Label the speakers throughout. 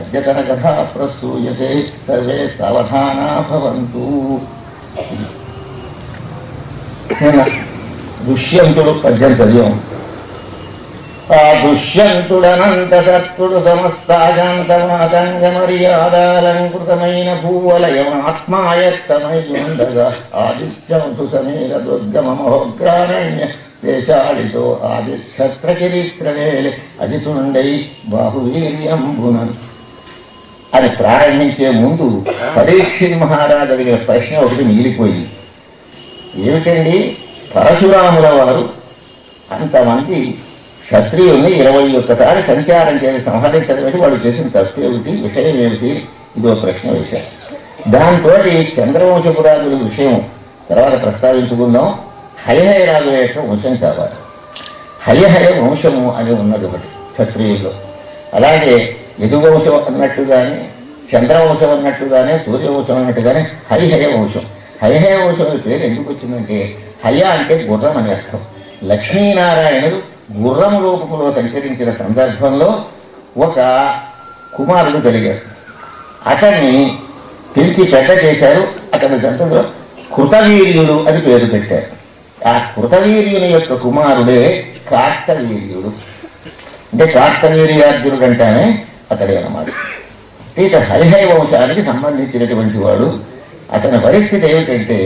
Speaker 1: అద్యతన కథా ప్రస్తూయతే సర్వే సావధానా భవంతు. దుష్యంతుడు పద్యం చదివాం. ఆ దుష్యంతుడనంత సత్తుడు సమస్తాజాంతమాతంగ మర్యాదాలంకృతమైన భూవలయం ఆత్మాయత్తమై ఉండగా ఆదిత్యంసు సమీర దుర్గమ మహోగ్రారణ్య దేశాళితో ఆదిక్షత్ర చరిత్రవేళ అజితుండై బాహువీర్యంబున అని ప్రారంభించే ముందు పరీక్షిత్ మహారాజు అడిగిన ప్రశ్న ఒకటి మిగిలిపోయింది. ఏమిటండి, పరశురాముల వారు అంతమంది క్షత్రియుల్ని 21 సంచారం చేసి సంహరించడం వాళ్ళు చేసిన తప్పేమిటి, విషయం ఏమిటి? ఇదో ప్రశ్న విషయం. దాంతో చంద్రవంశపురాజుల విషయం తర్వాత ప్రస్తావించుకుందాం. హయహయ రాజుల యొక్క వంశం కావాలి. హయహయ వంశము అని ఉన్నది ఒకటి క్షత్రియుల్లో. అలాగే యదువంశం అన్నట్టుగానే, చంద్రవంశం అన్నట్టుగానే, సూర్యవంశం అన్నట్టుగానే హరిహయ వంశం. హయహయ వంశం పేరు ఎందుకు వచ్చిందంటే, హయ అంటే గుర్రం అని అర్థం. లక్ష్మీనారాయణుడు గుర్రము రూపంలో సంచరించిన సందర్భంలో ఒక కుమారుడు కలిగాడు. అతన్ని పిలిచి పెద్ద చేశారు. అతని దంతలో కృతవీర్యుడు అని పేరు పెట్టారు. ఆ కృతవీర్యుని యొక్క కుమారుడే కార్తవీర్యుడు. అంటే కార్తవీర్యార్జునుడు అంటానే అతడే అన్నమాట. ఇక హరిహయ వంశానికి సంబంధించినటువంటి వాడు. అతని పరిస్థితి ఏమిటంటే,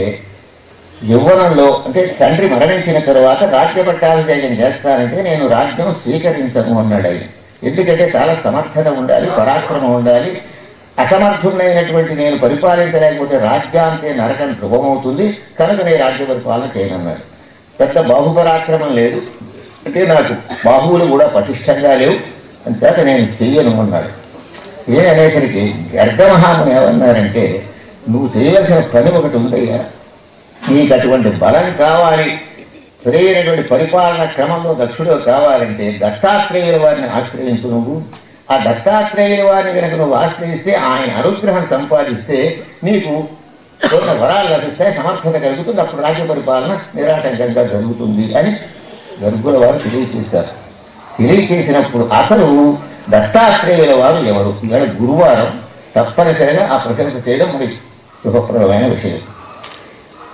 Speaker 1: యవ్వనంలో అంటే తండ్రి మరణించిన తరువాత రాజ్య పట్టాభిషేకం చేస్తానంటే నేను రాజ్యం స్వీకరించను అన్నాడు ఆయన. ఎందుకంటే చాలా సమర్థత ఉండాలి, పరాక్రమం ఉండాలి. అసమర్థుడైనటువంటి నేను పరిపాలించలేకపోతే రాజ్యాంతే నరకం ధ్రువమవుతుంది, కనుక నేను రాజ్య పరిపాలన చేయనన్నాడు. పెద్ద బాహుపరాక్రమం లేదు, అంటే నాకు బాహువులు కూడా పటిష్టంగా లేవు, అంతేత నేను చెయ్యను అన్నాడు. అనేసరికి గర్గమహాముని ఏమన్నారంటే, నువ్వు చేయవలసిన పని ఒకటి ఉందయ్యా, నీకు అటువంటి బలం కావాలి, సరైనటువంటి పరిపాలన క్రమంలో దక్షుడు కావాలంటే దత్తాత్రేయుల వారిని ఆశ్రయించు. నువ్వు ఆ దత్తాత్రేయుల వారిని కనుక నువ్వు ఆశ్రయిస్తే, ఆయన అనుగ్రహం సంపాదిస్తే నీకు కొన్ని వరాలు లభిస్తాయి, సమర్థత కలుగుతుంది, అప్పుడు రాజ్య పరిపాలన నిరాటంకంగా జరుగుతుంది అని గర్గుల వారు తెలియచేశారు. తెలియచేసినప్పుడు అసలు దత్తాత్రేయుల వారు ఎవరు? ఇవాళ గురువారం తప్పనిసరిగా ఆ ప్రశంస చేయడం మరి శుభప్రదమైన విషయం.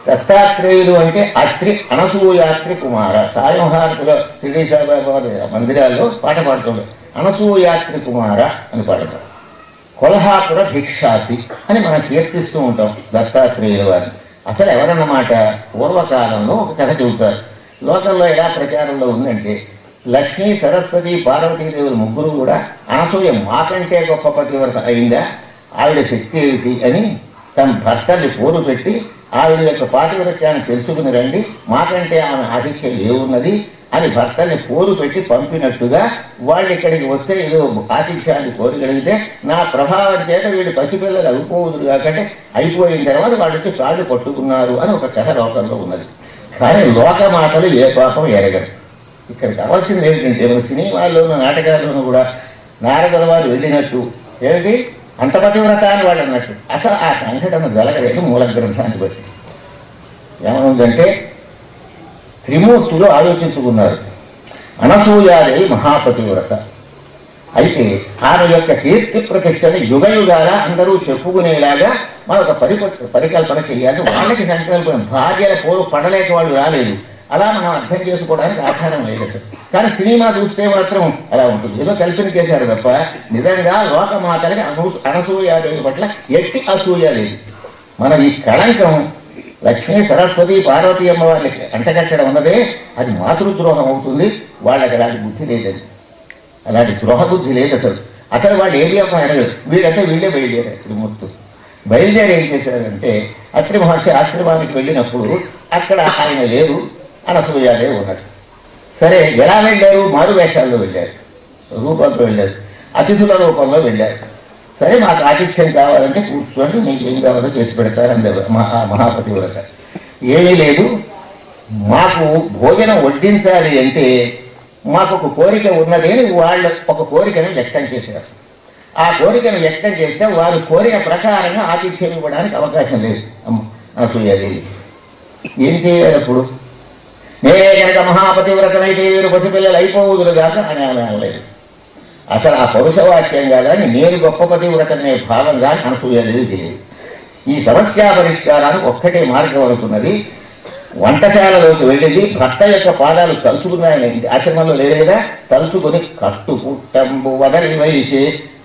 Speaker 1: దత్తాత్రేయులు అంటే అత్రి అనసూయాత్రి కుమార. సాయంహారతుల షిరిడీ సాయిబాబా మందిరాల్లో పాట పాడుతుంటారు, అనసూయాత్రి కుమార అని పాడతారు. కొల్హాపుర భిక్షాసి అని మనం కీర్తిస్తూ ఉంటాం దత్తాత్రేయుల వారిని. అసలు ఎవరన్నమాట, పూర్వకాలంలో ఒక కథ చెబుతారు. లోకంలో ఎలా ప్రచారంలో ఉందంటే, లక్ష్మీ సరస్వతి పార్వతీదేవులు ముగ్గురు కూడా అనసూయ మాకంటే గొప్ప పతివ్రత అయిందా, ఆవిడ శక్తి ఏమిటి అని తమ భర్తల్ని పోరు పెట్టి ఆవిడ యొక్క పాతివ్రత్యాన్ని తెలుసుకుని రండి, మాకంటే ఆమె ఆతిథ్యం ఏమున్నది అని భర్తల్ని పోరు పెట్టి పంపినట్టుగా వాళ్ళు ఇక్కడికి వస్తే ఏదో ఆతిథ్యాన్ని కోరగలిగితే నా ప్రభావం చేత వీళ్ళు పసిపిల్లలు అయిపోదురు కాకంటే అయిపోయిన తర్వాత వాళ్ళకి కాళ్ళు పట్టుకున్నారు అని ఒక కథ లోకంలో ఉన్నది. కానీ లోకమాటలు ఏ పాపం ఎరగరు. ఇక్కడ కావాల్సింది ఏమిటంటే, మన సినిమాల్లోనూ నాటకాల్లోనూ కూడా నారదుల వారు వెళ్ళినట్టు ఏమిటి అంత పతివ్రత అని వాళ్ళు అన్నట్టు అసలు ఆ సంఘటన జరగలేదు. మూల గ్రంథాన్ని బట్టి ఏమనుందంటే, త్రిమూర్తులు ఆలోచించుకున్నారు, అనసూయాదేవి మహాపతివ్రత అయితే ఆమె యొక్క కీర్తి ప్రతిష్టని యుగయుగాల అందరూ చెప్పుకునేలాగా మనం ఒక పరికల్పన చేయాలి. వాళ్ళకి సంకల్పం, భార్యల పోరు పడలేక వాళ్ళు రాలేదు, అలా మనం అర్థం చేసుకోవడానికి ఆధారం లేదు. కానీ సినిమా చూస్తే మాత్రం అలా ఉంటుంది, ఏదో కల్పన చేశారు తప్ప నిజంగా లోకమాతలకి అనసూయాదేవి పట్ల ఎట్టి అసూయ లేదు. మనం ఈ కళంకం లక్ష్మీ సరస్వతి పార్వతీ అమ్మవారికి అంటగట్టడం ఉన్నదే అది మాతృద్రోహం అవుతుంది. వాళ్ళకి అలాంటి బుద్ధి లేదని, అలాంటి ద్రోహ బుద్ధి లేదు అసలు. అసలు వాళ్ళు ఏది అమ్మ అడగదు, వీళ్ళంటే వీళ్ళే బయలుదేరారు. త్రిమూర్తులు బయలుదేరి ఏం చేశారంటే, అత్రి మహర్షి ఆశ్రమానికి వెళ్ళినప్పుడు అక్కడ ఆయన లేరు, అనసూయాదే ఉన్నారు. సరే ఎలా వెళ్ళారు? మారు వేషాల్లో వెళ్ళారు, రూపంలో వెళ్ళారు, అతిథుల రూపంలో వెళ్ళారు. సరే మాకు ఆతిథ్యం కావాలంటే కూర్చోండి, మీకు ఏం కావాలో చేసి పెడతారు అందరు. మహాపతివ్రత ఏమీ లేదు, మాకు భోజనం వడ్డించాలి అంటే మాకు ఒక కోరిక ఉన్నది అని వాళ్ళు ఒక కోరికను వ్యక్తం చేశారు. ఆ కోరికను వ్యక్తం చేస్తే వారు కోరిన ప్రకారంగా ఆతిథ్యం ఇవ్వడానికి అవకాశం లేదు. అనసూయాదేవి ఏం చేయాలి అప్పుడు? నేనే కనుక మహాపతివ్రతనైతే వీరు పసిపిల్లలు అయిపోవుదురు కాక అని ఆమె అనలేదు. అసలు ఆ పౌరుషవాక్యంగా కానీ నేను గొప్ప పతివ్రతనే భావం కానీ అనసూయదేవి తెలియదు. ఈ సమస్యా పరిష్కారానికి ఒక్కటే మార్గం అనుకున్నది. వంటశాలలోకి వెళ్ళింది. భర్త యొక్క పాదాలు తలుసుకున్నాయని ఆశ్రమంలో లేదా తలుసుకుని కట్టుపుట్టంబు వదలి వయసే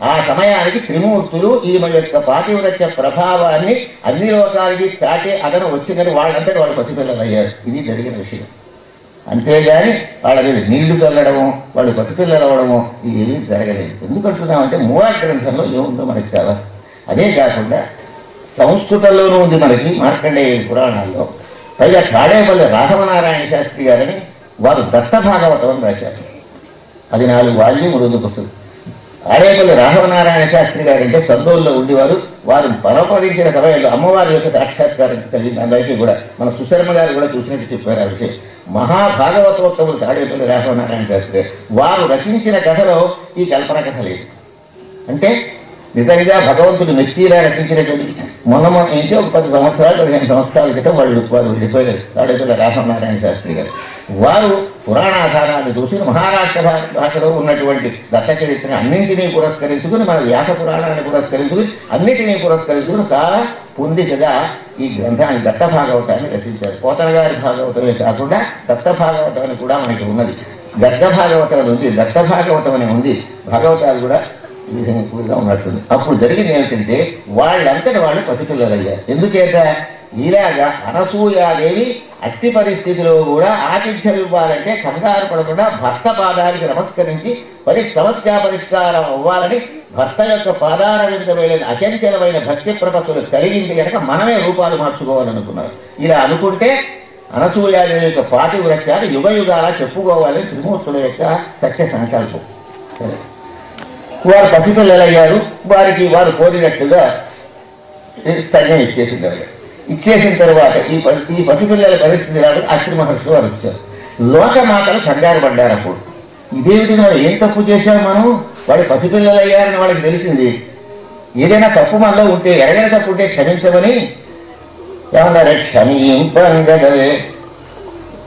Speaker 1: ఆ సమయానికి త్రిమూర్తులు ఈమె యొక్క పాతివ్రత్య ప్రభావాన్ని అన్ని లోకాలకి చాటే అదను వచ్చిందని వాళ్ళంతా వాళ్ళు పసిపిల్లలయ్యారు. ఇది జరిగిన విషయం. అంతేగాని వాళ్ళ మీద నీళ్లు చల్లడము, వాళ్ళు పసిపిల్లలు అవ్వడము ఇది ఏమీ జరగలేదు. ఎందుకంటున్నామంటే మూల గ్రంథంలో ఏముందో మనకి కావాలి. అదే కాకుండా సంస్కృతంలోనూ ఉంది మనకి మార్కండేయ పురాణాల్లో. పైగా తాడేపల్లి రాఘవనారాయణ శాస్త్రి గారని వారు దత్త భాగవతం అని రాశారు. అది 4 వాల్యూములు ఉంది పుస్తకం. తాడేపల్లి రాఘవనారాయణ శాస్త్రి గారు అంటే చందోల్లో ఉండేవారు. వారు పరపదించిన సమయంలో అమ్మవారి యొక్క సాక్షాత్కారం కలిగింది అందరికీ కూడా. మన సుశర్మ గారు కూడా చూసినట్టు చెప్పారు ఆ విషయం. మహాభాగవతోత్తములు తాడేపల్లి రాఘవనారాయణ శాస్త్రి గారు వారు రచించిన కథలో ఈ కల్పన కథ లేదు. అంటే నిజంగా భగవంతుడు మెచ్చిలా రచించినటువంటి మొన్న ఏంటి ఒక 10 సంవత్సరాలు 15 సంవత్సరాల క్రితం వారు వెళ్ళిపోయారు తాడేపల్లి రాఘవనారాయణ శాస్త్రి గారు. వారు పురాణాధారాన్ని చూసి మహారాష్ట్ర భాషలో ఉన్నటువంటి దత్త చరిత్రను అన్నింటినీ పురస్కరించుకుని మన వ్యాస పురాణాన్ని పురస్కరించుకుని అన్నింటినీ పురస్కరించుకుని చాలా పొందికగా ఈ గ్రంథాన్ని దత్త భాగవతాన్ని రచించారు. పోతన గారి భాగవతమే కాకుండా దత్త భాగవతం అని కూడా మనకి ఉన్నది. గద్ద భాగవతం అని ఉంది, దత్త భాగవతం అని ఉంది. భాగవతాలు కూడా ఈ విధంగా ఎక్కువగా ఉన్నట్టుంది. అప్పుడు జరిగింది ఏమిటంటే వాళ్ళంతటి వాళ్ళు పసిపిల్లలయ్యారు. ఎందుచేత ఇలాగా అనసూయాదేవి అట్టి పరిస్థితిలో కూడా ఆతిథ్యం ఇవ్వాలంటే కంగారు పడకుండా భర్త పాదానికి నమస్కరించి సమస్యా పరిష్కారం అవ్వాలని భర్త యొక్క పాదారవిందమైన అచంచలమైన భక్తి ప్రపత్తులు కలిగింది కనుక మనమే రూపాలు మార్చుకోవాలనుకున్నారు. ఇలా అనుకుంటే అనసూయాదేవి యొక్క పాతివ్రత్యాలు యుగ యుగాల చెప్పుకోవాలని త్రిమూర్తుల యొక్క సత్య సంకల్పం. సరే, వారు పసిపిల్లలయ్యారు. వారు కోరినట్టుగా స్తన్యం ఇచ్చేసింది. ఇచ్చేసిన తర్వాత ఈ పసిపిల్లల పరిస్థితి రావడానికి అత్రి మహర్షి వారు వచ్చారు. లోకమాతలు కంగారు పడ్డారు. అప్పుడు ఇదేమిటి మనం ఏం తప్పు చేశాం, మనం వాడు పసిపిల్లలయ్యారని వాళ్ళకి తెలిసింది. ఏదైనా తప్పు మనలో ఉంటే ఎరగని తప్పు ఉంటే క్షమించమని ఏమన్నారే, క్షమింపంగవే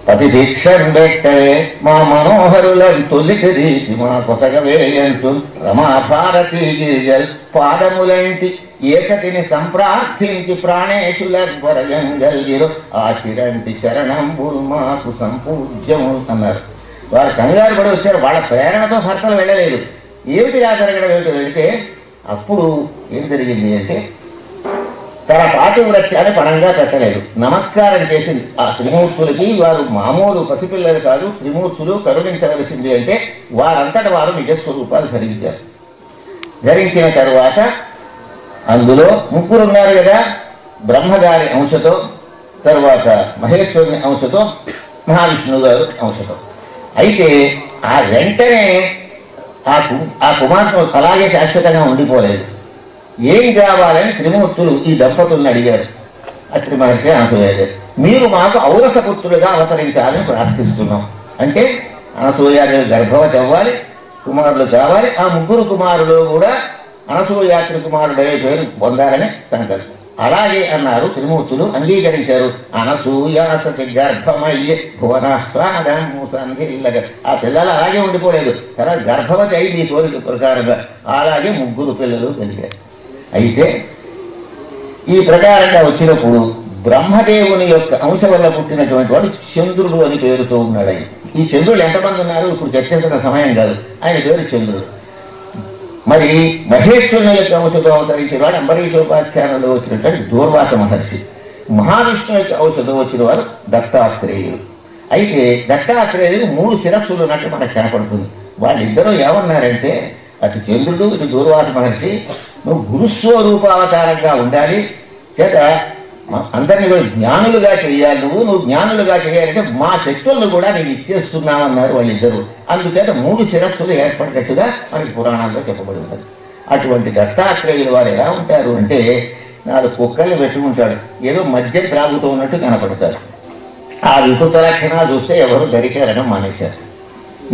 Speaker 1: పతి దీక్షం పెట్టవే మా మనోహరులను తొలిటి రీతి మా కొసగవేయంతు రమా భారతీ గిరిజల్ పాదములంటి ఏసతిని సంప్రార్థించి ప్రాణేశులర్వరగంగల్గిరు ఆచిరంటి చరణంబులు మాకు సంపూజ్యము అన్నారు. వారు కంగారు పడి వచ్చారు. వాళ్ళ ప్రేరణతో భర్తలు వెళ్ళలేదు. ఏమిటి ఇలా జరగడం ఏమిటో వెళితే అప్పుడు ఏం జరిగింది అంటే తన పాతివ్రత్యాన్ని పణంగా పెట్టలేదు. నమస్కారం చేసింది ఆ త్రిమూర్తులకి. వారు మామూలు పసిపిల్లలు కాదు, త్రిమూర్తులు కరుణించవలసింది అంటే వారంతట వారు నిజస్వరూపాలు ధరించారు. ధరించిన తరువాత అందులో 3 ఉన్నారు కదా, బ్రహ్మగారి అంశతో, తరువాత మహేశ్వరుని అంశతో, మహావిష్ణువు గారు అంశతో. అయితే ఆ వెంటనే ఆ కుమార్తె అలాగే శాశ్వతంగా ఉండిపోలేదు. ఏం కావాలని త్రిమూర్తులు ఈ దంపతులను అడిగారు. అత్రి మహర్షి అనసూయాదేవి, మీరు మాకు ఔరస పుత్రులుగా అవతరించాలని ప్రార్థిస్తున్నాం. అంటే అనసూయాదేవి గర్భవతి అవ్వాలి, కుమారులు కావాలి. ఆ 3 కుమారులు కూడా అనసూయాత్రి కుమారుడనే పేరు పొందాలని సంకల్పం. అలాగే అన్నారు త్రిమూర్తులు, అంగీకరించారు. అనసూయాసతి గర్భమయ్యే భువనాహ్లాదముసంధిల్లగా ఆ పిల్లలు అలాగే ఉండిపోలేదు. తర్వాత గర్భవతి అయింది ఈ కోరిక ప్రకారంగా. అలాగే 3 పిల్లలు కలిగారు. అయితే ఈ ప్రకారంగా వచ్చినప్పుడు బ్రహ్మదేవుని యొక్క అంశ వల్ల పుట్టినటువంటి వాడు చంద్రుడు అని పేరుతో ఉన్నాడు. ఆయన ఈ చంద్రుడు ఎంతమంది ఉన్నారు ఇప్పుడు చర్చించిన సమయం కాదు. ఆయన పేరు చంద్రుడు. మరి మహేశ్వరుని యొక్క అంశతో అవతరించిన వాడు అంబరీషోపాఖ్యానంలో వచ్చినటువంటి దూర్వాస మహర్షి. మహావిష్ణువు యొక్క ఔషధం వచ్చిన వారు దత్తాత్రేయుడు. అయితే దత్తాత్రేయుడికి 3 శిరస్సులు ఉన్నట్టు మనకు కనపడుతుంది. వాళ్ళిద్దరూ ఏమన్నారంటే, అటు చంద్రుడు ఇటు దూర్వాస మహర్షి, నువ్వు గురుస్వరూపావతారంగా ఉండాలి, చేత అందరినీ కూడా జ్ఞానులుగా చేయాలి. నువ్వు జ్ఞానులుగా చేయాలంటే మా శక్తులను కూడా నేను ఇచ్చేస్తున్నామన్నారు వాళ్ళిద్దరూ. అందుచేత 3 శిరస్సులు ఏర్పడినట్టుగా మనకి పురాణాల్లో చెప్పబడి ఉంటుంది. అటువంటి దత్తాత్రేయులు వారు ఎలా ఉంటారు అంటే 4 కుక్కల్ని పెట్టుకుంటాడు, ఏదో మద్యం త్రాగుతూ ఉన్నట్టు కనపడతారు. ఆ వికృత లక్షణాలు చూస్తే ఎవరు దరిచారని మానేశారు.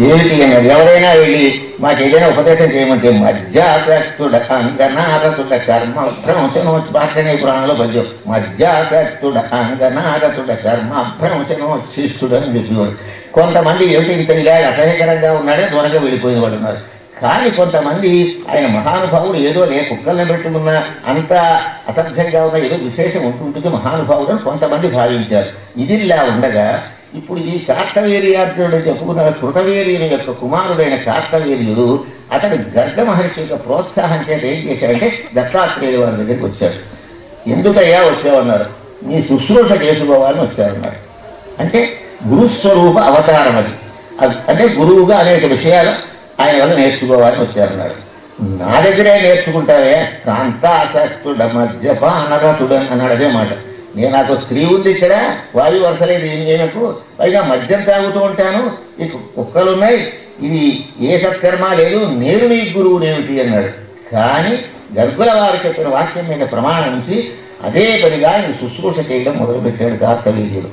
Speaker 1: ఏమిటి అన్నది ఎవరైనా వెళ్ళి మాకు ఏదైనా ఉపదేశం చేయమంటే మధ్యాసక్తుడ అంగనారతుడ కర్మ భ్రంశనోత్పాఠనే పురాణంలో పద్యం. మధ్యాసక్తుడ అంగనారతుడ కర్మ భ్రంశనోత్సిష్టుడు అని చెప్పేవాడు. కొంతమంది ఏమిటి ఇంత ఇలా అసహ్యకరంగా ఉన్నాడే దూరంగా వెళ్ళిపోయిన వాడు ఉన్నారు. కానీ కొంతమంది ఆయన మహానుభావుడు ఏదో కుక్కల్ని పెట్టుకున్న అంత అసభ్యంగా ఉన్న ఏదో విశేషం ఉంటుంటుంది మహానుభావుడు అని కొంతమంది భావించారు. ఇదిలా ఉండగా ఇప్పుడు ఈ కార్తవీర్యార్జునుడు చెప్పుకున్న కృతవీర్యుని యొక్క కుమారుడైన కార్తవీర్యుడు అతడు గర్గ మహర్షి యొక్క ప్రోత్సాహం చేత ఏం చేశాడంటే దత్తాత్రేయుల వారి దగ్గరికి వచ్చాడు. ఎందుకయ్యా వచ్చావన్నారు. నీ శుశ్రూష చేసుకోవాలని వచ్చారన్నారు. అంటే గురుస్వరూప అవతారం అది. అంటే గురువుగా అనేక విషయాలు ఆయన వల్ల నేర్చుకోవాలని వచ్చారన్నాడు. నా దగ్గరే నేర్చుకుంటావే కాంతాసక్తుడ మద్యపానరతుడని అన్నాడు. అదే మాట. నేను నాకు స్త్రీ ఉంది ఇక్కడ, వాయు వరసలేదు ఈయనకు, పైగా మద్యం తాగుతూ ఉంటాను, ఇక కుక్కలున్నాయి, ఇది ఏ సత్కర్మ లేదు, నేను నీ గురువునేమిటి అన్నాడు. కానీ గర్గుల వారు చెప్పిన వాక్యం మీద ప్రమాణం నుంచి అదే పనిగా ఆయన శుశ్రూష చేయడం మొదలుపెట్టాడు కార్తవీర్యుడు.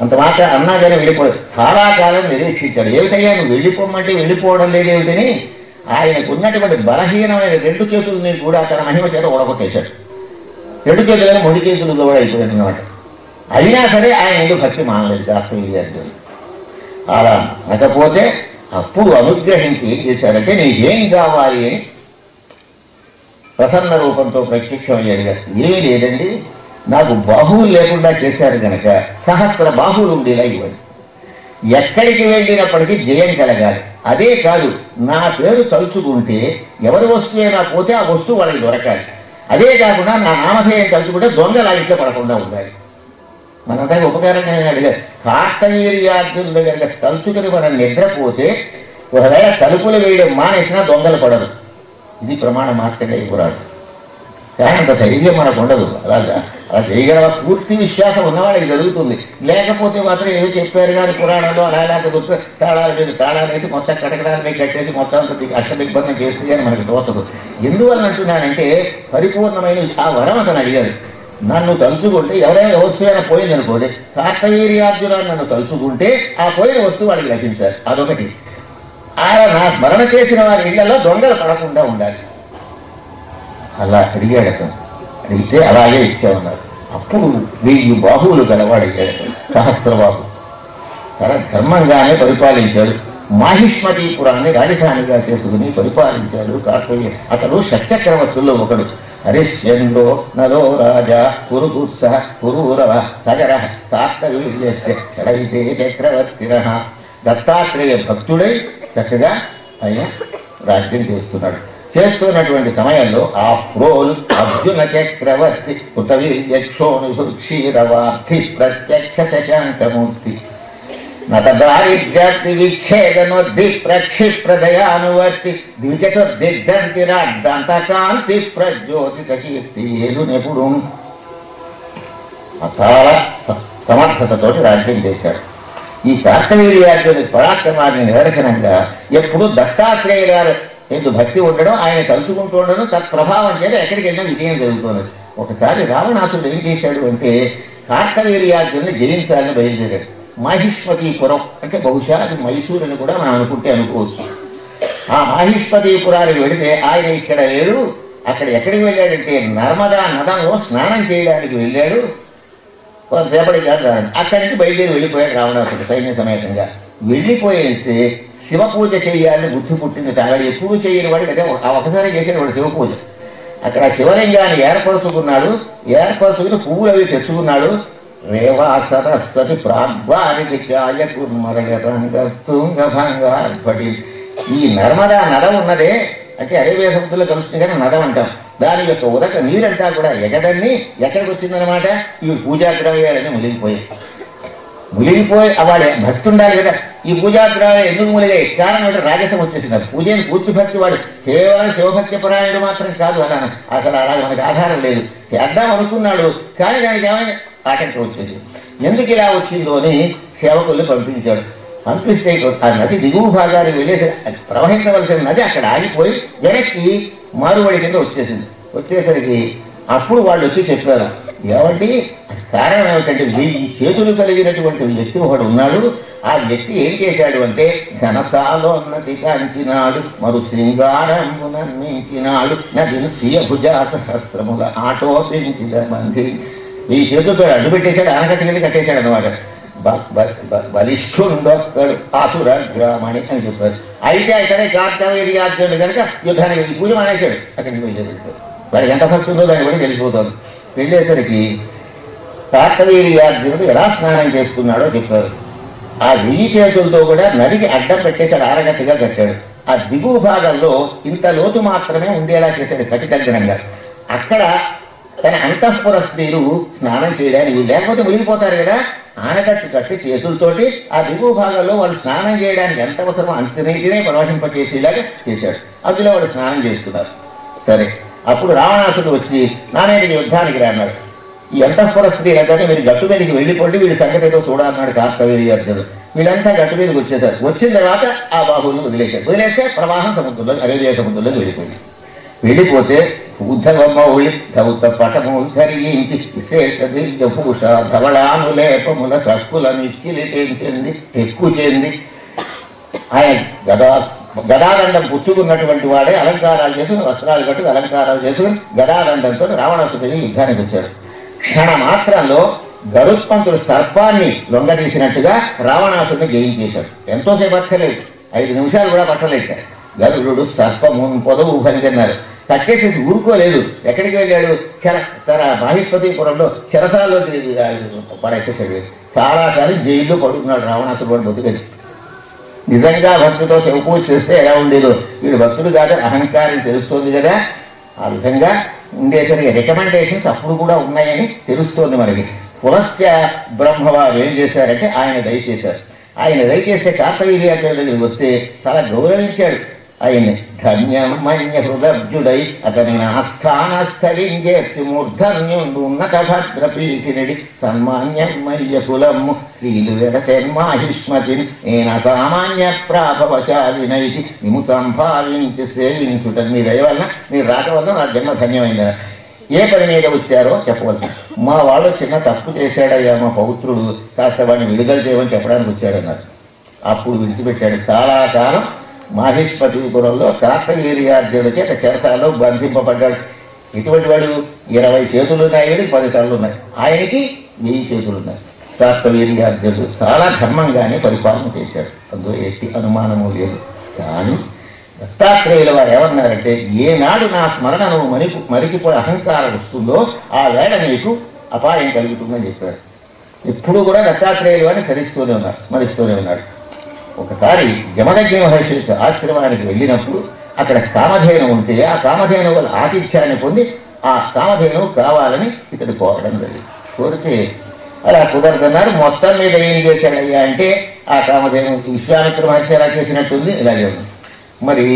Speaker 1: అంత మాట అన్నాగానే వెళ్ళిపోయాడు. చాలా కాలం నిరీక్షించాడు. ఏమిటయ్యా నువ్వు వెళ్ళిపోమంటే వెళ్ళిపోవడం లేదేమిటని ఆయనకు ఉన్నటువంటి బలహీనమైన 2 చేతులని కూడా తన మహిమ చేత ఓడగొట్టేశాడు. 2 చేతులను మొండి చేతులుగా కూడా అయిపోయాడు అన్నమాట. అయినా సరే ఆయన ఎందుకు భక్తి మానలేదు కార్తవీర్యార్జునుడు. అలా అనకపోతే అప్పుడు అనుగ్రహించి ఏం చేశారంటే నీకేం కావాలి అని ప్రసన్న రూపంతో ప్రత్యక్షమయ్యాడుగా. ఏమీ లేదండి, నాకు బాహువులు లేకుండా చేశారు కనుక సహస్ర బాహువులు ఉండేలా ఇవ్వండి. ఎక్కడికి వెళ్ళినప్పటికీ జయం కలగాలి. అదే కాదు, నా పేరు తలుచుకుంటే ఎవరి వస్తువైనా పోతే ఆ వస్తువు వాళ్ళకి దొరకాలి. అదే కాకుండా నా నామధేయం తలుచుకుంటే దొంగల ఇంట్లో పడకుండా ఉండాలి. మనందరికీ ఉపకారంగా అడిగారు. కార్తవీర్యార్జునుల దగ్గర తలుచుకుని మనం నిద్రపోతే ఒకవేళ తలుపులు వేయడం మానేసినా దొంగలు పడరు. ఇది ప్రమాణ మార్కండేయ పురాణం. కానీ అంత ధైర్యం మనకు ఉండదు. అలా చేయగల పూర్తి విశ్వాసం ఉన్నవాళ్ళకి జరుగుతుంది. లేకపోతే మాత్రం ఏదో చెప్పారు కానీ పురాణంలో అలా లేకపోతే తాళాలు మీద తాళాలు వేసి మొత్తం కటకడాన్ని కట్టేసి మొత్తం అష్టదిగ్బంధం చేస్తుంది అని మనకు తోచదు. ఎందువల్ల అంటున్నానంటే పరిపూర్ణమైన ఆ వరం అతను అడిగాడు. నన్ను తలుచుకుంటే ఎవరైనా వస్తువు పోయింది అనుకోండి, కార్తవీర్యార్జునుడు నన్ను తలుచుకుంటే ఆ పోయిన వస్తువు వాడికి లభించాలి. అదొకటి. ఆయన నా స్మరణ చేసిన వారి ఇళ్లలో దొంగలు పడకుండా ఉండాలి. అలా అడిగాడు అతను. అడిగితే అలాగే ఇచ్చామన్నారు. అప్పుడు 1000 బాహువులు గలవాడయ్యాడు అతను, సహస్రబాహు. చాలా ధర్మంగానే పరిపాలించాడు. మాహిష్మతీపురాన్ని రాజధానిగా చేసుకుని పరిపాలించాడు కార్తవీర్య. అతడు షట్చక్రవర్తుల్లో ఒకడు. హరిశ్చంద్రో నలో రాజా పురుగుత్స పురూరవ సగర కార్తవీర్యస్య షడైతే చక్రవర్తిరః. దత్తాత్రేయ భక్తుడై చక్కగా ఆయన రాజ్యం చేస్తున్నాడు. చేస్తున్నటువంటి సమయంలో ఆ ప్రోల్ అర్జున చక్రవర్తి కృతవీర్యక్షోణు క్షీరవార్థి ప్రత్యక్ష శశాంకమూర్తి నతదారిద్ర్యార్థి విచ్ఛేదనోద్ధి ప్రక్షిప్రదయానువర్తి ద్విచతుర్దిగ్ధంతిరాడ్డంతకాంతి ప్రజ్యోతిత కీర్తి ఏలునెప్పుడు చాలా సమర్థతతోటి రాజ్యం చేశాడు. ఈ కార్తవీర్యార్జునుడి పరాక్రమాన్ని నిదర్శనంగా ఎప్పుడు దత్తాత్రేయుల గారు ఎందుకు భక్తి ఉండడం, ఆయన తలుచుకుంటూ ఉండడం, తత్ప్రభావం చేత ఎక్కడికి వెళ్ళినా విజయం జరుగుతున్నది. ఒకసారి రావణాసుడు ఏం చేశాడు అంటే కార్తవీర్యార్జునుడిని జయించాలని బయలుదేరాడు. మాహిష్మతీపురం అంటే బహుశా అది మైసూరు అని కూడా మనం అనుకోవచ్చు. ఆ మాహిష్మతీపురానికి వెళితే ఆయన ఇక్కడ లేడు. అక్కడ ఎక్కడికి వెళ్ళాడంటే నర్మదా నదంలో స్నానం చేయడానికి వెళ్ళాడు. కొంతసేపటి కాదు అక్కడి నుంచి బయలుదేరి వెళ్ళిపోయాడు రావణాసుడు సైన్య సమేతంగా. వెళ్ళిపోయేస్తే శివ పూజ చేయాలని బుద్ధి పుట్టింది. తాగాడు ఎప్పుడు చేయని వాడికి అదే ఒకసారి చేసాడు వాడు శివ పూజ. అక్కడ శివలింగాన్ని ఏర్పరచుకున్నాడు. ఏర్పరచుకుని పువ్వులు అవి తెచ్చుకున్నాడు. రేవా సరస్వతి ప్రాగ్వారికి ఛాయ కుర్మరగతంగభంగార్పటి. ఈ నర్మదా నదం ఉన్నదే అంటే అరేబియా సముద్రంలో కలుస్తుంది కానీ నదం అంటాం. దాని యొక్క ఉదక నీరంతా కూడా ఎగదన్ని ఎక్కడికి వచ్చిందనమాట ఈ పూజా ద్రవ్యాలని మునిగిపోయి వాడు భక్తి ఉండాలి కదా. ఈ పూజా ద్రవ్యాలు ఎందుకు మునిగాయి? కారణం అంటే రాజసం వచ్చేసింది. పూజని పూర్తి భక్తి వాడు కేవలం శివభక్తి పరాయణుడు మాత్రం కాదు అన్నాను. అసలు అలాగే మనకు ఆధారం లేదు. చేద్దాం అనుకున్నాడు కానీ దానికి ఏమైనా ఆటంకం వచ్చేది. ఎందుకు ఇలా వచ్చిందో అని సేవకుల్ని పంపించాడు. పంపిస్తే ఆ నది దిగువ భాగానికి వెళ్ళేసి ప్రవహించవలసిన నది అక్కడ ఆగిపోయి వెనక్కి మారుబడి కింద వచ్చేసింది. వచ్చేసరికి అప్పుడు వాళ్ళు వచ్చి చెప్పారు, ఏమండి కారణం ఏమిటంటే 1000 చేతులు కలిగినటువంటి వ్యక్తి ఒకడు ఉన్నాడు. ఆ వ్యక్తి ఏం చేశాడు అంటే ఘనసాలోన్నతి కాంచినాడు, మరు శృంగారంబునర్మించినాడు, నదిని స్వీయ భుజా సహస్రముల ఆటోపించిన మంది. 1000 చేతులతో అడ్డు పెట్టేశాడు, ఆనకట్టుకెళ్ళి కట్టేశాడు అనమాట. బలిష్ఠుండొక్కడు ఆతుర గ్రామణి అని చెప్పారు. అయితే ఇతనే కార్తవీర్యార్జునుడు కనుక యుద్ధానికి వెళ్ళి పూజ మానేశాడు. అక్కడికి వెళ్ళేది వాడికి ఎంత భక్తి ఉందో దాన్ని బట్టి తెలిసిపోతాడు. వెళ్ళేసరికి కార్తవీర్యార్జునుడు ఎలా స్నానం చేసుకున్నాడో చెప్పారు. ఆ 1000 చేతులతో కూడా నదికి అడ్డం పెట్టేశాడు, ఆరగట్టుగా కట్టాడు. ఆ దిగువ భాగంలో ఇంత లోతు మాత్రమే ఉండేలా చేశాడు కటితగ్గనంగా. అక్కడ తన అంతఃపుర స్త్రీలు స్నానం చేయడానికి లేకపోతే మునిగిపోతారు కదా, ఆనకట్టు కట్టి చేతులతోటి ఆ దిగువ భాగంలో వాళ్ళు స్నానం చేయడానికి ఎంత అవసరమో అంత నీటినే ప్రవహింపచేసేలాగా చేశాడు. అందులో వాళ్ళు స్నానం చేస్తున్నారు. సరే, అప్పుడు రావణాసుడు వచ్చి నానేటికి యుద్ధానికి రాన్నాడు. ఈ అంతఃపుర స్త్రీలంటే మీరు గట్టు మీదకి వెళ్ళిపోండి, వీడి సంగతి ఏదో చూడాలన్నాడు కార్తవీర్యార్జునుడు. వీళ్ళంతా గట్టు మీదకి వచ్చేసారు. వచ్చిన తర్వాత ఆ బాహువులను వదిలేస్తే ప్రవాహం సముద్రంలో అరేబియా సముద్రంలోకి వెళ్ళిపోతే ఉద్ధవమౌళి ధౌత పటము ధరించి విశేష దివ్యభూష ధవళానులేపముల సక్కుల మిక్కిలిటేంచింది ఎక్కుచేంది. ఆయన గదాదండం పుచ్చుకున్నటువంటి వాడే అలంకారాలు చేసుకుని వస్త్రాలు కట్టుకు అలంకారాలు చేసుకుని గదాదండంతో రావణాసుడిని యుద్ధానికి వచ్చాడు. క్షణమాత్రంలో గరుత్మంతుడు సర్పాన్ని లొంగదీసినట్టుగా రావణాసుడిని జయించేశాడు. ఎంతోసేపు పట్టలేదు, 5 నిమిషాలు కూడా పట్టలేదు. గరుడు సర్పము పొదవు తిన్నారు, కట్టేసేసి ఊరుకోలేదు. ఎక్కడికి వెళ్ళాడు? తన మాహిష్పతిపురంలో చెరసాల్లో పడేసేసాడు. చాలాసార్లు జైల్లో పడుకున్నాడు రావణాసుడు. వాడు బతుకది నిజంగా భక్తుతో శివపూజ చేస్తే ఎలా ఉండేదో, వీడు భక్తుడు కాదు అహంకారం తెలుస్తోంది కదా. ఆ విధంగా ఉండేసరికి రికమెండేషన్స్ అప్పుడు కూడా ఉన్నాయని తెలుస్తోంది మనకి. పునశ్చ బ్రహ్మవారు ఏం చేశారంటే ఆయన దయచేశారు. ఆయన దయచేస్తే కార్తవీర్యార్జునుడి దగ్గరికి వస్తే చాలా గౌరవించాడు ఆయన్ని. ధన్యం మన్య హృదబ్జుడై అతని ఆస్థానస్థలించేసి మూర్ధన్యుండు ఉన్నత భద్రపీఠినడి సన్మాన్యం మయ్య కులము శ్రీలు వెడతెన్మాహిష్మతి నేను సామాన్య ప్రాభవశాలినైతి నిము సంభావించి సేవించుట. మీ దయ వలన మీరు రాక వల్ల నా జన్మ ధన్యమైంది. ఏ పని మీద వచ్చారో చెప్పవలసి. మా వాళ్ళు చిన్న తప్పు చేశాడయ్యా, మా పౌత్రుడు కాస్త వాడిని విడుదల చేయమని చెప్పడానికి వచ్చాడన్నారు. అప్పుడు విడిచిపెట్టాడు. చాలా కాలం మాహిష్పతిపురంలో కార్తవీర్యార్జునుడి చేత చెరసాల్లో బంధింపబడ్డాడు. ఇటువంటి వాడు 20 చేతులు ఉన్నాయి, 10 తలలు ఉన్నాయి. ఆయనకి 1000 చేతులున్నాయి. కార్తవీర్యార్జునుడు చాలా ధర్మంగానే పరిపాలన చేశాడు, అందులో ఎట్టి అనుమానము లేదు. కానీ దత్తాత్రేయుల వారు ఏమన్నారంటే, ఏనాడు నా స్మరణను మరిచిపోయి అహంకారం వస్తుందో ఆ వేళ నీకు అపాయం కలుగుతుందని చెప్పాడు. ఇప్పుడు కూడా దత్తాత్రేయుల వారిని స్మరిస్తూనే ఉన్నాడు. ఒకసారి జమదగ్ని మహర్షి ఆశ్రమానికి వెళ్ళినప్పుడు అక్కడ కామధేను ఉంటే ఆ కామధేను వల్ల ఆతిథ్యాన్ని పొంది ఆ కామధేను కావాలని ఇతడు కోరడం జరిగింది. కోరితే అలా కుదరదన్నారు. మొత్తం మీద ఏం చేశాడయ్యా అంటే ఆ కామధేను విశ్వామిత్ర మహర్షి ఎలా చేసినట్టుంది, ఇలాగే ఉంది. మరి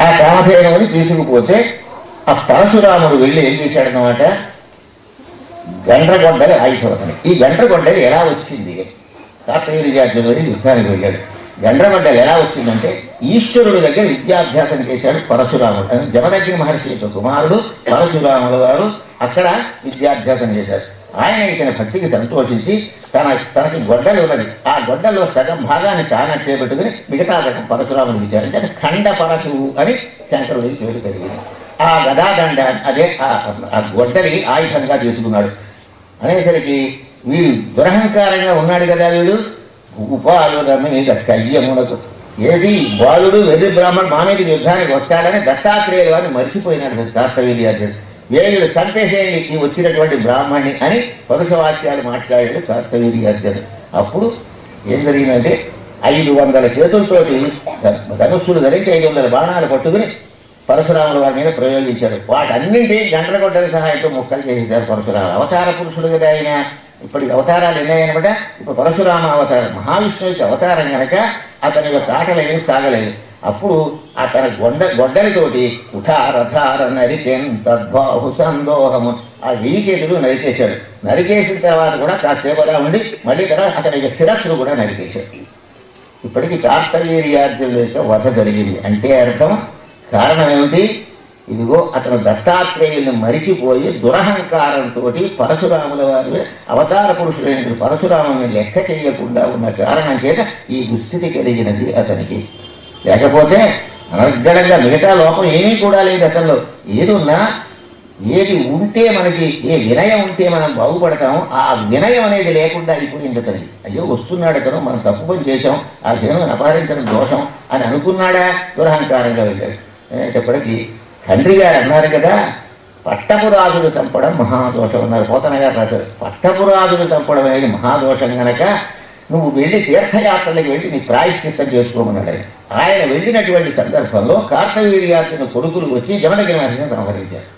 Speaker 1: ఆ కామధేనుని తీసుకుపోతే ఆ పరశురాముడు వెళ్ళి ఏం చేశాడనమాట, గండ్రగొడ్డలి ఆయుధవతని. ఈ గండ్రగొడ్డలి ఎలా వచ్చింది? కార్తవీర్యార్జునుడు యుద్ధానికి వెళ్ళాడు. గండ్రగొడ్డలి ఎలా వచ్చిందంటే ఈశ్వరుడి దగ్గర విద్యాభ్యాసం చేశాడు పరశురాముడు. జమదగ్ని మహర్షి యొక్క కుమారుడు పరశురాముల వారు అక్కడ విద్యాభ్యాసం చేశారు. ఆయన ఇతని భక్తికి సంతోషించి తనకి గొడ్డలి ఉన్నది, ఆ గొడ్డల్లో సగం భాగాన్ని తానట్టే పెట్టుకుని మిగతా సగం పరశురాముడికి ఇచ్చారు. అంటే ఖండ పరశువు అని శంకరుడికి పేరు కలిగింది. ఆ గదాదండ అదే ఆ గొడ్డలి ఆయుధంగా తీసుకున్నాడు. అనేసరికి వీడు దురహంకారంగా ఉన్నాడు కదా, వీడు ఉపాలుల మీద కయ్యమునకు ఏది బాలుడు వెర్రి బ్రాహ్మణుడు మా మీద యుద్ధానికి వస్తాడని దత్తాత్రేయుల వారిని మర్చిపోయినాడు కార్తవీర్యార్జునుడు. వేయుడు చంపేసేయండి ఈ వచ్చినటువంటి బ్రాహ్మణి అని పరుషవాక్యాలు మాట్లాడాడు కార్తవీర్యార్జునుడు. అప్పుడు ఏం జరిగిందంటే 500 చేతులతోటి ధనుస్సులు ధరించి 500 బాణాలు పట్టుకుని పరశురాముల వారి మీద ప్రయోగించాడు. వాటన్నింటి గండ్రగొడ్డలి సహాయంతో ముక్కలు చేసేశారు పరశురాము. అవతార పురుషుడు కదా ఆయన. ఇప్పటికి అవతారాలు ఎన్నాయనమాట. ఇప్పుడు పరశురామ అవతారం మహావిష్ణువుకి అవతారం కనుక అతని యొక్క ఆటలేమీ సాగలేదు. అప్పుడు ఆ తన గొడ్డలితోటి ఉఠారథార నరికెన్ తద్బాహు సందోహము ఆ 1000 చేతులు నరికేశాడు. నరికేసిన తర్వాత కూడా కాసేపలా ఉండి మళ్ళీ తర్వాత అతని యొక్క శిరస్సును కూడా నరికేశాడు. ఇప్పటికీ కార్తవీర్యార్జునుడి యొక్క వధ జరిగింది. అంటే అర్థం కారణం ఏమిటి? ఇదిగో అతను దత్తాత్రేయుల్ని మరిచిపోయి దురహంకారంతో పరశురాముల వారి అవతార పురుషులైన పరశురాముని లెక్క చేయకుండా ఉన్న కారణం చేత ఈ దుస్థితి కలిగినది అతనికి. లేకపోతే అనర్గళంగా మిగతా లోపం ఏమీ కూడా లేదు అతనిలో. ఏదున్నా ఏది ఉంటే మనకి, ఏ వినయం ఉంటే మనం బాగుపడతామో ఆ వినయం అనేది లేకుండా అయిపోయింది అతనికి. అయ్యో వస్తున్నాడు అతను, మనం తప్పు పని చేశాం, ఆ జనం అపహరించడం దోషం అని అనుకున్నాడా, దురహంకారంగా వెళ్ళాడు. అనేటప్పటికీ తండ్రి గారు అన్నారు కదా, పట్టపురాజులు చంపడం మహాదోషం అన్నారు. పోతన గారు రాశారు, పట్టపురాజులు చంపడం అనేది మహాదోషం గనక నువ్వు వెళ్ళి తీర్థయాత్రలకు వెళ్ళి నీ ప్రాయశ్చిత్తం చేసుకోమన్నాడు. ఆయన వెళ్ళినటువంటి సందర్భంలో కార్తవీర్యార్జున కొడుకులు వచ్చి జమదగ్ని మహర్షిని సంహరించారు.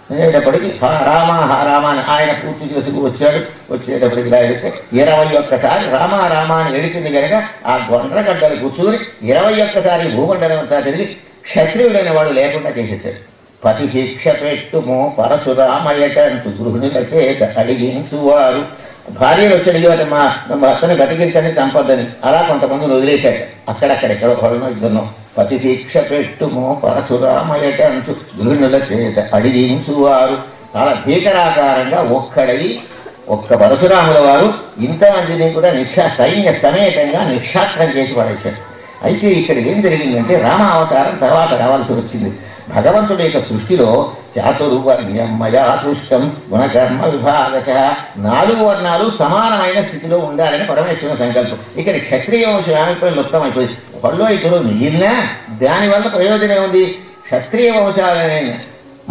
Speaker 1: అనేటప్పటికీ హా రామ అని ఆయన పూర్తి చేసుకు వచ్చాడు. వచ్చేటప్పటికి ఇలా వెళితే 21 సారి రామ అని ఏడిచింది కనుక ఆ గొండ్రగడ్డలు కూర్చుని 21 సారి భూమండలం అంతా తిరిగి క్షత్రియుడైన వాడు లేకుండా చేసేసాడు. పతి భిక్ష పెట్టుమో పరశురామయ్యటంటూ గృహిణుల చేత అడిగించువారు. భార్యలు వచ్చి అడిగేవారు, మా భర్తని బతికించని చంపొద్దని. అలా కొంతమందిని వదిలేశాడు. అక్కడెక్కడో ఒకళ్ళనో ఇద్దరునో. పతి భిక్ష పెట్టుమో పరశురామయ్యటంటూ గృహిణుల చేత అడిగించువారు. చాలా భీకరాకారంగా ఒక్క పరశురాముల వారు ఇంతమందిని కూడా సైన్య సమేతంగా నిక్షాత్రం చేసి పడేశారు. అయితే ఇక్కడ ఏం జరిగిందంటే రామ అవతారం తర్వాత రావాల్సి వచ్చింది. భగవంతుడి యొక్క సృష్టిలో చాతుర్వర్ణ్యమయా సృష్టం గుణకర్మ విభాగశ 4 వర్ణాలు సమానమైన స్థితిలో ఉండాలని పరమేశ్వరుని సంకల్పం. ఇక్కడ క్షత్రియ వంశం ఏమైపోయి లుప్తమైపోయింది. ఒకళ్ళో ఇద్దరు మిగిలినా దానివల్ల ప్రయోజనం ఉంది. క్షత్రియ వంశాలని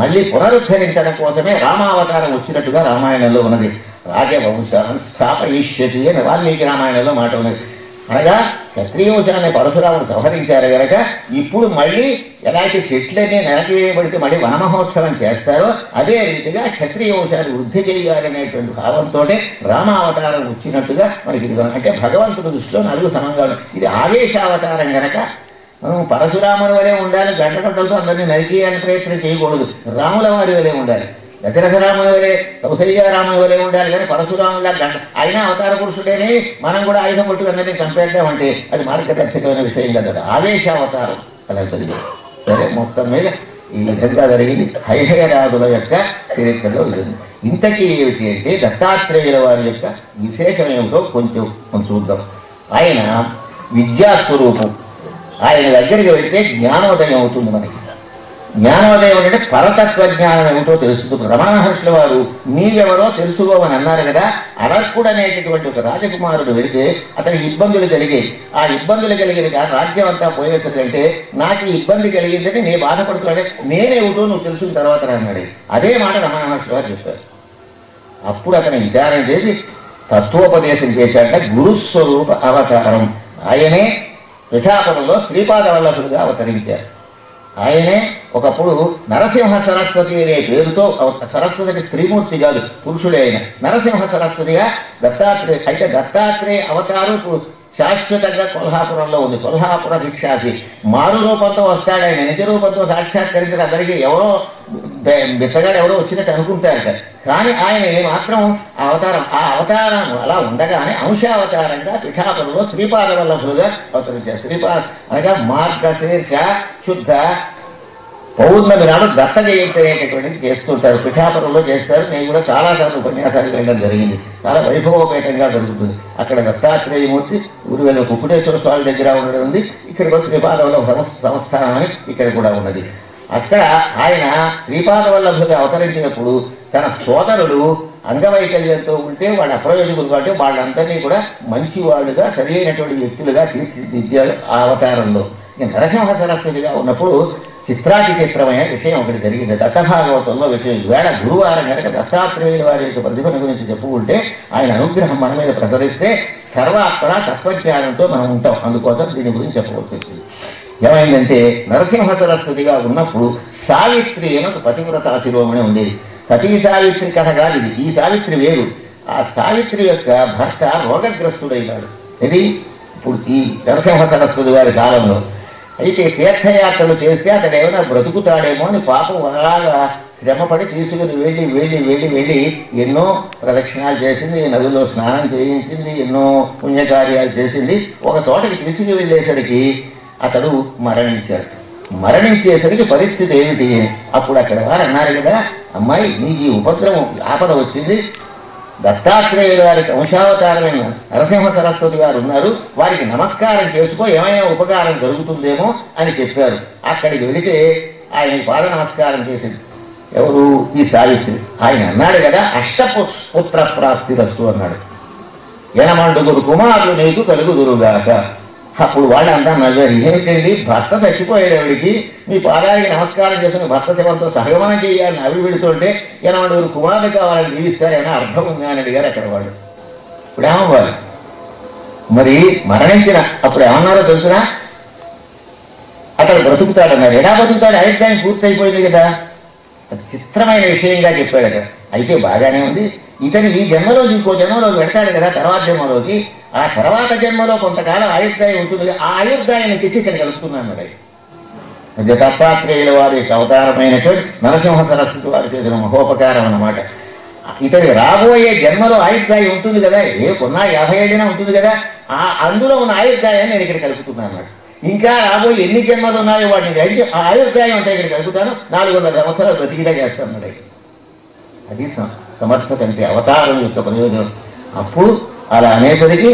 Speaker 1: మళ్ళీ పునరుద్ధరించడం కోసమే రామావతారం వచ్చినట్టుగా రామాయణంలో ఉన్నది. రాజవంశాన్ని స్థాపయిష్యతి అని వాల్మీకి రామాయణంలో మాట ఉన్నది. అనగా క్షత్రియ వంశాన్ని పరశురాముడు సంహరించారు కనుక ఇప్పుడు మళ్ళీ ఎలాంటి చెట్లన్నీ నరకేయబడితే మళ్ళీ వనమహోత్సవం చేస్తారో అదే రీతిగా క్షత్రియ వంశాన్ని వృద్ధి చేయాలనేటువంటి భావంతో రామావతారం వచ్చినట్టుగా మనకి ఇది. అంటే భగవంతుడి దృష్టిలో 4 సమంగా ఉన్నాయి. ఇది ఆవేశావతారం గనక మనం పరశురాముని వలె ఉండాలి, గంటగంటలతో అందరినీ నరికేయాలని ప్రయత్నం చేయకూడదు. రాముల వారి వలె ఉండాలి, దశరథరాముని వలె కౌసల్యారాముని వలె ఉండాలి. కానీ పరశురాములా అయినా అవతార పురుషుడేనే మనం కూడా ఆయుధం కొట్టుకు అందరినీ చంపేద్దామంటే అది మార్గదర్శకమైన విషయం కదా. ఆవేశావతారం అలా జరిగింది. సరే, మొత్తం మీద ఈ విధంగా జరిగింది హైహయరాజుల యొక్క చరిత్రలో జరిగింది. ఇంతకీ ఏమిటి అంటే దత్తాత్రేయుల వారి యొక్క విశేషం ఏమిటో కొంచెం చూద్దాం. ఆయన విద్యాస్వరూపం. ఆయన దగ్గరికి వెళితే జ్ఞానోదయం అవుతుంది మనకి. జ్ఞానోదయం అంటే పరతత్వజ్ఞానం ఏమిటో తెలుసుకుంటుంది. రమణ మహర్షుల వారు నీవెవరో తెలుసుకోమని అన్నారు కదా. అరక్కుడు అనేటటువంటి ఒక రాజకుమారుడు వెళితే అతనికి ఇబ్బందులు కలిగాయి. ఆ ఇబ్బందులు కలిగిన రాజ్యం అంతా పోయేసరికంటే నాకు ఇబ్బంది కలిగిందని నేను బాధపడుతున్నాడే, నేనేమిటో నువ్వు తెలుసుకున్న తర్వాత అన్నాడు. అదే మాట రమణ మహర్షుల వారు చెప్పారు. అప్పుడు అతను విచారణ చేసి తత్వోపదేశం చేశాక గురుస్వరూప అవతారం. ఆయనే పిఠాపురంలో శ్రీపాద వల్లభుడుగా అవతరించారు. ఆయనే ఒకప్పుడు నరసింహ సరస్వతి అనే పేరుతో, సరస్వతి స్త్రీమూర్తి కాదు పురుషుడే అయిన నరసింహ సరస్వతిగా దత్తాత్రేయ. అయితే దత్తాత్రేయ అవతారం శాశ్వతంగా కొల్హాపురంలో ఉంది. కొల్హాపుర భిక్షాసి మారు రూపంతో వస్తాడు ఆయన. నిజ రూపంతో సాక్షాత్కరించిన అందరికీ ఎవరో బిచ్చగాడు ఎవరో వచ్చినట్టు అనుకుంటారట. కానీ ఆయన మాత్రం ఆ అవతారం అలా ఉండగానే అంశావతారంగా పిఠాపురంలో శ్రీపాద వల్లభులుగా అవతరించారు. శ్రీపాద అనగా మార్గశీర్ష శుద్ధ పౌర్ణమి నాడు దత్త జయంతి అనేటటువంటిది చేస్తుంటారు. పిఠాపురంలో చేస్తారు. నేను కూడా చాలాసార్లు ఉపన్యాసాలు వెళ్ళడం జరిగింది. చాలా వైభవోపేతంగా జరుగుతుంది. అక్కడ దత్తాత్రేయమూర్తి ఊరివేళ కుక్కుటేశ్వర స్వామి దగ్గర ఉండడం ఉంది. ఇక్కడికి శ్రీపాద వల్లభ సంస్థానం అని ఇక్కడ కూడా ఉన్నది. అక్కడ ఆయన శ్రీపాద వల్లభుగా అవతరించినప్పుడు తన సోదరుడు అంగవైకల్యంతో ఉంటే వాళ్ళు అప్రయోజకులు కాబట్టి వాళ్ళందరినీ కూడా మంచి వాళ్ళుగా సరి అయినటువంటి వ్యక్తులుగా తీర్చిదిద్దారు ఆ అవతారంలో. నరసింహ సరస్వతిగా ఉన్నప్పుడు చిత్రాతిచిత్రమైన విషయం ఒకటి జరిగింది. దత్తభాగవతంలో విషయం. ఈవేళ గురువారం కనుక దత్తాత్రేయుల వారి యొక్క ప్రతిభను గురించి చెప్పుకుంటే ఆయన అనుగ్రహం మన మీద ప్రసరిస్తే సర్వాత్మన తత్వజ్ఞానంతో మనం ఉంటాం. అందుకోసం దీని గురించి చెప్పవలసి వచ్చింది. ఏమైందంటే నరసింహ సరస్వతిగా ఉన్నప్పుడు సావిత్రి అని ఒక పతివ్రత శిరోమణి ఉండేది. సతీ సావిత్రి కథ కాదు ఇది. ఈ సావిత్రి వేరు. ఆ సావిత్రి యొక్క భర్త రోగగ్రస్తుడైనాడు. ఇది ఇప్పుడు ఈ నరసింహ సరస్వతి వారి కాలంలో. అయితే తీర్థయాత్రలు చేస్తే అతడు ఏమైనా బ్రతుకుతాడేమో అని పాపం అలాగా శ్రమపడి తీసుకుని వెళ్ళి ఎన్నో ప్రదక్షిణాలు చేసింది, నదుల్లో స్నానం చేయించింది, ఎన్నో పుణ్యకార్యాలు చేసింది. ఒక తోటకి తీసుకు వెళ్ళేసరికి అతడు మరణించాడు. మరణించేసరికి పరిస్థితి ఏమిటి? అప్పుడు అక్కడ వారు అన్నారు కదా, అమ్మాయి నీకు ఈ ఉపద్రవం ఆపద వచ్చింది, దత్తాత్రేయుల వారికి వంశావతారమైన నరసింహ సరస్వతి గారు ఉన్నారు, వారికి నమస్కారం చేసుకో, ఏమైనా ఉపకారం జరుగుతుందేమో అని చెప్పారు. అక్కడికి వెళితే ఆయన పాద నమస్కారం చేసింది. ఎవరు? ఈ సావిత్రి. ఆయన అన్నాడు కదా, అష్టపుత్ర ప్రాప్తి రస్తు అన్నాడు. ఎనమండుగురు కుమారులు నీకు కలుగుదురుగాక. అప్పుడు వాళ్ళు అంతా నవ్వారు. ఏమిటండి, భర్త చచ్చిపోయేవాడికి మీ పాదానికి నమస్కారం చేసుకుని భర్త శివంతో సహగమనం చేయాలని అవి విడుతుంటే ఎనమండుగురు కుమారులు కావాలని జీవిస్తారేమో అర్థం ఉంది అని అడిగారు అక్కడ వాళ్ళు. ఇప్పుడు ఏమవ్వాలి? మరి మరణించిన అప్పుడు ఏమన్నారో తెలుసునా? అతడు బ్రతుకుతాడన్నారు. ఎలా బతుకుతాడు? ఆయుర్దాయం పూర్తి అయిపోయింది కదా. చిత్రమైన విషయంగా చెప్పాడు అక్కడ. అయితే బాగానే ఉంది. ఇతను ఈ జన్మలోకి ఇంకో జన్మలోకి పెడతాడు కదా, తర్వాత జన్మలోకి. ఆ తర్వాత జన్మలో కొంతకాలం ఆయుర్దాయం ఉంటుంది. ఆ ఆయుర్దాయాన్ని తెచ్చి ఇక్కడ కలుపుతున్నాను మరి. దత్తాత్రేయుల వారి అవతారమైనటువంటి నరసింహ సరస్వతి వారి చేసిన మహోపకారం అన్నమాట. ఇతని రాబోయే జన్మలో ఆయుర్దాయం ఉంటుంది కదా, కొన్నా 50 ఏళ్ళైనా ఉంటుంది కదా, అందులో ఉన్న ఆయుర్దాయాన్ని నేను ఇక్కడ కలుపుతున్నాను అన్నమాట. ఇంకా రాబోయే ఎన్ని జన్మలు ఉన్నాయో వాటిని అయితే ఆ ఆయుర్దాయం అంతా ఇక్కడ కలుపుతాను. 400 సంవత్సరాలు బ్రతికిగా చేస్తాను. అది సమర్థత అంటే అవతారం యొక్క ప్రయోజనం. అప్పుడు అలా అనేసరికి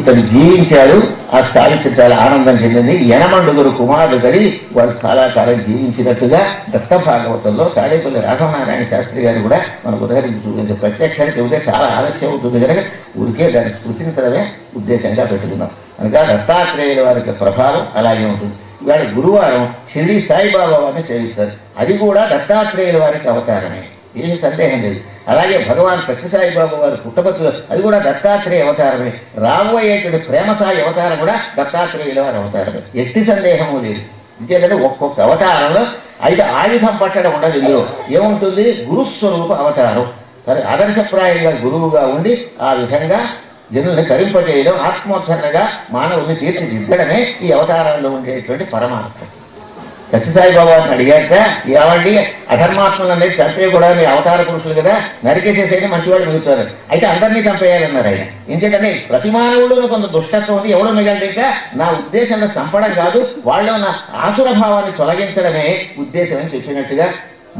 Speaker 1: ఇతను జీవించాడు. ఆ సావిత్రి చాలా ఆనందం చెందింది. ఎనమండుగురు కుమారులు కడి వాళ్ళు చాలా కాలం జీవించినట్టుగా దత్త భాగవతంలో తాడేపల్లి రాఘవనారాయణ శాస్త్రి గారు కూడా మనకు ఉదాహరించి చూపించారు. ప్రత్యక్షానికి చెబితే చాలా ఆలస్యం అవుతుంది కనుక ఊరికే దాన్ని స్పృశించడమే ఉద్దేశంగా పెట్టుకున్నాం. కనుక దత్తాత్రేయుల వారికి ప్రభావం అలాగే ఉంటుంది. ఇవాళ గురువారం షిరిడి సాయిబాబా వారిని సేవిస్తారు. అది కూడా దత్తాత్రేయుల వారికి అవతారమే, ఏమీ సందేహం లేదు. అలాగే భగవాన్ సత్యసాయిబాబా వారి పుట్టపత్రులు అది కూడా దత్తాత్రేయ అవతారమే. రాబోయేటువంటి ప్రేమసాయి అవతారం కూడా దత్తాత్రేయుల వారి అవతారమే, ఎట్టి సందేహము లేదు. ఇంకేదంటే ఒక్కొక్క అవతారంలో అయితే ఆయుధం పట్టడం ఉండదు. ఇందులో ఏముంటుంది? గురుస్వరూప అవతారం. సరే, ఆదర్శప్రాయంగా గురువుగా ఉండి ఆ విధంగా జనుల్ని తరింపజేయడం, ఆత్మోద్ధరణగా మానవుల్ని తీర్చిదిద్దడమే ఈ అవతారాల్లో ఉండేటువంటి పరమార్థం. సత్యసాయిబాబాని అడిగాక, ఏమండి అధర్మాత్మలనేది చంపేయకూడదు, అవతార పురుషులు కదా, నరికేసేసేది మంచివాడు మిగులుతారు. అయితే అందరినీ చంపేయాలన్నారు ఆయన. ఎందుకంటే ప్రతి మానవుడు కొంత దుష్టత్వం ఉంది, ఎవడో మిగలడు. ఇంకా నా ఉద్దేశంలో చంపడం కాదు, వాళ్ళు నా ఆసుర భావాన్ని తొలగించడమే ఉద్దేశం అని చెప్పినట్టుగా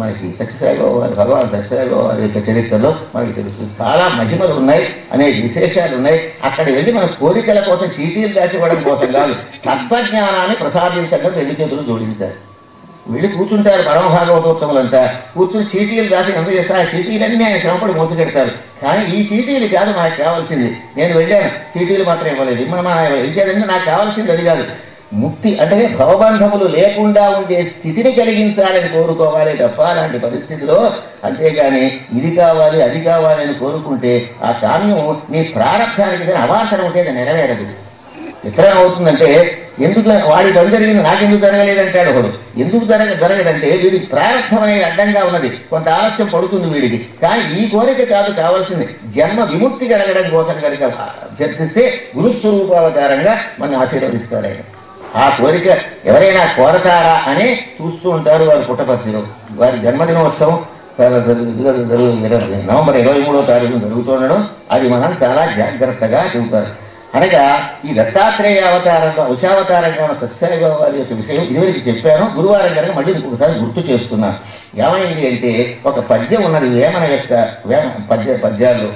Speaker 1: మనకి సత్యసాయిబాబా వారి భగవాన్ సత్యసాయిబాబా వారి యొక్క చరిత్రలో మనకి తెలుసు. చాలా మహిమలు ఉన్నాయి, అనేక విశేషాలు ఉన్నాయి. అక్కడ వెళ్ళి మన కోరికల కోసం చీటీలు దాచివ్వడం కోసం కాదు, తత్వజ్ఞానాన్ని ప్రసాదించడం 2 చేతులు జోడించారు. వెళ్ళి కూర్చుంటారు పరమభాగవతోత్తములంతా. కూర్చుని చీటీలు రాసి ఎంత చేస్తారు? ఆ చీటీలన్నీ ఆయన శ్రమపడి మోసుకెడతారు. కానీ ఈ చీటీలు కాదు మనకు కావాల్సింది. నేను వెళ్ళాను, చీటీలు మాత్రం ఇవ్వలేదు. మనం వెళ్ళేదంటే నాకు కావాల్సింది అది కాదు. ముక్తి అంటే భవబంధములు లేకుండా ఉండే స్థితిని కలిగించాలని కోరుకోవాలి తప్ప అలాంటి పరిస్థితిలో, అంతేగాని ఇది కావాలి అది కావాలి అని కోరుకుంటే ఆ కామ్యం నీ ప్రారంభానికి అవాంఛన ఉంటే అది నెరవేరదు. ఎక్కడ అవుతుందంటే, ఎందుకు వాడి పని జరిగింది నాకెందుకు జరగలేదంటాడు ఒకడు. ఎందుకు జరగదంటే వీడికి ప్రారంభం అనేది అడ్డంగా ఉన్నది, కొంత ఆలస్యం పడుతుంది వీడికి. కానీ ఈ కోరిక కాదు కావాల్సింది, జన్మ విముక్తి కలగడం కోసం కనుక చర్చిస్తే గురుస్వరూపావతారంగా మనం ఆశీర్వదిస్తాడు ఆయన. ఆ కోరిక ఎవరైనా కోరతారా అని చూస్తూ ఉంటారు వారి పుట్టపత్రిలో. వారి జన్మదినోత్సవం నవంబర్ 23వ తారీఖున జరుగుతుండడం, అది మనం చాలా జాగ్రత్తగా చెబుతారు. అనగా ఈ దత్తాత్రేయ అవతారంలో ఉషావతారంగా ఉన్న సత్యసాయిబాబా వారి యొక్క విషయం ఇదివరకు చెప్పాను. గురువారం కనుక మళ్ళీ ఇంకొకసారి గుర్తు చేసుకున్నాను. ఏమైంది అంటే, ఒక పద్యం ఉన్నది వేమన యొక్క పద్యాల్లో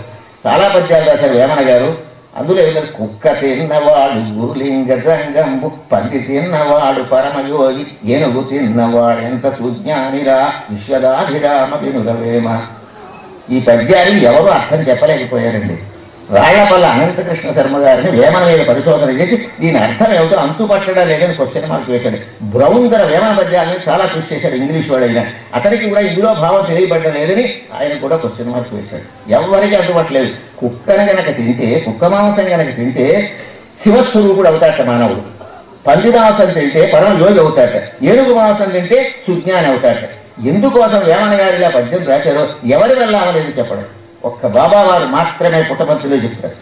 Speaker 1: చాలా పద్యాలు రాశారు వేమన గారు. అందులో ఏదో కుక్క తిన్నవాడు గురులింగ జంగంబు, పంది తిన్నవాడు పరమయోగి, ఏనుగు తిన్నవాడు ఎంత సుజ్ఞానిరా విశ్వదాభిరామ వినురవేమ. ఈ పద్యాన్ని ఎవరూ అర్థం చెప్పలేకపోయారండి. రాళ్లపల్ల అనంతకృష్ణ శర్మ గారిని వేమన మీద పరిశోధన చేసి దీని అర్థం ఏమిటో అంతుపట్టడా లేదని క్వశ్చన్ మార్క్ వేశాడు. బ్రౌన్ ధర వేమన పద్యాలని చాలా కృషి చేశాడు, ఇంగ్లీష్ వాడు అయినా. అతనికి కూడా ఇందులో భావం తెలియబడ్డలేదని ఆయన కూడా క్వశ్చన్ మార్క్ వేశాడు. ఎవరికి అంతుపట్టలేదు. కుక్కను గనక తింటే, కుక్క మాంసం గనక తింటే శివస్వరూపుడు అవుతాట మానవుడు. పంది మాంసం తింటే పరమ యోగి అవుతాట. ఏనుగు మాంసం తింటే సుజ్ఞాని అవుతాట. ఎందుకోసం వేమన గారిలా పద్యం రాశారో ఎవరి వల్ల అవలేదు చెప్పడం. ఒక్క బాబా వారు మాత్రమే పుట్టపత్రిలో చెప్తారు.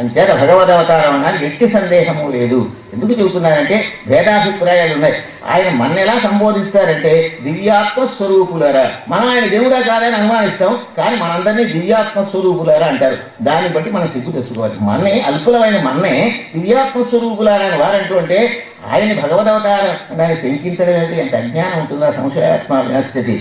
Speaker 1: అంచేత భగవదవతారం అన్నారు, ఎట్టి సందేహము లేదు. ఎందుకు చెబుతున్నారంటే భేదాభిప్రాయాలు ఉన్నాయి. ఆయన మన ఎలా సంబోధిస్తారంటే దివ్యాత్మ స్వరూపులారా. మనం ఆయన దేవుడా కాదని అనుమానిస్తాం, కానీ మనందరినీ దివ్యాత్మ స్వరూపులారా అంటారు. దాన్ని బట్టి మనం సిగ్గు తెచ్చుకోవాలి. మన్నే అల్పులమైన మన్నే దివ్యాత్మ స్వరూపులారా అని వారంటూ అంటే ఆయన భగవదవతారం దాన్ని శంకించడం ఏంటి? ఎంత అజ్ఞానం ఉంటుందా? సంశయాత్మ వినస్థితి.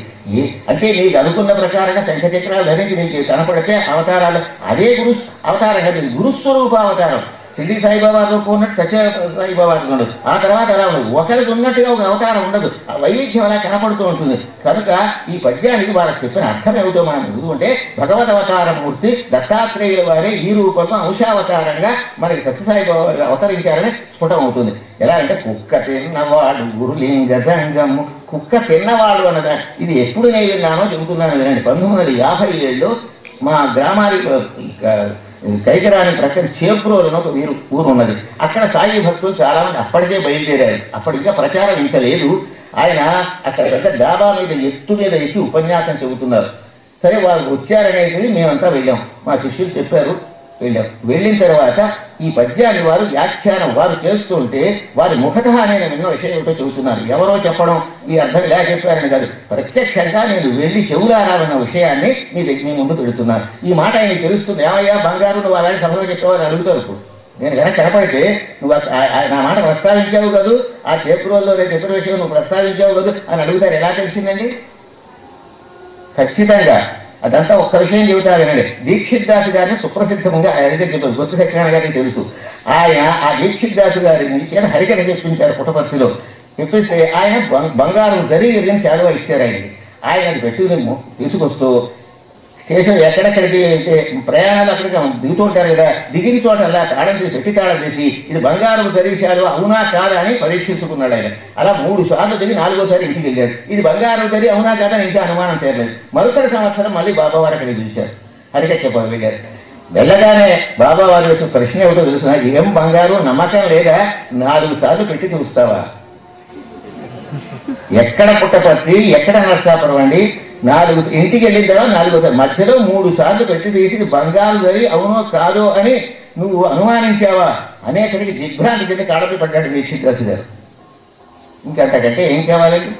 Speaker 1: అంటే నీకు అనుకున్న ప్రకారంగా శంఖచక్రాలు ధరించి నీకు కనపడితే అవతారాలు అదే గురు అవతారం కదా, గురుస్వరూప అవతారం. షిరిడి సాయిబాబా రూపం ఉన్నట్టు సత్య సాయిబాబా ఉండదు. ఆ తర్వాత అలా ఉండదు, ఒకరికి ఉన్నట్టుగా ఒక అవతారం ఉండదు, ఆ వైవిధ్యం అలా కనపడుతూ ఉంటుంది. కనుక ఈ పద్యానికి వాళ్ళకి చెప్పిన అర్థం ఏమిటో మనం ఎదుగుంటే, భగవద్ అవతారమూర్తి దత్తాత్రేయుల వారే ఈ రూపంలో అంశావతారంగా మనకి సత్యసాయిబాబా అవతరించారని స్ఫుటం అవుతుంది. ఎలా అంటే కుక్క తిన్నవాడు గురులింగదంగము, కుక్క తిన్నవాడు అన్నదా ఇది ఎప్పుడు నేను విన్నానో చెబుతున్నాను వినండి. 1957లో మా గ్రామానికి కైకరాని ప్రక్కన చేప్రోలును ఒక ఊరు ఉన్నది. అక్కడ సాయి భక్తులు చాలా మంది అప్పటికే బయలుదేరారు. అప్పటి ఇంకా ప్రచారం ఇంకా లేదు. ఆయన అక్కడ పెద్ద డాబా మీద ఎత్తు మీద ఎక్కి ఉపన్యాసం చెబుతున్నారు. సరే వాళ్ళు వచ్చారనేసి మేమంతా వెళ్ళాం, మా శిష్యులు చెప్పారు, వెళ్ళాం. వెళ్ళిన తర్వాత ఈ పద్యాన్ని వారు వ్యాఖ్యానం వారు చేస్తుంటే వారి ముఖత నేను ఎన్నో విషయం ఏమిటో చెబుతున్నారు. ఎవరో చెప్పడం ఈ అర్థం ఇలా చెప్పారని కాదు, ప్రత్యక్షంగా నేను వెళ్ళి చెవులారాలన్న విషయాన్ని మీ ముందు పెడుతున్నాను. ఈ మాట ఆయనకి తెలుస్తుంది. ఏమయ్యా బంగారు నువ్వు అలాంటి సభలో చెప్పేవారు అడుగుతారు. ఇప్పుడు నేను కనుక కనపడితే నువ్వు నా మాట ప్రస్తావించావు కదూ, ఆ చేపురోల్లో నేను చెప్పిన విషయం నువ్వు ప్రస్తావించావు కదూ అని అడుగుతారు. ఎలా తెలిసిందండి? ఖచ్చితంగా అదంతా ఒక్క విషయం చెబుతారు వినండి. దీక్షిత్ దాసు గారిని సుప్రసిద్ధంగా ఆయన చెప్పారు, బొత్స సత్యనారాయణ గారికి తెలుసు. ఆయన ఆ దీక్షిత్ దాసు గారిని చేత హరికథ చెప్పించారు పుట్టపర్తిలో. చెప్పిస్తే ఆయన బంగారు జరిగిన శాలువా ఇచ్చారు ఆయనకి. ఆయన పెట్టుకుని తీసుకొస్తూ స్టేషన్ ఎక్కడెక్కడికి ప్రయాణాలు అక్కడికి దిగుతూ ఉంటారు కదా, దిగిన చోట అలా తాళం చేసి పెట్టి తాళం చేసి ఇది బంగారు జరిశాలు అవునా కాదా అని పరీక్షించుకున్నాడు ఆయన. అలా 3 సార్లు దిగి 4వసారి ఇంటికి వెళ్ళాడు. ఇది బంగారు జరి అవునా కాదా అని ఇంకా అనుమానం తీరలేదు. మరుసటి సంవత్సరం మళ్ళీ బాబావారు అక్కడికి పిలిచారు, హరికథ చెప్పారు. వెళ్ళారు. వెళ్ళగానే బాబావారు వేసిన ప్రశ్న ఏమిటో తెలుసు, ఏం బంగారు నమ్మకం లేదా, 4 సార్లు పెట్టి చూస్తావా? ఎక్కడ పుట్టపర్తి ఎక్కడ నరసాపురం అండి, 4 ఇంటికి వెళ్ళిన తర్వాత 4వసారి మధ్యలో 3 సార్లు పెట్టి తీసి బంగారు జరి అవునో కాదో అని నువ్వు అనుమానించావా అనేసరికి దిగ్భ్రాంతి కింద కాడపి పడ్డాడు దీక్షిత్ దాసు గారు. ఇంకంతకంటే ఏం కావాలండి?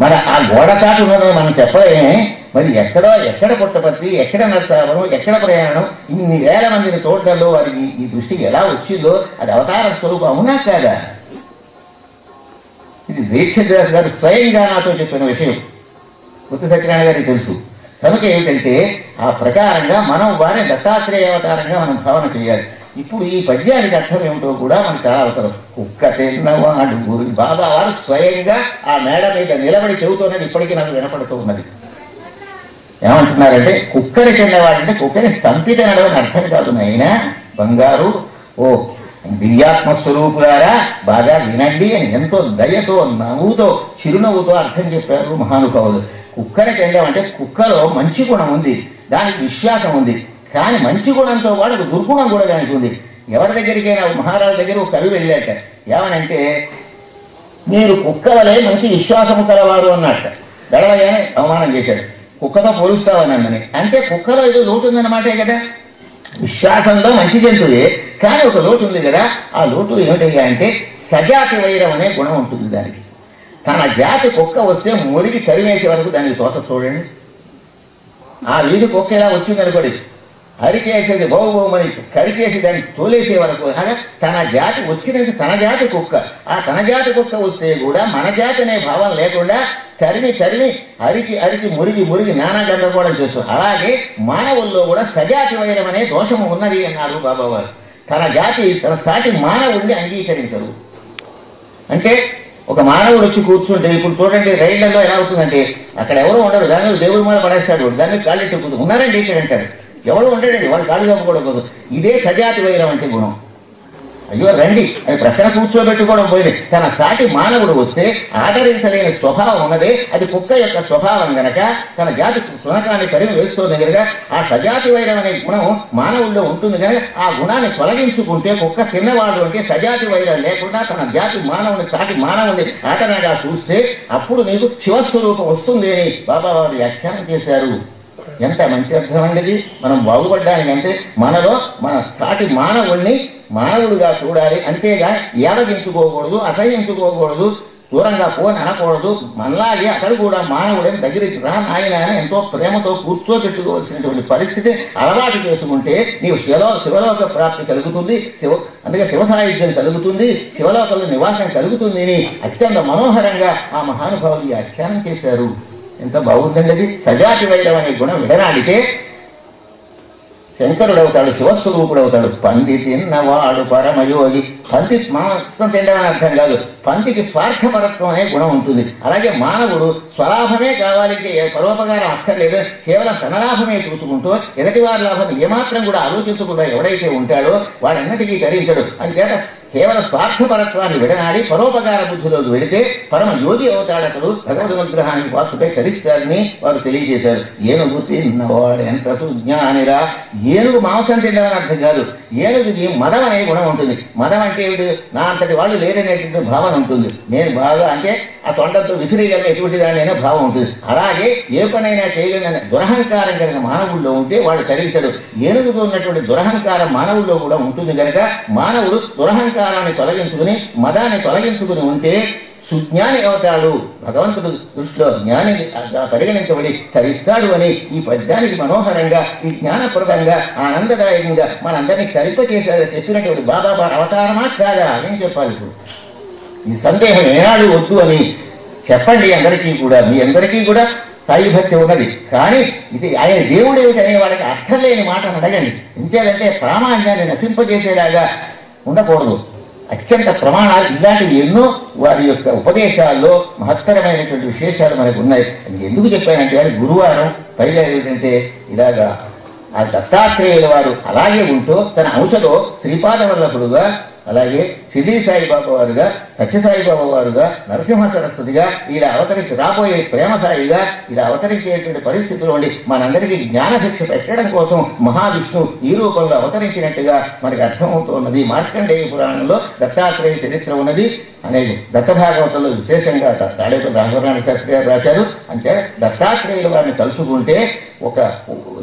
Speaker 1: మన ఆ గోడ చాటు ఉన్నదో మనం చెప్పలేమే. మరి ఎక్కడ పుట్టపర్తి ఎక్కడ నరసాపురం ఎక్కడ ప్రయాణం, ఇన్ని వేల మందిని తోటల్లో వారికి ఈ దృష్టికి ఎలా వచ్చిందో అది అవతార స్వరూపం అవునా కాదా? ఇది దీక్షిత్ దాసు గారు స్వయంగా నాతో చెప్పిన విషయం, బొత్స సత్యనారాయణ గారికి తెలుసు. కనుక ఏమిటంటే ఆ ప్రకారంగా మనం వారిని దత్తాత్రేయ అవతారంగా మనం భావన చేయాలి. ఇప్పుడు ఈ పద్యానికి అర్థం ఏమిటో కూడా మనకు చాలా అవసరం. కుక్క తిన్నవాడు గురు బాబా వారు స్వయంగా ఆ మేడ మీద నిలబడి చెబుతున్నది ఇప్పటికీ నాకు వినపడుతూ ఉన్నది. ఏమంటున్నారంటే కుక్కని తిన్నవాడంటే కుక్కని చంపి తినడం అర్థం కాదు నాయన బంగారు, ఓ దివ్యాత్మ స్వరూపులారా బాగా వినండి అని ఎంతో దయతో నవ్వుతో చిరునవ్వుతో అర్థం చెప్పారు మహానుభావులు. కుక్కని తినడం అంటే కుక్కలో మంచి గుణం ఉంది, దానికి విశ్వాసం ఉంది. కానీ మంచి గుణంతో పాటు ఒక దుర్గుణం కూడా దానికి ఉంది. ఎవరి దగ్గరికైనా మహారాజు దగ్గర ఒక కవి వెళ్ళాట, ఏమనంటే మీరు కుక్క వలె మంచి విశ్వాసము కలవారు అన్నట్ట. గడవయ్యానే అవమానం చేశాడు, కుక్కతో పోలుస్తావని అన్నని. అంటే కుక్కలో ఏదో లోటు ఉందన్నమాటే కదా. విశ్వాసంలో మంచి జంతువే, కానీ ఒక లోటు ఉంది కదా. ఆ లోటు ఏమిటయ్యా అంటే సజాతి వైరం అనే గుణం ఉంటుంది దానికి. తన జాతి కుక్క వస్తే మురిగి తరిమేసే వరకు దానికి తోత చూడండి. ఆ వీధి కుక్క ఎలా వచ్చిందనుకోండి, అరికేసేది బహుబహుమని కరికేసి దాన్ని తోలేసే వరకు. అనగా తన జాతి వచ్చినది తన జాతి కుక్క. ఆ తన జాతి కుక్క వస్తే కూడా మన జాతి అనే భావం లేకుండా తరిమి అరికి మురిగి నానా గందరగోళం చేస్తూ. అలాగే మానవుల్లో కూడా సజాతి వైరం అనే దోషము ఉన్నది అన్నారు బాబావారు. తన జాతి తన సాటి మానవుడిని అంగీకరించరు. అంటే ఒక మానవుడు వచ్చి కూర్చుంటే ఇప్పుడు చూడండి రైళ్లలో ఎలా అవుతుందంటే అక్కడ ఎవరో ఉండరు, దాన్ని దేవుడి మీద పడేస్తాడు, దాన్ని కాళ్ళు ఎక్కుతుంది ఉన్నారండి ఇక్కడ అంటారు. ఎవరు ఉంటాడండి, వాళ్ళు కాళ్ళు కప్పుకోవడం. ఇదే సజాతి వైరం అంటే గుణం. అయ్యో రండి అని ప్రక్కన కూర్చోబెట్టుకోవడం పోయింది. తన సాటి మానవుడు వస్తే ఆదరించలేని స్వభావం ఉన్నదే అది కుక్క యొక్క స్వభావం గనక తన జాతి శునకాన్ని తరిమి వేస్తోంది కనుక ఆ సజాతి వైరం అనే గుణం మానవుల్లో ఉంటుంది కనుక ఆ గుణాన్ని తొలగించుకుంటే కుక్క చిన్నవాడు అంటే సజాతి వైరం లేకుండా తన జాతి మానవుని సాటి మానవుని ఆటనగా చూస్తే అప్పుడు నీకు శివస్వరూపం వస్తుంది అని బాబా వారు వ్యాఖ్యానం చేశారు. ఎంత మంచి అర్థం అండి. మనం బాగుపడ్డానికంటే మనలో మన సాటి మానవుడిని మానవుడిగా చూడాలి, అంతేగా ఏడగించుకోకూడదు, అసహించుకోకూడదు, దూరంగా పోని అనకూడదు. మనలాగే అతడు కూడా మానవుడిని దగ్గరికి రా నాయన అని ఎంతో ప్రేమతో కూర్చోబెట్టుకోవాల్సినటువంటి పరిస్థితి అలవాటు చేసుకుంటే నీవు శివలోక ప్రాప్తి కలుగుతుంది, అందుకే శివ సాహిత్యం కలుగుతుంది, శివలోకంలో నివాసం కలుగుతుంది అని అత్యంత మనోహరంగా ఆ మహానుభావులు వ్యాఖ్యానం చేశారు. ఎంత బాగుందండి అది. సజాతి వైరం అనే గుణం విడనాడితే శంకరుడు అవుతాడు, శివస్వరూపుడు అవుతాడు. పంది తిన్నవాడు పరమయోగి. పంది మాంసం తినడం అర్థం కాదు, పందికి స్వార్థపరత్వం అనే గుణం ఉంటుంది. అలాగే మానవుడు స్వలాభమే కావాలి, పరోపకారం అక్కర్లేదు, కేవలం తనలాభమే చూసుకుంటూ ఎదటి వారి లాభం ఏమాత్రం కూడా ఆలోచించకుండా ఎవడైతే ఉంటాడో వాడన్నిటికీ ధరించడు. అంచేత కేవలం స్వార్థపరత్వాన్ని విడనాడి పరోపకార బుద్ధిలోకి వెళితే పరమ యోగి అవుతాడతడు, భగవదనుగ్రహానికి పాత్రపై తరిస్తాడని వారు తెలియజేశారు. ఏనుగు తిన్నవాడు ఎంత సుజ్ఞానిరా. ఏనుగు మాంసం తినడం అర్థం కాదు, ఏనుగుకి మదం అనే గుణం ఉంటుంది. మదం అంటే ఏమిటి? నా అంతటి వాళ్ళు లేదనేటువంటి భావన ఉంటుంది. నేను బాగా అంటే ఆ తొండతో విసిరేయగలిగిన ఎటువంటి దానినైనా భావం ఉంటుంది. అలాగే ఏ పనైనా చేయగలిగిన దురహంకారం కలిగిన మానవుల్లో ఉంటే వాడు తరించడు. ఏనుగుతో ఉన్నటువంటి దురహంకారం మానవుల్లో కూడా ఉంటుంది కనుక మానవుడు దురహంకారాన్ని తొలగించుకుని మదాన్ని తొలగించుకుని ఉంటే సుజ్ఞాని అవుతాడు. భగవంతుడు దృష్టిలో జ్ఞాని పరిగణించబడి తరిస్తాడు అని ఈ పద్యానికి మనోహరంగా, ఈ జ్ఞానప్రదంగా, ఆనందదాయకంగా మనందరినీ తరింపచేశారు చెప్పినటువంటి బాబాబార్ అవతారమా కాదా అని చెప్పాలి. ఇప్పుడు ఈ సందేహం ఏనాడు వద్దు అని చెప్పండి అందరికీ కూడా. మీ అందరికీ కూడా సాయి భక్తి ఉన్నది, కానీ ఇది ఆయన దేవుడు ఏమిటి అనే వాళ్ళకి అర్థం లేని మాటను అడగండి. ఇంకేదంటే ప్రామాణ్యాన్ని నశింపజేసేలాగా ఉండకూడదు. అత్యంత ప్రమాణాలు ఇలాంటివి ఎన్నో వారి యొక్క ఉపదేశాల్లో మహత్తరమైనటువంటి విశేషాలు మనకు ఉన్నాయి. ఎందుకు చెప్పానంటే వారి గురువారం పైగా ఏమిటంటే ఇలాగా ఆ దత్తాత్రేయుల వారు అలాగే ఉంటూ తన అంశలో శ్రీపాద వల్లభుడుగా, అలాగే షిరిడి సాయిబాబా వారుగా, సత్యసాయిబాబా వారుగా, నరసింహ సరస్వతిగా ఇలా అవతరించి రాబోయే ప్రేమసాయిగా ఇలా అవతరించేటువంటి పరిస్థితుల్లో ఉండి మనందరికీ జ్ఞానభిక్ష పెట్టడం కోసం మహావిష్ణువు ఈ రూపంలో అవతరించినట్టుగా మనకి అర్థమవుతున్నది. మార్కండేయ పురాణంలో దత్తాత్రేయ చరిత్ర ఉన్నది అనేది దత్తభాగవతంలో విశేషంగా తాడేపల్లి రాఘవరాణ శాస్త్రి గారు రాశారు. అంటే దత్తాత్రేయుల వారిని తలుచుకుంటే ఒక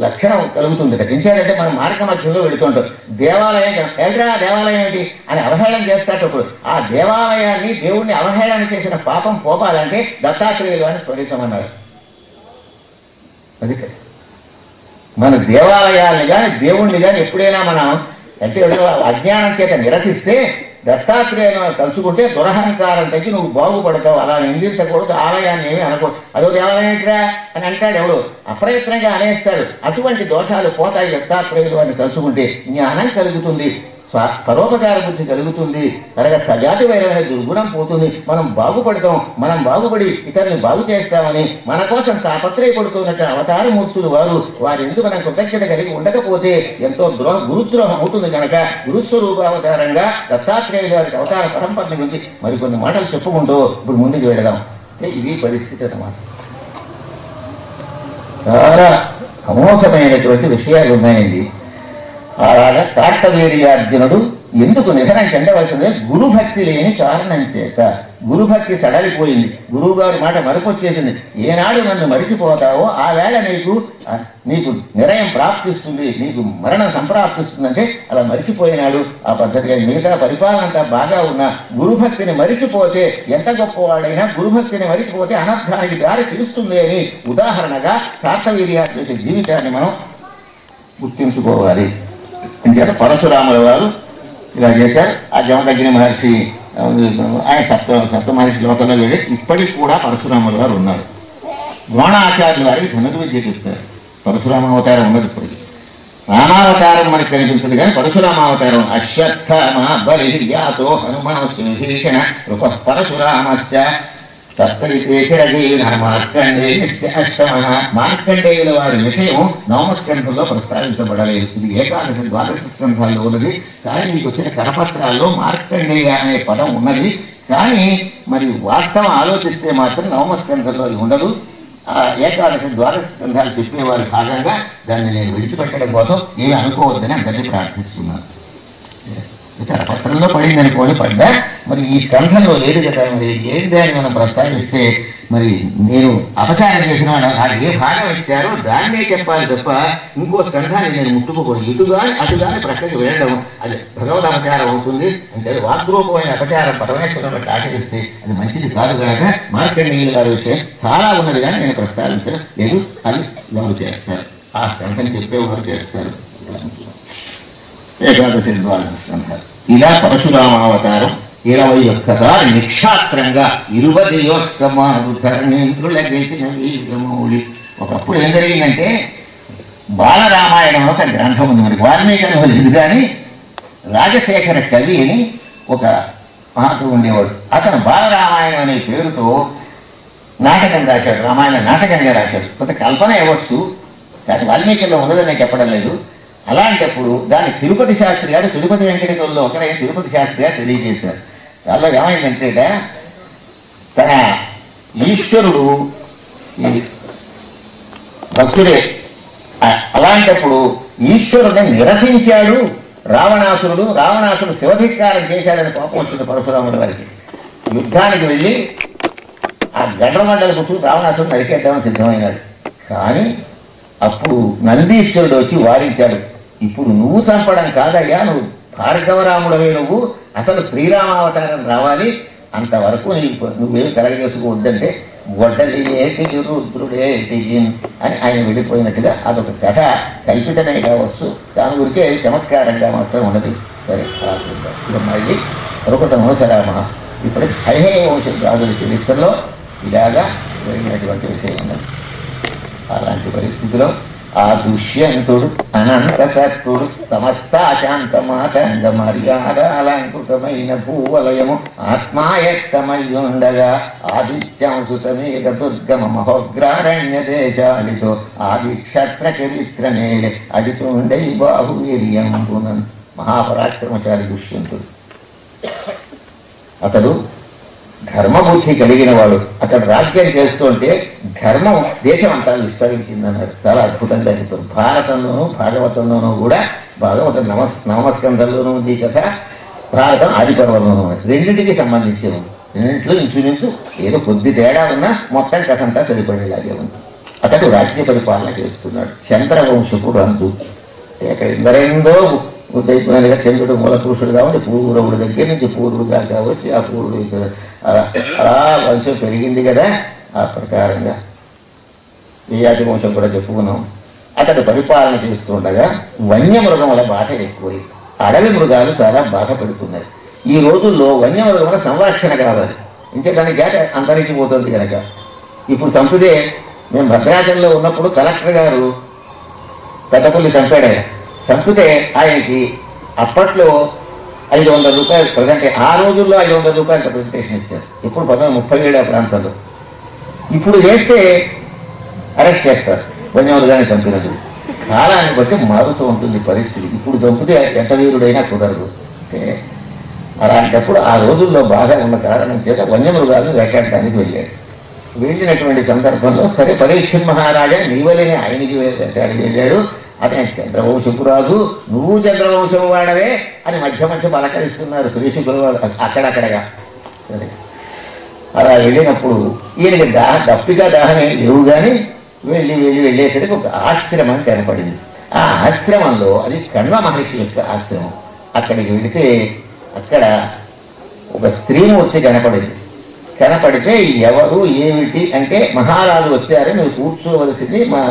Speaker 1: లక్షణం కలుగుతుంది. ఎంచేదంటే మనం మార్గ మధ్యంలో వెళుతుంటాం. దేవాలయం ఏంట్రా దేవాలయం ఏంటి అని అవహేళన చేసేటప్పుడు ఆ దేవాలయాన్ని దేవుణ్ణి అవహేళన చేసిన పాపం పోపాలంటే దత్తాత్రేయులు అని స్మరించమన్నారు. అది మన దేవాలయాల్ని కానీ దేవుణ్ణి కానీ ఎప్పుడైనా మనం అంటే అజ్ఞానం చేత నిరసిస్తే దత్తాత్రేయులను తలుచుకుంటే దురహంకారం తగ్గి నువ్వు బాగుపడతావు. అలా నిందించకూడదు, ఆలయాన్ని ఏమీ అనకూడదు. అదో దేవాలయం ఏంటిరా అని అంటాడు ఎవడు, అప్రయత్నంగా అనేస్తాడు. అటువంటి దోషాలు పోతాయి దత్తాత్రేయులు అని తలుచుకుంటే. జ్ఞానం కలుగుతుంది, పరోపకార బుద్ధి కలుగుతుంది, అలాగే సజాతివైన దుర్గుణం పోతుంది. మనం బాగుపడతాం, మనం బాగుపడి ఇతరులను బాగు చేస్తామని మన కోసం తాపత్రయపడుతున్నట్టు అవతారమూర్తులు వారు ఎందుకు మనం కృతజ్ఞత కలిగి ఉండకపోతే ఎంతో గురుద్రోహం అవుతుంది. కనుక గురుస్వరూపావతారంగా దత్తాత్రేయుల వారికి అవతార పరంపర గురించి మరికొన్ని మాటలు చెప్పుకుంటూ ఇప్పుడు ముందుకు వెళదాం. ఇది పరిస్థితి అన్నమాట. చాలా అమోఘమైనటువంటి విషయాలు ఉన్నాయండి. అలాగా కార్తవీర్యార్జునుడు ఎందుకు నిధనం చెందవలసిందే? గురుభక్తి లేని కారణం చేత. గురుభక్తి సడలిపోయింది, గురువు గారి మాట మరపొచ్చేసింది. ఏనాడు నన్ను మరిచిపోతావో ఆ వేళ నీకు నిరయం ప్రాప్తిస్తుంది, నీకు మరణం సంప్రాప్తిస్తుందంటే అలా మరిచిపోయినాడు. ఆ పద్ధతిగా మిగతా పరిపాలన అంతా బాగా ఉన్న గురుభక్తిని మరిచిపోతే, ఎంత గొప్పవాడైనా గురుభక్తిని మరిచిపోతే అనర్థానికి దారి తెలుస్తుంది అని ఉదాహరణగా కార్తవీర్యార్జునుడి జీవితాన్ని మనం గుర్తించుకోవాలి. అంచేత పరశురాముల వారు ఇలా చేశారు. ఆ జమదగ్ని మహర్షి ఆయన సప్త మహర్షి లోకంలో వెళ్ళి ఇప్పటికి కూడా పరశురాముల వారు ఉన్నారు. ద్రోణాచార్యుల వారికి ధనుర్ విద్య చెప్తారు. పరశురామ అవతారం ఉన్నది. ఇప్పటికి రామావతారం మనకి కనిపించదు కానీ పరశురామావతారం అశ్వత్థామ బలి యాతో హనుమానస్య విభీషణ రూప పరశురామస్య మార్కండేయుల వారి విషయం నవమస్కంధంలో ప్రస్తావించబడలేదు. ఇది ఏకాదశి ద్వాదశ స్కంధాల్లో ఉన్నది. కానీ మీకు వచ్చిన కరపత్రాల్లో మార్కండేయ అనే పదం ఉన్నది. కానీ మరి వాస్తవం ఆలోచిస్తే మాత్రం నవమస్కంధంలో అది ఉండదు. ఏకాదశి ద్వాదశ స్కంధాలు చెప్పేవారి భాగంగా దాన్ని నేను విడిచిపెట్టడం కోసం ఏమి అనుకోవద్దని అందరినీ ప్రార్థిస్తున్నాను. కరపత్రంలో పడింది అనుకోని పడ్డా, మరి ఈ స్కంధంలో లేదు కదా. మరి ఏంటి దాన్ని మనం ప్రస్తావిస్తే మరి నేను అపచారం చేసిన నాకు ఏ భాగం ఇచ్చారో దాన్నే చెప్పాలి తప్ప ఇంకో స్కంధాన్ని నేను ముట్టుకోకూడదు. ఇటుగాని అటుగాని ప్రక్కకి వెళ్ళడం అది భగవద్ అపచారం అవుతుంది. అంటే వాగ్రూపమైన అపచారం పరమేశ్వరులకు ఆచరిస్తే అది మంచిది కాదు. కనుక మార్కండేయుల గారి విషయం చాలా ఉన్నది కానీ నేను ప్రస్తావించడం లేదు. అది వారు చేస్తారు, ఆ స్కంధం చెప్పేవారు చేస్తారు. ఏకాదశి ద్వాదశ స్కంధాలు ఇలా పరశురామావతారం 21 నిక్షాత్రంగా 20 ధరణీంద్రుల గెలిచిన వీరమౌళి. ఒకప్పుడు ఏం జరిగిందంటే బాలరామాయణం ఒక గ్రంథం ఉంది. మనకి వాల్మీకి లేదు, కానీ రాజశేఖర కవి అని ఒక మహాత్ముడు ఉండేవాడు. అతను బాలరామాయణం అనే పేరుతో నాటకం రాశాడు. రామాయణ నాటకంగా రాశాడు. కొంత కల్పన ఇవ్వచ్చు, కానీ వాల్మీకిలో ఉన్నదని నేను చెప్పడం లేదు. అలాంటప్పుడు దాన్ని తిరుపతి శాస్త్రి గారు, తిరుపతి వెంకటేశ్వరులో ఒకరైన తిరుపతి శాస్త్రి గారు తెలియజేశారు. దానిలో ఏమైందంటే తన ఈశ్వరుడు ఈ భక్తుడే. అలాంటప్పుడు ఈశ్వరుడిని నిరసించాడు రావణాసురుడు. రావణాసురుడు శివధిక్కారం చేశాడని కోపం వచ్చింది పరశురాముడి వారికి. యుద్ధానికి వెళ్ళి ఆ గడ్డమండలు కూర్చుని రావణాసురుడు నరికేద్దామని సిద్ధమైనాడు. కానీ అప్పుడు నందీశ్వరుడు వచ్చి వారించాడు, ఇప్పుడు నువ్వు చంపడం కాదయ్యా, నువ్వు భార్గవరాముడవే, నువ్వు అసలు శ్రీరామావతారం రావాలి, అంతవరకు నువ్వేమి కలగజేసుకోవద్దంటే గొడ్డలి ఏటికి రుద్రుడేటికి అని ఆయన వెళ్ళిపోయినట్టుగా అదొక కథ. కల్పితమే కావచ్చు, దాని గురికే చమత్కారంగా మాత్రం ఉన్నది. సరే, అలా చూద్దాం. ఇక మళ్ళీ మరొకటి మోసరామ ఇప్పుడు హైహయ వంశం రాజుల చరిత్రలో ఇలాగా జరిగినటువంటి విషయం ఉన్నది. అలాంటి పరిస్థితిలో ఆ దుష్యంతుడు అనంత సత్తుడు సమస్తాశాంత మాతంగ మర్యాదాలంకృతమైన భూవలయము ఆత్మాయత్తమయ్యుండగా ఆదిత్యంసు సమేత దుర్గమ మహోగ్రారణ్య దేశాలితో ఆది క్షత్ర చరిత్ర నేలే అడితుండై బాహువీర్యంబునన్. మహాపరాక్రమశాలి దుష్యంతుడు. అతడు ధర్మబుద్ధి కలిగిన వాడు. అతడు రాజ్యం చేస్తుంటే ధర్మం దేశం అంతా విస్తరించిందన్నారు. చాలా అద్భుతంగా చెప్తారు. భారతంలోనూ భాగవతంలోనూ కూడా, భాగవతం నవమస్కంధంలోనూ ఉంది కథ, భారతం ఆదిపర్వంలోనూ ఉంది. రెండింటికి సంబంధించి రెండింటిలో ఇంచుమించు ఏదో కొద్ది తేడా ఉన్నా మొత్తం కథ అంతా సరిపడేలాగే ఉంది. అతడు రాజ్య పరిపాలన చేస్తున్నాడు. చంద్రవంశకుడు అంటూ అక్కడ ఎందరెందో ఉద్దయిపోయినగా చంద్రుడు మూల పురుషుడు కాబట్టి పూర్వుడు దగ్గర నుంచి పూర్వుడుగా కావచ్చు, ఆ పూర్వుడు అలా వంశం పెరిగింది కదా. ఆ ప్రకారంగా యయాతి వంశం కూడా చెప్పుకున్నాం. అతడు పరిపాలన చేస్తుండగా వన్యమృగముల బాధ ఎక్కువై అడవి మృగాలు చాలా బాధ పెడుతున్నాయి. ఈ రోజుల్లో వన్యమృగముల సంరక్షణ కావాలి, ఇంకేదాని జాత అంతరించిపోతుంది కనుక. ఇప్పుడు చంపితే, మేము భద్రాచలంలో ఉన్నప్పుడు కలెక్టర్ గారు పెద్దపల్లి చంపాడు. చంపితే ఆయనకి అప్పట్లో 500 రూపాయలు ప్రజెంట్, ఆ రోజుల్లో 500 రూపాయలు ప్రజెంటేషన్ ఇచ్చారు. ఇప్పుడు 1937 ఆ ప్రాంతంలో. ఇప్పుడు చేస్తే అరెస్ట్ చేస్తారు వన్యమృగాన్ని చంపినట్టు. కాలాన్ని బట్టి మారుతూ ఉంటుంది పరిస్థితి. ఇప్పుడు చంపితే ఎంత వీరుడైనా కుదరదు. అంటే అలాంటప్పుడు ఆ రోజుల్లో బాగా ఉన్న కారణం చేత వన్యమృగాలను వేటాడటానికి వెళ్ళాడు. వెళ్ళినటువంటి సందర్భంలో సరే పరీక్షిత్ మహారాజా నీవలేని ఆయనకి వేటాడికి వెళ్ళాడు. అతను చంద్రవంశపు రాజు, నువ్వు చంద్రవంశపు వాడవే అని మధ్య మధ్య పలకరిస్తున్నారు శ్రీశుకుల వాడు అక్కడక్కడగా. సరే, అలా వెళ్ళినప్పుడు ఈయనకి దప్పిగా దాహమే లేవు, కానీ వెళ్ళేసరికి ఒక ఆశ్రమం కనపడింది. ఆ ఆశ్రమంలో అది కణ్వ మహర్షి యొక్క ఆశ్రమం. అక్కడికి వెళితే అక్కడ ఒక స్త్రీమూర్తి కనపడితే ఎవరు ఏమిటి అంటే, మహారాజు వచ్చారు, నువ్వు కూర్చోవలసింది, మా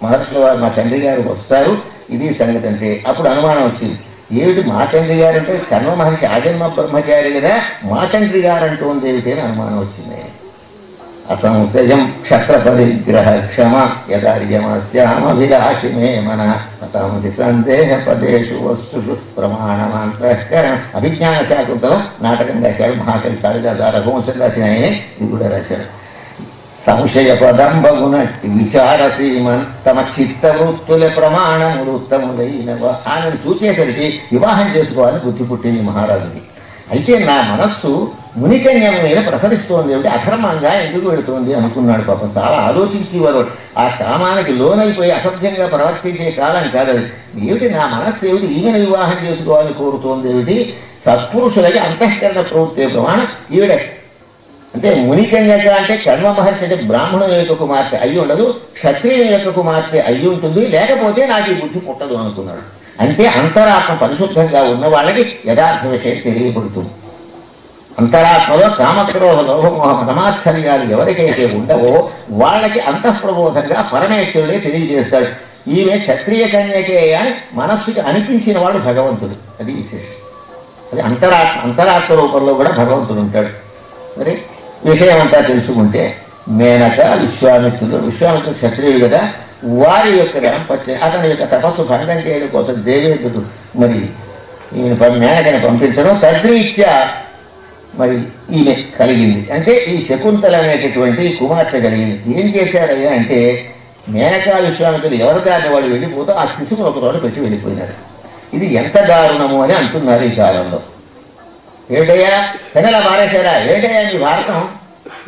Speaker 1: మహర్షుల వారు మా తండ్రి గారు వస్తారు, ఇది సంగతి అంటే. అప్పుడు అనుమానం వచ్చింది, ఏమిటి మా తండ్రి గారు అంటే కర్మ మహర్షి ఆజన్మ బ్రహ్మచారి కదా, మా తండ్రి గారు అంటూ ఉంది ఏమిటి అని అనుమానం వచ్చింది. అసంశయం క్షత్ర పరిగ్రహ క్షమ యదార్యమస్యామభిలాషిమే మన తమది సందేహ పదేషు వస్తుషు ప్రమాణమాంతఃకరణ. అభిజ్ఞాన శాకుంతల నాటకం రాశాడు మహాకవి కాళిదాసు. రఘువంశం రాసిన ఆయనే ఇది కూడా రాశాడు. సంశయ పదంబగునట్టి విచారసీమన్ తమ చిత్తవృత్తుల ప్రమాణములుత్తములైనవ. ఆమెను చూసేసరికి వివాహం చేసుకోవాలని బుద్ధి పుట్టింది మహారాజుకి. అయితే నా మనస్సు మునికన్యం మీద ప్రసరిస్తోంది, ఏమిటి అధర్మంగా ఎందుకు వెళుతోంది అనుకున్నాడు. పాపం చాలా ఆలోచించేవారు. ఆ కామానికి లోనైపోయి అసభ్యంగా ప్రవర్తించే కాలం కాదది. ఏమిటి నా మనస్సు ఏమిటి ఈమెను వివాహం చేసుకోవాలని కోరుతోంది ఏమిటి? సత్పురుషులకి అంతఃకరణ ప్రవృత్తి ప్రమాణం ఈవిడే. అంటే మునికన్యక అంటే కణ్వ మహర్షి అంటే బ్రాహ్మణుల యొక్క కుమార్తె అయ్యి ఉండదు, క్షత్రియుని యొక్క కుమార్తె అయ్యి ఉంటుంది, లేకపోతే నాకు ఈ బుద్ధి పుట్టదు అనుకున్నాడు. అంటే అంతరాత్మ పరిశుద్ధంగా ఉన్న వాళ్ళకి యథార్థ విషయం తెలియబడుతుంది. అంతరాత్మలో కామక్రోధ లోభమోహ మతమాత్సర్యాలు ఎవరికైతే ఉండవో వాళ్ళకి అంతఃప్రబోధంగా పరమేశ్వరుడే తెలియజేస్తాడు. ఈమె క్షత్రియ కన్యకే అని మనస్సుకి అనిపించిన వాడు భగవంతుడు. అది విశేషం. అది అంతరాత్మ రూపంలో కూడా భగవంతుడు ఉంటాడు. సరే, విషయం అంతా తెలుసుకుంటే మేనక విశ్వామిత్రుడు క్షత్రియుడు కదా, వారి యొక్క దాంపత్యం అతని యొక్క తపస్సు భంగం చేయడం కోసం దేవేంద్రుడు మరి ఈయన మేనకని పంపించడం తద్రీత్యా మరి ఈమె కలిగింది. అంటే ఈ శకుంతల అనేటటువంటి కుమార్తె కలిగింది. ఏం చేశారయ్యా అంటే మేనకా విశ్వామిత్రులు ఎవరి దాన్ని వాళ్ళు వెళ్ళిపోతూ ఆ శిశువును ఒక రోడ్డు పెట్టి వెళ్ళిపోయినారు. ఇది ఎంత దారుణము అని అంటున్నారు ఈ కాలంలో. ఏటయ్యా పెనలా మారేశారా, ఏటయ్యా మీ భారతం,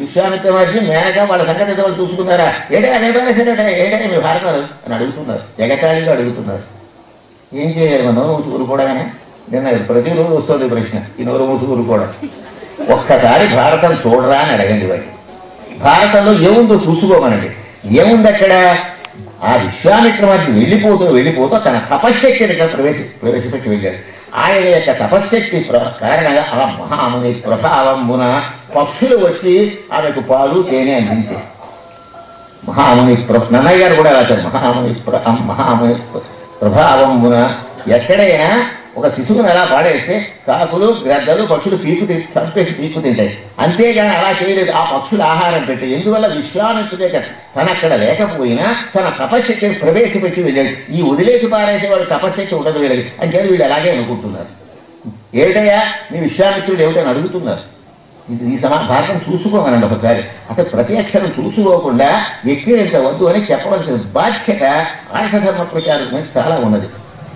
Speaker 1: విశ్వామిత్ర మహర్షి మేనక వాళ్ళ సంగతి వాళ్ళు చూసుకున్నారా, ఏటయ్యా అదే మారేశారట, ఏటయ్యా మీ భారతం అని అడుగుతున్నారు, ఎగతాళిగా అడుగుతున్నారు. ఏం చేయాలి మన నోరు మూసుకులు కూడా నిన్న ప్రతిరోజు వస్తుంది ప్రశ్న, ఈ నోరు మూసుకులు కూడా. ఒక్కసారి భారతం చూడరా అని అడగండి వాడి. భారతంలో ఏముందో చూసుకోమనండి. ఏముంది అక్కడ? ఆ విశ్వామిత్ర మహర్షి వెళ్ళిపోతూ తన తపశ్శక్తిని ప్రవేశపెట్టి వెళ్ళాడు. ఆయన యొక్క తపశ్శక్తి కారణంగా ఆ మహాముని ప్రభావమున పక్షులు వచ్చి ఆమెకు పాలు తేనె అందించాయి. మహాముని నన్నయ్య గారు కూడా రాశారు, మహాముని ప్రభావమున ఎక్కడైనా ఒక శిశువుని అలా పాడేస్తే కాకులు గ్రద్దలు పక్షులు చంపేసి పీకు తింటాయి. అంతేగాని అలా చేయలేదు. ఆ పక్షులు ఆహారం పెట్టి, ఎందువల్ల విశ్వామిత్రుడే తన అక్కడ లేకపోయినా తన తపశ్శక్తిని ప్రవేశపెట్టి వెళ్ళాడు. ఈ వదిలేసి పారేసే వాళ్ళు తపశ్శక్తి ఉండదు వీళ్ళకి అంటే వీళ్ళు అలాగే అనుకుంటున్నారు. ఏమిటయ్యా నీ విశ్వామిత్రుడు ఏమిటని అడుగుతున్నారు. ఈ భారతం చూసుకోమనండి ఒకసారి. అసలు ప్రతి అక్షరం చూసుకోకుండా ఎక్కిరించవద్దు అని చెప్పవలసిన బాధ్యత ఆర్షధర్మ ప్రచారం మీద చాలా ఉన్నది.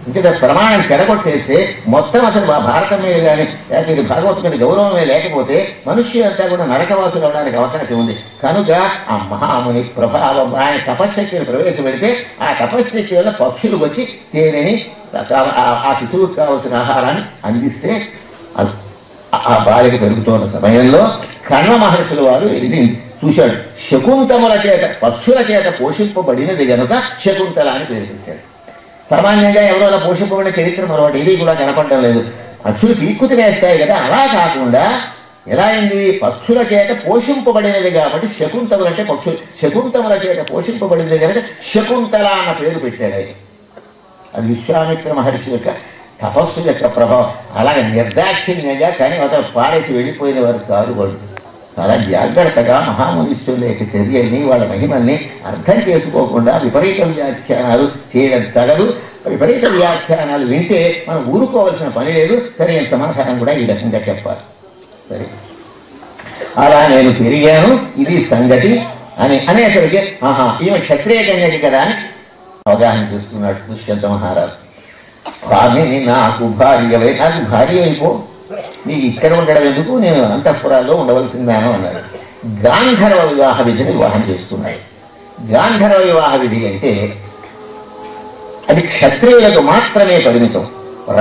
Speaker 1: ఇంకా ప్రమాణం చెడగొట్టేస్తే మొత్తం అసలు భారతం మీద కానీ లేకపోతే భగవత్ మీద గౌరవమే లేకపోతే మనుష్యులంతా కూడా నరకవాసులు అవడానికి అవకాశం ఉంది. కనుక ఆ మహాముని ప్రభావం ఆయన తపశ్శక్తిని ప్రవేశపెడితే ఆ తపశ్శక్తి వల్ల పక్షులు వచ్చి తేనెని ఆ శిశువుకు కావలసిన ఆహారాన్ని అందిస్తే ఆ బాలిక పెరుగుతున్న సమయంలో కణ్వ మహర్షుల వారు ఇది చూశాడు. శకుంతముల చేత పక్షుల చేత పోషింపబడినది గనుక శకుంతల అని పేరు పెట్టాడు. సామాన్యంగా ఎవరో అలా పోషింపబడిన చరిత్ర మరొకటి ఇది కూడా కనపడడం లేదు. పక్షులు పీక్కు తినేస్తాయి కదా, అలా కాకుండా ఎలా అయింది? పక్షుల చేత పోషింపబడినది కాబట్టి శకుంతములు అంటే పక్షులు, శకుంతముల చేత పోషింపబడినది కనుక శకుంతల అన్న పేరు పెట్టాడు. అది విశ్వామిత్ర మహర్షి యొక్క తపస్సు యొక్క ప్రభావం. అలాగే నిర్దాక్షిణ్యంగా కానీ అతను పారేసి వెళ్ళిపోయిన వారు కాదు వాళ్ళు. చాలా జాగ్రత్తగా మహామునీశ్వరుల యొక్క చర్యల్ని వాళ్ళ మహిమల్ని అర్థం చేసుకోకుండా విపరీత వ్యాఖ్యానాలు చేయడం తగదు. విపరీత వ్యాఖ్యానాలు వింటే మనం ఊరుకోవాల్సిన పని లేదు. సరైన సమాధానం కూడా ఈ రకంగా చెప్పాలి. సరే, అలా నేను పెరిగాను, ఇది సంగతి అని అనేసరికి ఈమె క్షత్రియ కన్యకి కదా అని అవగాహన చేసుకున్నాడు దుష్యంత మహారాజు. స్వామి నాకు భార్యవే, నాకు భార్య అయిపో, నీకు ఇక్కడ ఉండడం ఎందుకు, నేను అంతఃపురాల్లో ఉండవలసిందాను అన్నాడు. గాంధర్వ వివాహ విధిని వివాహం చేస్తున్నాడు. గాంధర్వ వివాహ విధి అంటే అది క్షత్రియులకు మాత్రమే పరిమితం.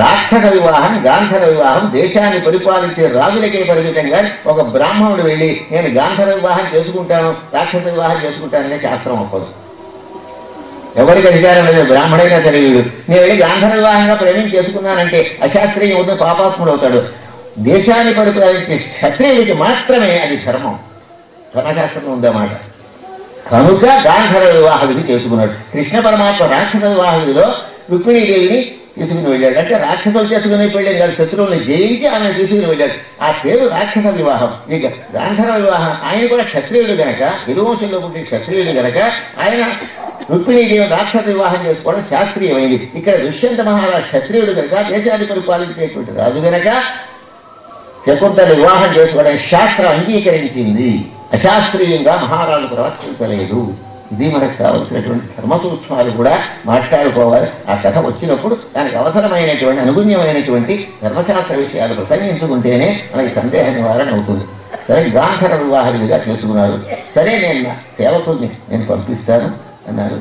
Speaker 1: రాక్షస వివాహం, గాంధర్వ వివాహం దేశాన్ని పరిపాలించే రాజులకే పరిమితం. కానీ ఒక బ్రాహ్మణుడు వెళ్ళి నేను గాంధర్వ వివాహం చేసుకుంటాను, రాక్షస వివాహం చేసుకుంటాననే శాస్త్రం ఒప్పదు. ఎవరికి అధికారం లేదు. బ్రాహ్మణైనా సరే వీడు నేను వెళ్ళి గాంధర్వ వివాహంగా ప్రేమించి చేసుకున్నానంటే అశాస్త్రీయం అవుతుంది, పాపాత్ముడు అవుతాడు. దేశాన్ని పరిపాలించే క్షత్రియుడికి మాత్రమే అది ధర్మం, ధర్మశాస్త్రం ఉందన్నమాట. కనుక గాంధర్వ వివాహ విధి చేసుకున్నాడు. కృష్ణ పరమాత్మ రాక్షస వివాహ విధిలో రుక్మిణీదేవిని తీసుకుని వెళ్ళాడు. అంటే రాక్షసులు చేసుకుని వెళ్ళాడు కాదు, శత్రువుల్ని జయించి ఆమెను తీసుకుని వెళ్ళాడు. ఆ పేరు రాక్షస వివాహం. ఇక గాంధర్వ వివాహం ఆయన కూడా క్షత్రియుడు గనక, యదువంశంలో పుట్టిన క్షత్రియుడు గనక ఆయన రుక్మిణీదేవి రాక్షస వివాహం చేసుకోవడం శాస్త్రీయమైంది. ఇక్కడ దుష్యంత మహారాజు క్షత్రియుడు కనుక, దేశాన్ని పరిపాలించేటువంటి రాజు గనక శకుంతల వివాహం చేసుకోవడం శాస్త్రం అంగీకరించింది. అశాస్త్రీయంగా మహారాజు ప్రవర్తించలేదు. ఇది మనకు కావలసినటువంటి ధర్మ సూక్ష్మాలు కూడా మాట్లాడుకోవాలి. ఆ కథ వచ్చినప్పుడు దానికి అవసరమైనటువంటి అనుగుణ్యమైనటువంటి ధర్మశాస్త్ర విషయాలు ప్రసంగించుకుంటేనే మనకి సందేహ నివారణ అవుతుంది. సరే, గాంధర్వ వివాహ విధిగా చేసుకున్నారు. సరే, నేను నా సేవకుల్ని నేను పంపిస్తాను అన్నారు.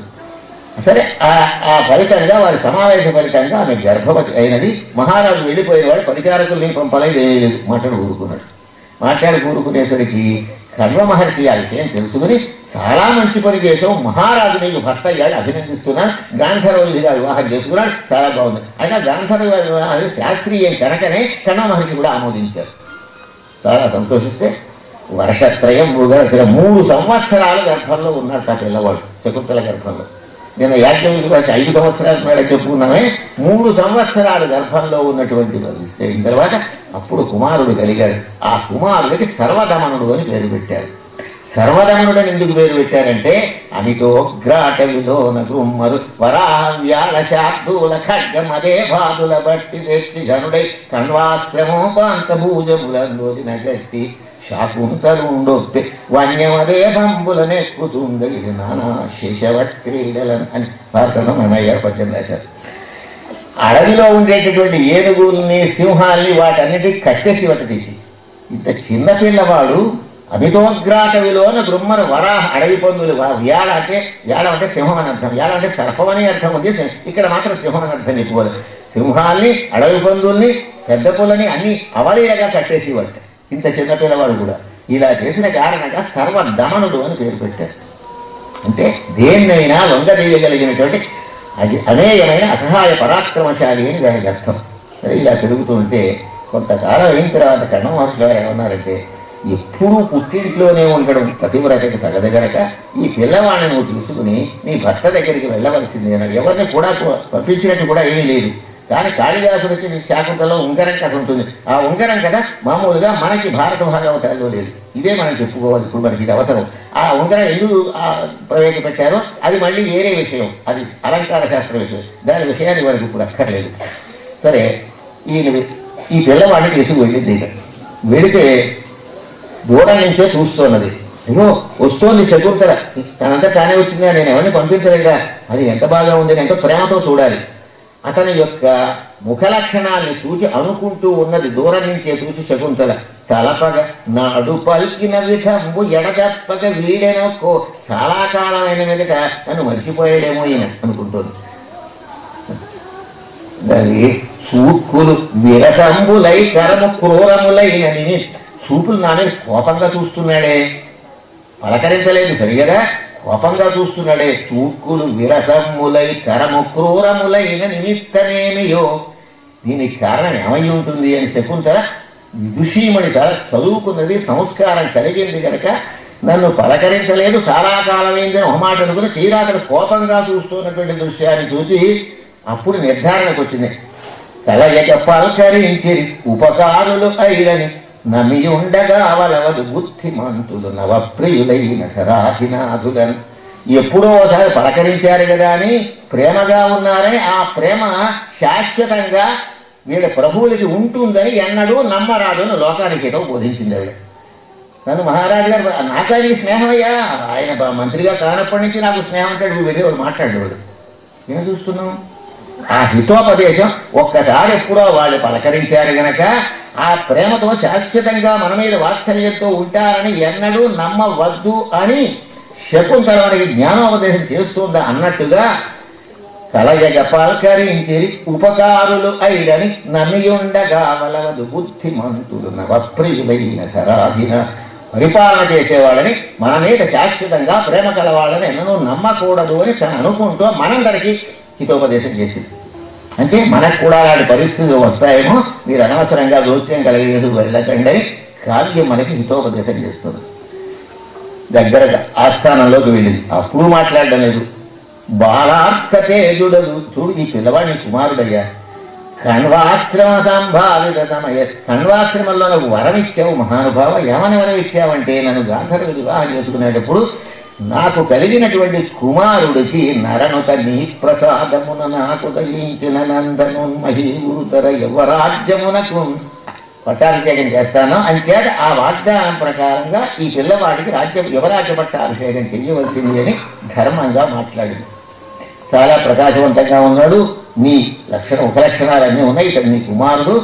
Speaker 1: సరే, ఆ ఫలితంగా వారి సమావేశ ఫలితంగా ఆమె గర్భవతి అయినది. మహారాజు వెళ్ళిపోయిన వాడు పరిచారకుల్ని పంపలేదు, మాట్లాడి కూరుకునేసరికి కణ్వ మహర్షి ఆ విషయం తెలుసుకుని చాలా మంచి పని చేసావు, మహారాజు నీకు భర్త అయ్యాడు, అభినందిస్తున్నాను, గాంధర్వ విధిగా వివాహం చేసుకున్నాడు, చాలా బాగుంది. అయితే గాంధర్వ వివాహాలు శాస్త్రీయం కనుకనే కణ్వ మహర్షి కూడా ఆమోదించారు. చాలా సంతోషిస్తే వర్షత్రయం 3 సంవత్సరాలు గర్భంలో ఉన్నాడు ఆ పిల్లవాడు శకుంతల గర్భంలో. నేను యాజ్ఞవల్క్య 5 సంవత్సరాలు మేడకు చెప్పుకున్నామే. 3 సంవత్సరాలు గర్భంలో ఉన్నటువంటి అయిన తర్వాత అప్పుడు కుమారుడు కలిగాడు. ఆ కుమారుడికి సర్వదమనుడు అని పేరు పెట్టాడు. సర్వదమనుడని ఎందుకు పేరు పెట్టారంటే అమితోగ్రాటవిలోన గుమ్మరు వరాహవ్యాల శాబ్దూల ఖడ్గమదే బాధుల బట్టి తెచ్చి గనుడై కణ్వాశ్రమోపాంత భూజములందోదిన గట్టి శాకుంతలుండొప్పి వన్యమదే బంబులనెక్కుతుండగిరి నానా శిశవత్ క్రీడలను అని భారతంలో మనయ్య పద్యం రాశారు. అడవిలో ఉండేటటువంటి ఏనుగుల్ని సింహాల్ని వాటన్నిటికీ కట్టేసి తీసి ఇంత చిన్న పిల్లవాడు అమితోగ్రాటవిలోన గృమ్మరు వరాహ అడవి పందులు వ్యాళ అంటే సింహం అని అర్థం, వ్యాళ అంటే సర్పం అని అర్థం ఉంది. ఇక్కడ మాత్రం సింహం అని అర్థం చెప్పుకోలేదు. సింహాల్ని అడవి పందుల్ని పెద్ద పుల్లని అన్ని అవలీలగా కట్టేసేవాడు ఇంత చిన్న పిల్లవాడు కూడా. ఇలా చేసిన కారణంగా సర్వదమనుడు అని పేరు పెట్టారు. అంటే దేన్నైనా లొంగదీయగలిగినటువంటి అది అనేకమైన అసహాయ పరాక్రమశాలి అని దానికి అర్థం. సరే ఇలా తిరుగుతుంటే కొంతకాలం అయిన తర్వాత కణం మహర్షులు గారు ఏమన్నారంటే ఎప్పుడూ పుట్టింట్లోనే ఉండడం పతివ్రతకి తగదగనక ఈ పిల్లవాడిని నువ్వు తీసుకుని నీ భర్త దగ్గరికి వెళ్ళవలసింది అన్నాడు. ఎవరిని కూడా పంపించినట్టు కూడా ఏమీ లేదు. కానీ కాళిదాసుడు వచ్చి నీ శాకుంతలో ఉంగరం కథ ఉంటుంది. ఆ ఉంగరం కథ మామూలుగా మనకి భారత భాగవతాల్లో లేదు. ఇదే మనం చెప్పుకోవాలి. ఇప్పుడు మనకి ఇది అవసరం. ఆ ఉంగరం ఎందుకు ప్రవేశపెట్టారో అది మళ్ళీ వేరే విషయం, అది అలంకార శాస్త్ర విషయం. దాని విషయాన్ని వరకు ఇప్పుడు అక్కర్లేదు. సరే ఈ పిల్లవాడిని తీసుకు వెళ్ళింది. వెళితే దూరం నుంచే చూస్తున్నది. అయ్యో వస్తోంది శకుంతల, తనంతా తానే వచ్చిందా, నేను ఎవరిని పంపించలేదా, అది ఎంత బాగా ఉంది, ఎంతో ప్రేమతో చూడాలి. అతని యొక్క ముఖ లక్షణాన్ని చూసి అనుకుంటూ ఉన్నది. దూరం నుంచే చూసి శకుంతల తలపగ నాడు పలికిన విధంబు ఎడదప్పక వీడెనొక్కో చాలా కాలమైన మీదట నన్ను మర్చిపోయాడేమో ఈయన అనుకుంటుంది. అది చూక్కులు విరసంబులై కరము క్రూరములైన నిని చూపులు నా మీద కోపంగా చూస్తున్నాడే, పలకరించలేదు సరిగదా, కోపంగా చూస్తున్నాడే. చూక్కులు విరసమ్ములై కరము క్రూరములైన నిమిత్తమేమియో, దీనికి కారణం ఏమై ఉంటుంది అని శకుంతల విదుషీమణి చదువుకున్నది, సంస్కారం కలిగింది కనుక నన్ను పలకరించలేదు, చాలా కాలమైందని ఒక మాట అనుకుని తీరా అతను కోపంగా చూస్తున్నటువంటి దృశ్యాన్ని చూసి అప్పుడు నిర్ధారణకు వచ్చింది. కలయక పలకరించి ఉపకారులు అయిరని నమియుండగా వలవదు బుద్ధిమంతులు నవప్రియులైన కరాధినాథులను. ఎప్పుడో ఒకసారి పలకరించారు కదా అని ప్రేమగా ఉన్నారని ఆ ప్రేమ శాశ్వతంగా వీళ్ళ ప్రభువులకి ఉంటుందని ఎన్నడూ నమ్మరాదు అని లోకానికి ఏదో బోధించింది ఆవిడ. నన్ను మహారాజు గారు నాకని స్నేహమయ్యా, ఆయన మంత్రిగా కానప్పటి నుంచి నాకు స్నేహం అంటాడు, వెళ్ళేవాడు మాట్లాడేవాడు. ఏం చూస్తున్నాం? ఆ హితోపదేశం ఒక్కసారి ఎప్పుడో వాళ్ళు పలకరించారు గనక ఆ ప్రేమతో శాశ్వతంగా మన మీద వాత్సల్యంతో ఉంటారని ఎన్నడూ నమ్మవద్దు అని శకుంతల మనకి జ్ఞానోపదేశం చేస్తుందా అన్నట్టుగా కలయగ పలకరించి ఉపకారులు అయిరని నమ్మియుండగా వలవదు బుద్ధిమంతులు నవప్రియులైన కరాధిన. పరిపాలన చేసేవాళ్ళని మన మీద శాశ్వతంగా ప్రేమ కలవాళ్ళని ఎన్నడూ నమ్మకూడదు అని తను అనుకుంటూ మనందరికీ హితోపదేశం చేసింది. అంటే మనకు కూడా అలాంటి పరిస్థితులు వస్తాయేమో, మీరు అనవసరంగా దోత్యం కలిగేందుకు వెళ్ళకండి అని కావ్యం మనకి హితోపదేశం చేస్తుంది. దగ్గరగా ఆస్థానంలోకి వెళ్ళింది. అప్పుడు మాట్లాడడం లేదు. బాలార్కతేజుడదు, చూడు ఈ పిల్లవాడిని కుమారుడయ్యా, కణ్వాశ్రమ సంభావిత సమయ, కణ్వాశ్రమంలో నాకు వరం ఇచ్చావు మహానుభావ. ఏమని వరం ఇచ్చావంటే నన్ను గాంధర్వ వివాహం చేసుకునేటప్పుడు నాకు కలిగినటువంటి కుమారుడికి నరనుత నీ ప్రసాదమున నాకు దయించిన నందనున్మహీగురుతర యువరాజ్యమునకు పట్టాభిషేకం చేస్తాను అని చేత ఆ వాగ్దానం ప్రకారంగా ఈ పిల్లవాడికి యువరాజ్య పట్టాభిషేకం చెయ్యవలసింది అని ధర్మంగా మాట్లాడింది. చాలా ప్రకాశవంతంగా ఉన్నాడు, నీ ఉపలక్షణాలన్నీ ఉన్నాయి, ఇతడు నీ కుమారుడు,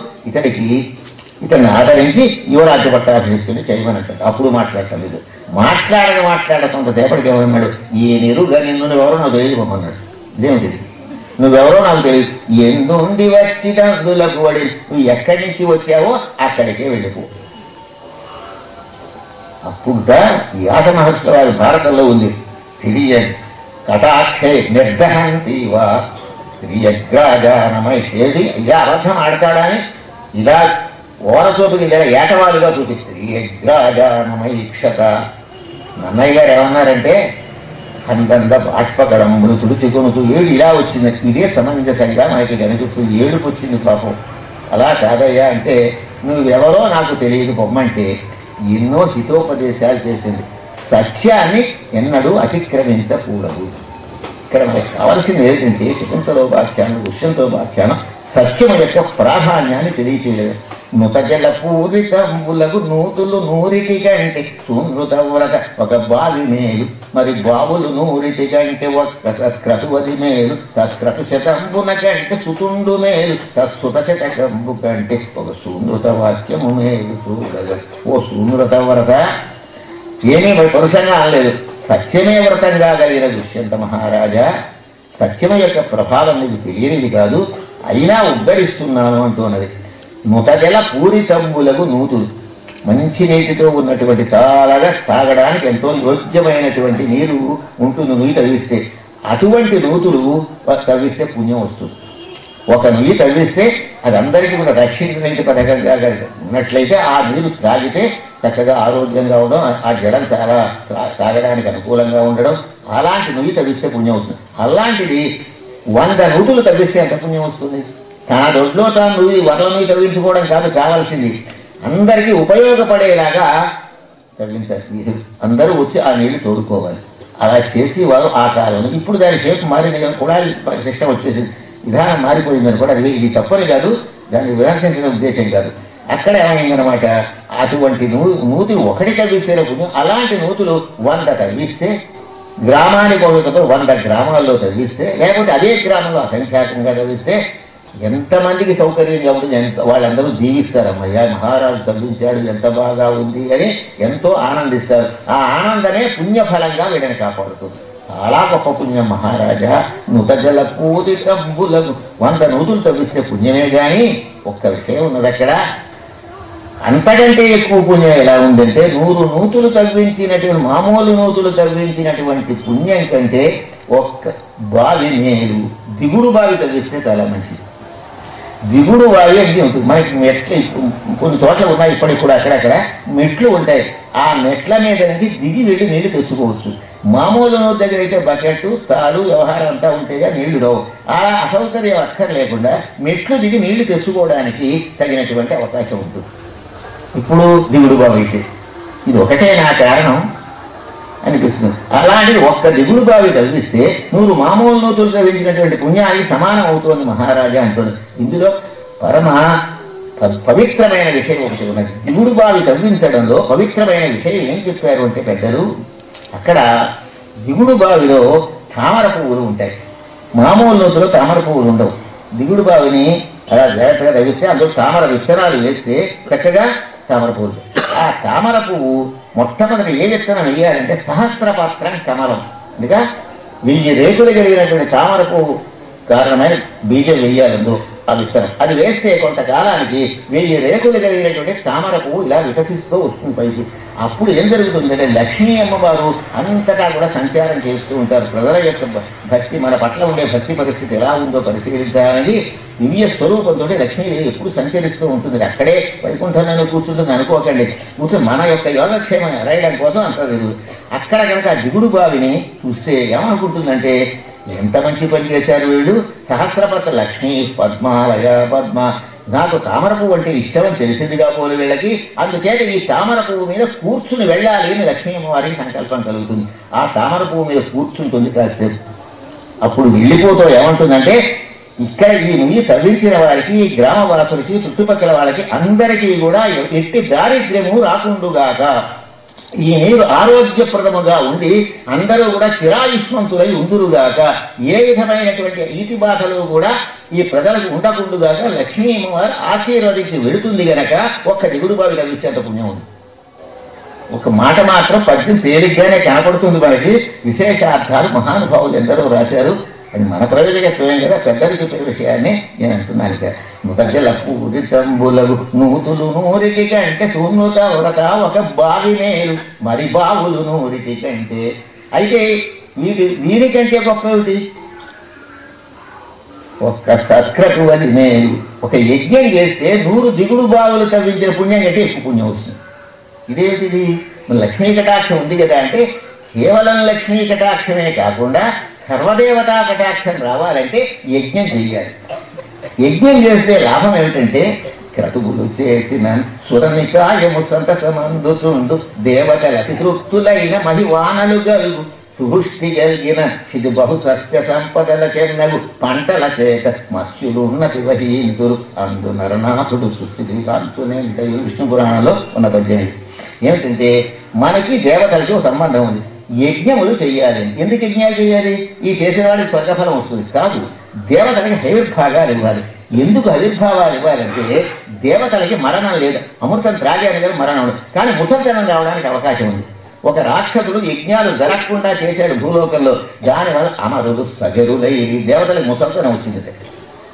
Speaker 1: ఇతన్ని ఆదరించి యువరాజ్య పట్టాభిషేకం చేయమన్నట్టు. అప్పుడు మాట్లాడలేదు. మాట్లాడ కొంతసేపటికి ఏమన్నాడు, ఈ నిరుగా నిన్ను నువ్వెవరో నాకు తెలియకపోన్నాడు. ఇదేమిటి, నువ్వెవరో నాకు తెలియదు, ఎందుండి వచ్చినందులకు వాడి, నువ్వు ఎక్కడి నుంచి వచ్చావో అక్కడికే వెళ్ళిపో. అప్పుడుగా వ్యాస మహర్షుల వారి భారతంలో ఉంది, తిరియ కటాక్షే నిర్దహంతివా స్త్రీయగ్రాజానమై షేడి. ఇలా అబద్ధం ఆడతాడా అని ఇలా ఓరచోపుకి ఇలా ఏటవాలుగా చూసి స్త్రీయగ్రాజానమై ఇక్షత. నన్నయ్య గారు ఏమన్నారంటే అందంద బాష్పకడంబులు తుడుచుకొనుతూ ఏడు ఇలా వచ్చింది. ఇదే సమంజసంగా మనకి కనిపిస్తుంది. ఏడుపు వచ్చింది పాపం. అలా కాదయ్యా అంటే నువ్వెవరో నాకు తెలియదు పొమ్మంటే ఎన్నో హితోపదేశాలు చేసింది. సత్యాన్ని ఎన్నడూ అతిక్రమించకూడదు. ఇక్కడ మనకు కావాల్సింది ఏంటంటే శకుంతలోపాఖ్యానం, దుష్యంతోపాఖ్యానం సత్యము యొక్క ప్రాధాన్యాన్ని తెలియచేయలేదు. నుతజల పూరితంబులకు నూతులు నూరిటి కంటే సుమృత వ్రత ఒక బావి మేలు, మరి బావులు నూరిటి కంటే ఒక్క సత్క్రతువది మేలు, సత్క్రతు శతంబున కంటే సుతుండు మేలు, తత్సుత శతకంబు కంటే ఒక సుమృత వాక్యము మేలు చూడగా. ఓ సుమృత వ్రత, ఏమీ పరుషంగా అనలేదు, సత్యమే వ్రతంగా కలిగిన దుష్యంత మహారాజా, సత్యము యొక్క ప్రభావం నీకు తెలియనిది కాదు, అయినా ఉగ్గడిస్తున్నాను అంటున్నది. నుతజల పూరితంబులకు నూతులు, మంచి నీటితో ఉన్నటువంటి చాలా తాగడానికి ఎంతో యోగ్యమైనటువంటి నీరు ఉంటుంది నుయ్యి తవ్విస్తే. అటువంటి నూతులు తవ్విస్తే పుణ్యం వస్తుంది. ఒక నుయ్యి తవ్విస్తే అది అందరికీ కూడా రక్షించినటువంటి పథకంగా ఉన్నట్లయితే ఆ నీరు త్రాగితే చక్కగా ఆరోగ్యంగా ఉండడం, ఆ జలం చాలా తాగడానికి అనుకూలంగా ఉండడం, అలాంటి నుయ్యి తవ్విస్తే పుణ్యం వస్తుంది. అలాంటిది 100 నూతులు తవ్విస్తే ఎంత పుణ్యం వస్తుంది? తన దొడ్లో తాను నువ్వు వరల నువ్వు తవ్వించుకోవడం కాదు కావాల్సింది, అందరికీ ఉపయోగపడేలాగా తవ్వించాలి. అందరూ వచ్చి ఆ నీళ్లు తోడుకోవాలి. అలా చేసి వారు ఆ కాలంలో, ఇప్పుడు దాని షేప్ మారింది కదా, కూడా సిస్టమ్ వచ్చేసింది, విధానం మారిపోయిందని కూడా. అది ఇది తప్పని కాదు, దాన్ని విమర్శించిన ఉద్దేశం కాదు. అక్కడ ఏమైందనమాట, అటువంటి నూతులు ఒకటి తవ్విస్తే పుణ్యం, అలాంటి నూతులు 100 తవ్విస్తే, గ్రామానికి ఒక 100 గ్రామాల్లో తవ్విస్తే, లేకపోతే అదే గ్రామంలో అసంఖ్యాకంగా తవ్విస్తే ఎంతమందికి సౌకర్యంగా ఉంటుంది, వాళ్ళందరూ దీవిస్తారమ్మయ్యా మహారాజు తవ్వించాడు ఎంత బాగా ఉంది అని ఎంతో ఆనందిస్తారు. ఆ ఆనందమే పుణ్యఫలంగా వీడిని కాపాడుతుంది. చాలా గొప్ప పుణ్యం మహారాజా. నుతజల పూరితంబులకు 100 నూతులు తవ్విస్తే పుణ్యమే కానీ ఒక్క విషయం ఉన్నది అక్కడ. అంతకంటే ఎక్కువ పుణ్యం ఎలా ఉందంటే 100 నూతులు తవ్వించినటువంటి, మామూలు నూతులు తవ్వించినటువంటి పుణ్యం కంటే ఒక్క బావి మేలు, దిగుడు బావి తవ్విస్తే చాలా మంచిది. దిగుడు బావి అంటే ఉంటుంది, మనకి మెట్లు కొన్ని చోట్ల ఉన్నాయి, ఇప్పటికి కూడా అక్కడక్కడ మెట్లు ఉంటాయి. ఆ మెట్ల మీద నుంచి దిగి వెళ్ళి నీళ్లు తెచ్చుకోవచ్చు. మామూలు నూతి దగ్గర అయితే బకెట్, తాడు వ్యవహారం అంతా ఉంటేగా నీళ్లు రావు. ఆ అసౌకర్యం అక్కర్లేకుండా మెట్లు దిగి నీళ్లు తెచ్చుకోవడానికి తగినటువంటి అవకాశం ఉంటుంది. ఇప్పుడు దిగుడు బావి అయితే ఇది ఒకటే నా కారణం అనిపిస్తుంది. అలాంటిది ఒక్క దిగుడు బావి తవ్విస్తే 100 మామూలు నూతులు తవ్వించినటువంటి పుణ్యానికి సమానం అవుతోంది మహారాజా అంటుంది. ఇందులో పరమ పవిత్రమైన విషయం ఒకటి ఉన్నది. దిగుడు బావి తవ్వించడంలో పవిత్రమైన విషయం ఏం చెప్పారు అంటే పెద్దలు, అక్కడ దిగుడు బావిలో తామర పువ్వులు ఉంటాయి, మామూలు నూతులో తామర పువ్వులు ఉండవు. దిగుడు బావిని అలా జాగ్రత్తగా తవ్విస్తే అందులో తామర విత్తనాలు వేస్తే చక్కగా తామర పువ్వులు. ఆ తామర పువ్వు మొట్టమొదటి ఏ విత్తనం వేయాలంటే సహస్రపత్రం కమలం, అందుక 1000 రేకులు కలిగినటువంటి తామర పువ్వు కారణమైన బీజం వేయాలందో ఆ విత్తనం. అది వేస్తే కొంతకాలానికి 1000 రేకులు కలిగినటువంటి తామర పువ్వు ఇలా వికసిస్తూ వస్తుంది పైకి. అప్పుడు ఏం జరుగుతుందంటే లక్ష్మీ అమ్మవారు అంతటా కూడా సంచారం చేస్తూ ఉంటారు. ప్రజల యొక్క భక్తి, మన పట్ల ఉండే భక్తి పరిస్థితి ఎలా ఉందో పరిశీలించాలని దివ్య స్వరూపంతో లక్ష్మీదేవి ఎప్పుడు సంచరిస్తూ ఉంటుంది. అక్కడే వైకుంఠంలో కూర్చుంటుంది అనుకోకండి, కూర్చొని మన యొక్క యోగక్షేమం రాయడం కోసం అంత జరుగుతుంది. అక్కడ కనుక దిగుడు బావిని చూస్తే ఏమనుకుంటుందంటే, ఎంత మంచి పని చేశారు వీళ్ళు, సహస్రపత్ర లక్ష్మీ పద్మాలయ పద్మ, నాకు తామర పువ్వు అంటే ఇష్టం అని తెలిసింది కాబోలు వీళ్ళకి, అందుచేత ఈ తామర పువ్వు మీద కూర్చుని వెళ్ళాలి అని లక్ష్మీ అమ్మవారికి సంకల్పం కలుగుతుంది. ఆ తామర పువ్వు మీద కూర్చుంటుంది కాసేపు. అప్పుడు వెళ్ళిపోతూ ఏమంటుందంటే, ఇక్కడ ఈ నుయ్యి తవ్వించిన వారికి, ఈ గ్రామ వాసులకి, చుట్టుపక్కల వాళ్ళకి అందరికీ కూడా ఎట్టి దారిద్ర్యము రాకుండుగాక, ఈ నీరు ఆరోగ్యప్రదముగా ఉండి అందరూ కూడా చిరాయుష్మంతులై ఉందురుగాక, ఏ విధమైనటువంటి ఈటి బాధలు కూడా ఈ ప్రజలకు ఉండకుండుగాక లక్ష్మీ అమ్మవారు ఆశీర్వదించి వెళుతుంది గనక ఒక్క దిగుడు బావి లభిస్తే అంత పుణ్యం ఉంది. ఒక మాట మాత్రం పద్యం తేలిగ్గానే కనపడుతుంది మనకి, విశేషార్థాలు మహానుభావులు ఎందరో రాశారు. అది మన ప్రయోజకత్వమే కదా, పెద్దలు చెప్పే విషయాన్ని నేను అంటున్నాను సార్. నుతజల పూరితంబులకు నూతులు నూరికి కంటే సున్నత వ్రత ఒక బావి మేలు, మరి బావులు నూరికి కంటే. అయితే దీనికంటే గొప్ప ఏమిటి, ఒక్క సత్క్రతువది మేలు. ఒక యజ్ఞం చేస్తే 100 దిగుడు బావులు తవ్వించిన పుణ్యం కంటే ఎక్కువ పుణ్యం వస్తుంది. ఇదేమిటిది, లక్ష్మీ కటాక్షం ఉంది కదా అంటే, కేవలం లక్ష్మీ కటాక్షమే కాకుండా సర్వదేవతా కటాక్షం రావాలంటే యజ్ఞం చేయాలి. యజ్ఞం చేస్తే లాభం ఏమిటంటే, క్రతువులు చేసిన సురనికాయము సంతసమందుచుండు దేవతల అతితృప్తులైన మహివానలు గలుగు సుహృష్టి కలిగిన ఇది బహు సస్య సంపదల చెన్నగు పంటల చేత మత్స్యులున్నతి వహీంతురు అందు నరనాథుడు సృష్టి కాంచునే విష్ణు పురాణంలో ఉన్న పద్యం. ఏమిటంటే మనకి దేవతలకి ఒక సంబంధం ఉంది. యజ్ఞములు చెయ్యాలి. ఎందుకు యజ్ఞాలు చేయాలి? ఈ చేసిన వాడికి స్వర్గఫలం వస్తుంది కాదు, దేవతలకి హవిర్భాగాలు ఇవ్వాలి. ఎందుకు హవిర్భావాలు ఇవ్వాలంటే దేవతలకి మరణం లేదు. అమృతం త్రాగానికి మరణం ఉండదు, కానీ ముసల్తనం రావడానికి అవకాశం ఉంది. ఒక రాక్షసుడు యజ్ఞాలు జరగకుండా చేశాడు భూలోకంలో, దానివల్ల అమరులు సజరులై దేవతలకు ముసల్తనం వచ్చింది.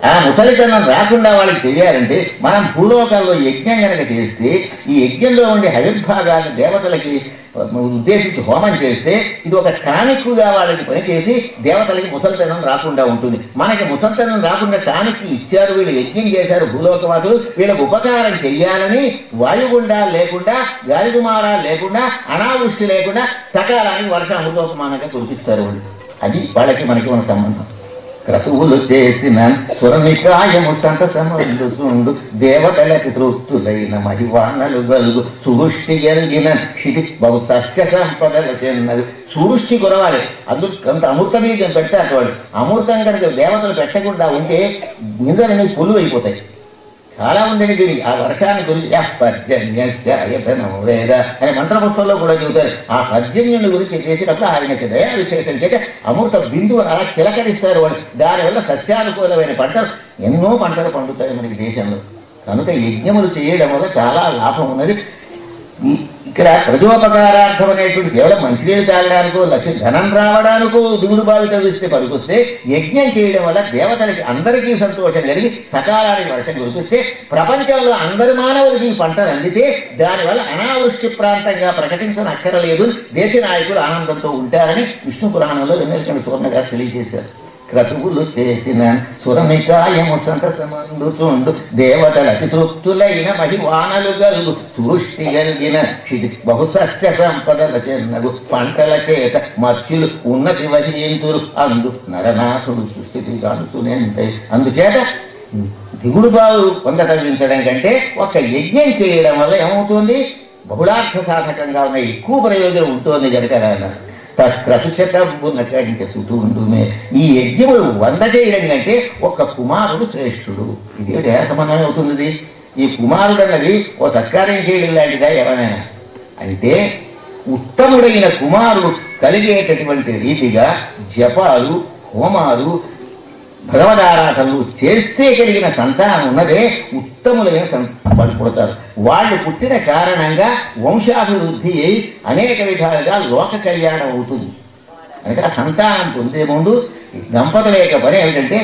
Speaker 1: ఆ ముసలితనం రాకుండా వాళ్ళకి తెలియాలంటే మనం భూలోకాల్లో యజ్ఞం కనుక చేస్తే ఈ యజ్ఞంలో ఉండే హవిర్భాగాన్ని దేవతలకి ఉద్దేశించి హోమం చేస్తే ఇది ఒక టానిక్గా వాళ్ళకి పనిచేసి దేవతలకి ముసలితనం రాకుండా ఉంటుంది. మనకి ముసలితనం రాకుండా టానిక్ ఇచ్చారు, వీళ్ళు యజ్ఞం చేశారు భూలోకవాసులు, వీళ్ళకు ఉపకారం చెయ్యాలని వాయుగుండాలు లేకుండా గాలిదుమారాలు లేకుండా అనావృష్టి లేకుండా సకాలానికి వర్షం అమృతోపమానంగా కురిపిస్తారు వాళ్ళు. అది వాళ్ళకి మనకి ఉన్న సంబంధం. క్రతువులు చేసిన సురనికాయము సంతసమందుచుండు దేవతలకి తృప్తులైన మహివానలు గలుగు సుహృష్టి కలిగిన క్షితి బహు సస్య సంపదల చెన్నది. సువృష్టి కురవాలి. అంత అమృత బీజం పెట్టారు వాడు. అమృతం కనుక దేవతలు పెట్టకుండా ఉంటే నిందలని పులు అయిపోతాయి. చాలా ఉందండి దీనికి. ఆ వర్షాన్ని గురించి పర్జన్యనం వేద అనే మంత్రపుష్పంలో కూడా చెబుతారు. ఆ పర్జన్యుని గురించి చేసినప్పుడు ఆయనకి దయా విశేషం చేత అమృత బిందువు అలా చిలకరిస్తారు వాళ్ళు. దానివల్ల సస్యానుకూలమైన పంటలు ఎన్నో పంటలు పండుతాయి మనకి దేశంలో. కనుక యజ్ఞములు చేయడం వల్ల చాలా లాభం ఉన్నది. ఇక్కడ ప్రజోపకారార్థం అనేటువంటి కేవలం మంచినీళ్ళు తాగడానికో లక్ష్య ధనం రావడానికో దిగుడు బావి తవ్విస్తే పనికొస్తే యజ్ఞం చేయడం వల్ల దేవతలకి అందరికీ సంతోషం కలిగి సకాలానికి వర్షం కురిపిస్తే ప్రపంచంలో అందరి మానవులకి పంటలు అందితే దానివల్ల అనావృష్టి ప్రాంతంగా ప్రకటించనక్కరలేదు. దేశ నాయకులు ఆనందంతో ఉంటారని విష్ణు పురాణంలో వెన్నెలకంటి సువర్ణ గారు తెలియజేశారు. క్రతువులు చేసిన సురనికాయము సంతసమందుచుండు దేవతలకి తృప్తులైన మహివానలు గలుగు సృష్టి కలిగిన క్షితి బహుసస్య సంపదల చెన్నగు పంటల చేత మత్స్యులు ఉన్నతి వహింతురు అందు నరనాథుడు సృష్టి కాంచునే. అందుచేత దిగుడు బావు పొందటవించడం కంటే ఒక యజ్ఞం చేయడం వల్ల ఏమవుతుంది? బహుళార్థ సాధకంగా ఉన్న ఎక్కువ ప్రయోజనం ఉంటుంది కనుక అన్నారు. తత్క్రతుశతంబున కంటే సుతుండుమే. ఈ యజ్ఞములు 100 చేయడం కంటే ఒక కుమారుడు శ్రేష్ఠుడు. ఇది ఏ సంబంధం అవుతుంది? ఈ కుమారుడు అన్నది ఓ సత్కార్యం చేయడం లాంటిదా ఎవరైనా అంటే ఉత్తముడైన కుమారుడు కలిగేటటువంటి రీతిగా జపాలు హోమాలు భగవదారాధనలు చేస్తే కలిగిన సంతానం ఉన్నదే ఉత్తములైన వాళ్ళు పుడతారు. వాళ్ళు పుట్టిన కారణంగా వంశాభివృద్ధి అయి అనేక విధాలుగా లోక కళ్యాణం అవుతుంది. కనుక సంతానం పొందే ముందు దంపతుల యొక్క పని ఏమిటంటే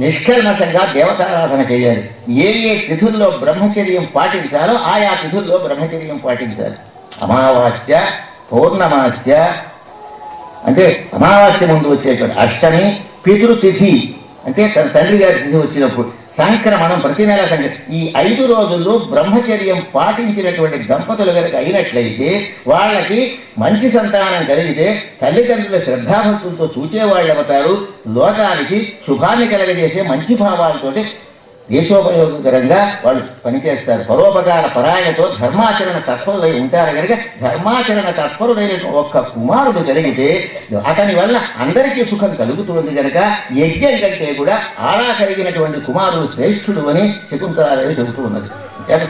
Speaker 1: నిష్కల్మషంగా దేవతారాధన చేయాలి. ఏ ఏ తిథుల్లో బ్రహ్మచర్యం పాటించాలో ఆయా తిథుల్లో బ్రహ్మచర్యం పాటించాలి. అమావాస్య పౌర్ణమాస్య అంటే అమావాస్య ముందు వచ్చేటువంటి అష్టమి, పితృతిథి అంటే తన తండ్రి గారి తిథి వచ్చినప్పుడు, సంక్రమణం ప్రతి నెల ఈ 5 రోజుల్లో బ్రహ్మచర్యం పాటించినటువంటి దంపతులు కనుక అయినట్లయితే వాళ్ళకి మంచి సంతానం కలిగితే తల్లిదండ్రుల శ్రద్ధాభక్తులతో చూచేవాళ్ళు అవుతారు. లోకానికి శుభాన్ని కలగజేసే మంచి భావాలతోటి దేశోపయోగకరంగా వాళ్ళు పనిచేస్తారు. పరోపకార పరాయణతో ధర్మాచరణ తత్పరులై ఉంటారు కనుక ధర్మాచరణ తత్పరుడైన ఒక్క కుమారుడు కలిగితే అతని వల్ల అందరికీ సుఖం కలుగుతుంది కనుక యజ్ఞం కంటే కూడా ఆలా కలిగినటువంటి కుమారుడు శ్రేష్ఠుడు అని శకుంతలాదేవి చెబుతూ ఉన్నది.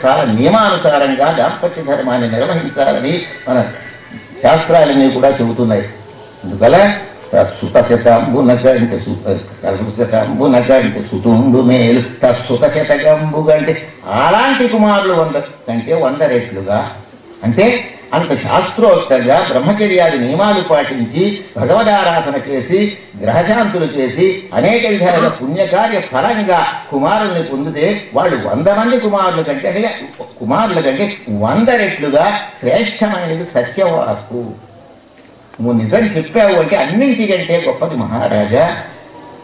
Speaker 1: చాలా నియమానుసారంగా దాంపత్య ధర్మాన్ని నిర్వహించాలని మన శాస్త్రాలన్నీ కూడా చెబుతున్నాయి. అందువల్ల తత్సుతశతంబున కంటే శతంబున కంటే సుతుండు మేలు తత్సుతశతకంబు కంటే అలాంటి కుమారులు 100 కంటే 100 రెట్లుగా అంటే అంత శాస్త్రోక్తంగా బ్రహ్మచర్యాది నియమాలు పాటించి భగవదారాధన చేసి గ్రహశాంతులు చేసి అనేక విధాలుగా పుణ్యకార్య ఫలంగా కుమారుల్ని పొందితే వాళ్ళు 100 మంది కుమారుల కంటే అంటే కుమారుల కంటే 100 రెట్లుగా శ్రేష్టమైనది సత్యవాక్కు. నువ్వు నిజం చెప్పావు అంటే అన్నింటికంటే గొప్పది మహారాజా.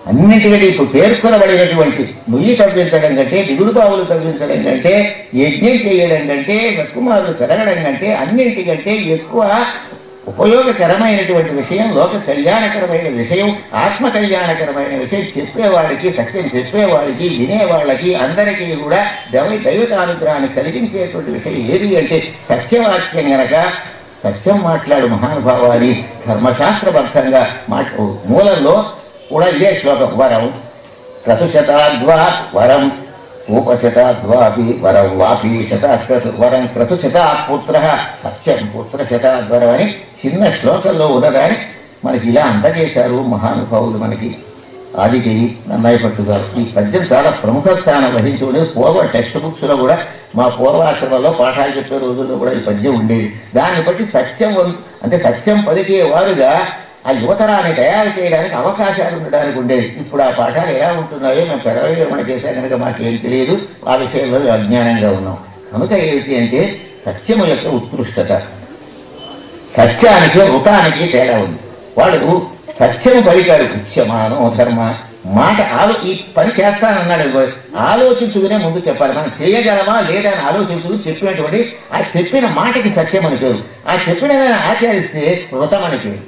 Speaker 1: అన్నింటికంటే ఇప్పుడు పేర్కొనబడినటువంటి నుయ్యి తవ్వించడం కంటే దిగుడు బావులు తవ్వించడం కంటే యజ్ఞం చేయడం కంటే కుమారులు పెరగడం కంటే అన్నింటికంటే ఎక్కువ ఉపయోగకరమైనటువంటి విషయం, లోక కళ్యాణకరమైన విషయం, ఆత్మ కళ్యాణకరమైన విషయం చెప్పేవాడికి, సత్యం చెప్పేవాడికి, వినేవాళ్ళకి అందరికీ కూడా దైవతానుగ్రహాన్ని కలిగించేటువంటి విషయం ఏది అంటే సత్యవాక్యం గనక సత్యం మాట్లాడు మహానుభావాన్ని ధర్మశాస్త్రబద్ధంగా మూలంలో కూడా ఇదే శ్లోకం. వరం క్రతుశతాద్వా వరం ఉపశతాద్వాపి వరం వాపి శతాక్రతు వరం క్రతుశతా పుత్ర సత్యం పుత్ర శతాద్వరం అని చిన్న శ్లోకంలో ఉన్నదాన్ని మనకి ఇలా అందజేశారు మహానుభావులు. మనకి ఆదికవి నన్నయ్య పట్టు గారు ఈ పద్యం చాలా ప్రముఖ స్థానం వహించి ఉండేది. పూర్వ టెక్స్ట్ బుక్స్లో కూడా మా పూర్వాశ్రమంలో పాఠాలు చెప్పే రోజుల్లో కూడా ఈ పద్యం ఉండేది. దాన్ని బట్టి సత్యం అంటే సత్యం పలికే వారుగా ఆ యువతరాన్ని తయారు చేయడానికి అవకాశాలు ఉండడానికి ఉండేది. ఇప్పుడు ఆ పాఠాలు ఎలా ఉంటున్నాయో మేము పెరవణ చేశాం కనుక మాకేం తెలియదు, ఆ విషయంలో అజ్ఞానంగా ఉన్నాం. కనుక ఏమిటి అంటే సత్యము యొక్క ఉత్కృష్టత, సత్యానికి వృతానికి తేడా ఉంది. వాడు సత్యము పలికాడు, ఉచ్యమానో ధర్మ మాట ఈ పని చేస్తానన్నాడు, ఆలోచించుకునే ముందు చెప్పాలి. మనం చేయగలమా లేదా అని ఆలోచించుకుని చెప్పినటువంటి ఆ చెప్పిన మాటకి సత్యం అని పేరు. ఆ చెప్పిన ఆచరిస్తే వృతం అని పేరు.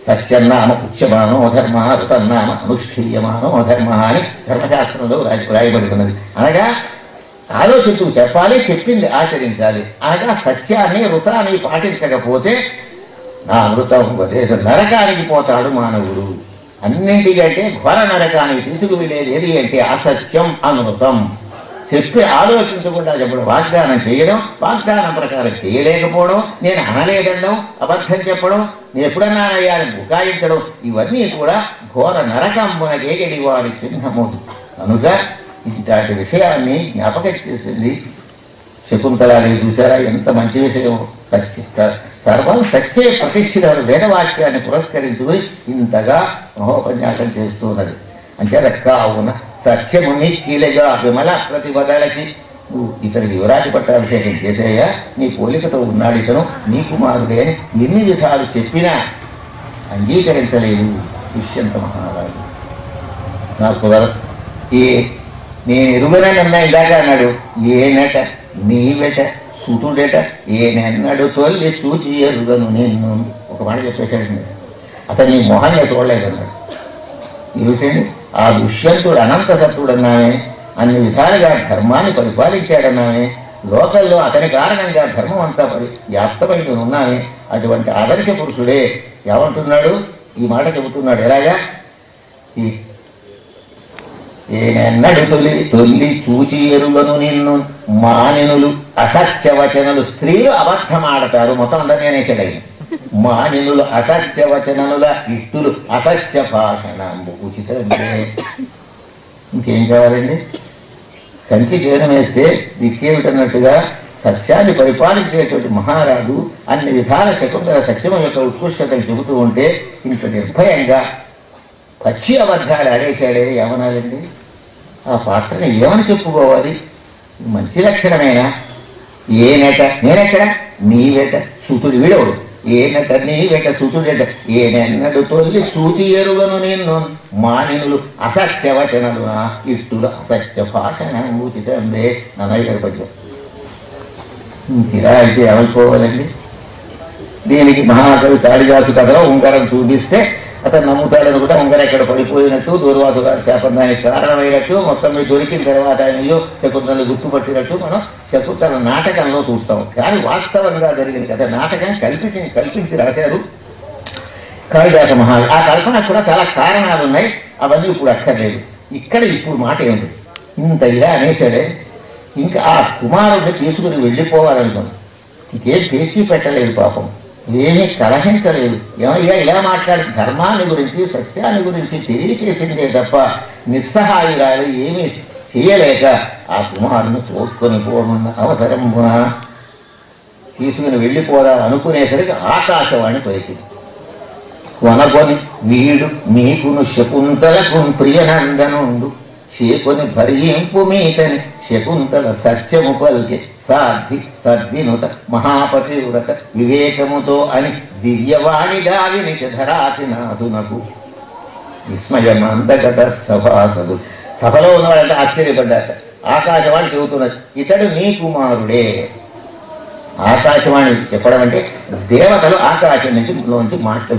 Speaker 1: సత్యన్నామ ఉచ్యమానో ధర్మ, ఋతన్నామ అనుష్ఠీయమానో ధర్మ అని ధర్మశాస్త్రంలో రాయబడి ఉన్నది. అనగా ఆలోచించు చెప్పాలి, చెప్పింది ఆచరించాలి. అనగా సత్యాన్ని ఋతాన్ని పాటించకపోతే నా అమృతం ఉపదేశ నరకానికి పోతాడు మానవుడు. అన్నింటికంటే ఘోర నరకానికి తీసుకువెళ్ళేది ఏది అంటే అసత్యం అనృతం. చెప్పి ఆలోచించకుండా చెప్పడం, వాగ్దానం చేయడం, వాగ్దానం ప్రకారం చేయలేకపోవడం, నేను అనలేదనడం, అబద్ధం చెప్పడం, నేను ఎప్పుడన్నానయ్యా అని బుకాయించడం, ఇవన్నీ కూడా ఘోర నరకంబునకేగడి వారి చిహ్నము. కనుక ఇలాంటి విషయాన్ని జ్ఞాపకం చేసింది శకుంతలాదేవి. చూసారా ఎంత మంచి విషయం. సర్వం సత్యే ప్రతిష్ఠిత వేదవాక్యాన్ని పురస్కరించుకుని ఇంతగా మహోపన్యాసం చేస్తున్నది. అంటే కావున సత్యము మిక్కిలిగా విమల ప్రతిపదలకి నువ్వు ఇతనికి యువరాజు పట్టాభిషేకం చేసేయ్యా, నీ పోలికతో ఉన్నాడు ఇతను, నీ కుమారుడే అని ఎన్ని విధాలు చెప్పినా అంగీకరించలేదు దుష్యంత మహారాజు. నాకు కుదరదు. నేను ఎరుగనన్నా ఇందాక అన్నాడు, ఏనట నీవెట సుతుడెట ఏనన్నాడు తొల్లి చూచి ఎరుగను నిన్ను. ఒక మాట చెప్పేశాడు, అతను నీ మొహాన్ని చూడలేదన్నాడు. ఏమిటండి ఆ దుష్యంతుడు అనంత సత్తుడన్నామే, అన్ని విధాలుగా ధర్మాన్ని పరిపాలించాడన్నామే, లోకల్లో అతని కారణంగా ధర్మం అంతా వ్యాప్తమై ఉన్నామే. అటువంటి ఆదర్శ పురుషుడే ఏమంటున్నాడు, ఈ మాట చెబుతున్నాడు. ఎలాగా ఏనెన్నడు తొల్లి చూచి ఎరుగను నిన్ను మానినులు అసత్యవచనలు. స్త్రీలు అబద్ధమాడతారు, మొత్తం అందరినీ అనేసాడు. మానినులు అసత్యవచననుల ఇట్టులు అసత్య భాషణంబు ఉచితంగా. ఇంకేం కావాలండి? కంచి చేయడం వేస్తే దిక్కేమిటన్నట్టుగా సత్యాన్ని పరిపాలించేటువంటి మహారాజు అన్ని విధాల శకుంతల సత్యం యొక్క ఉత్కృష్టతను చెబుతూ ఉంటే ఇంత నిర్భయంగా పచ్చి అబద్ధాలు ఆడేశాడే ఏమనాలండి? ఆ పాత్రని ఏమని చెప్పుకోవాలి? మంచి లక్షణమేనా? ఏనట నేనెక్కడ నీవెట సుతుడు వీడవుడు, ఏనట నీవెట సుతుడెట ఏనెన్నడు తొల్లి సూచి ఎరుగను నిన్ను మానినులు అసత్యవచనలు ఇట్టులు అసత్య భాషణ ఉచితందే. నన్నయ్య గారి పద్యం. ఇలా అయితే ఏమైపోవాలండి? దీనికి మహాకవి కాళిదాసు కథలో ఉంగరం చూపిస్తే అతను నమ్ముతాడని కూడా ఉంగరం ఎక్కడ పడిపోయినట్టు, దూర్వాసు గారి శాపం దానికి కారణమైనట్టు, మొత్తం మీద దొరికిన తర్వాత ఆయన శకుంతలను గుర్తుపట్టినట్టు మనం శకుంతల నాటకంలో చూస్తాం. కానీ వాస్తవంగా జరిగిన కథ నాటకం కల్పించి రాశారు కాళిదాస మహాకవి. ఆ కల్పనకు కూడా చాలా కారణాలు ఉన్నాయి, అవన్నీ ఇప్పుడు అక్కర్లేదు. ఇక్కడ ఇప్పుడు మాట ఏమిటి? ఇంత ఇలా అనేసాడే, ఇంకా ఆ కుమారుడిని తీసుకుని వెళ్ళిపోవాలనుకున్నాను. ఇంకేం చేసి పెట్టలేదు పాపం, ఏమీ కలహించలేదు. ఏమయ్యా ఇలా మాట్లాడి ధర్మాన్ని గురించి సత్యాన్ని గురించి తెలియచేసిందే తప్ప నిస్సహాయురాలు ఏమీ చేయలేక ఆ కుమారుని తోసుకొని పోనున్న అవసరమున తీసుకుని వెళ్ళిపోదాం అనుకునేసరికి ఆకాశవాణి పలికింది. కొనకొని వీడు నీకును శకుంతలకు ప్రియనందనుండు చేకొని భరింపు మీతని శకుంతల సత్యము పలికి సాధ్వి సద్వినుత మహాపతివ్రత వివేకముతో అని దివ్యవాణిగా వినిచధరాతి నాథునకు విస్మయమందగత సభాసదు. సభలో ఉన్నవాడంటే ఆశ్చర్యపడ్డాట. ఆకాశవాణి చెబుతున్నది, ఇతడు నీ కుమారుడే. ఆకాశవాణి చెప్పడం అంటే దేవతలు ఆకాశం నుంచి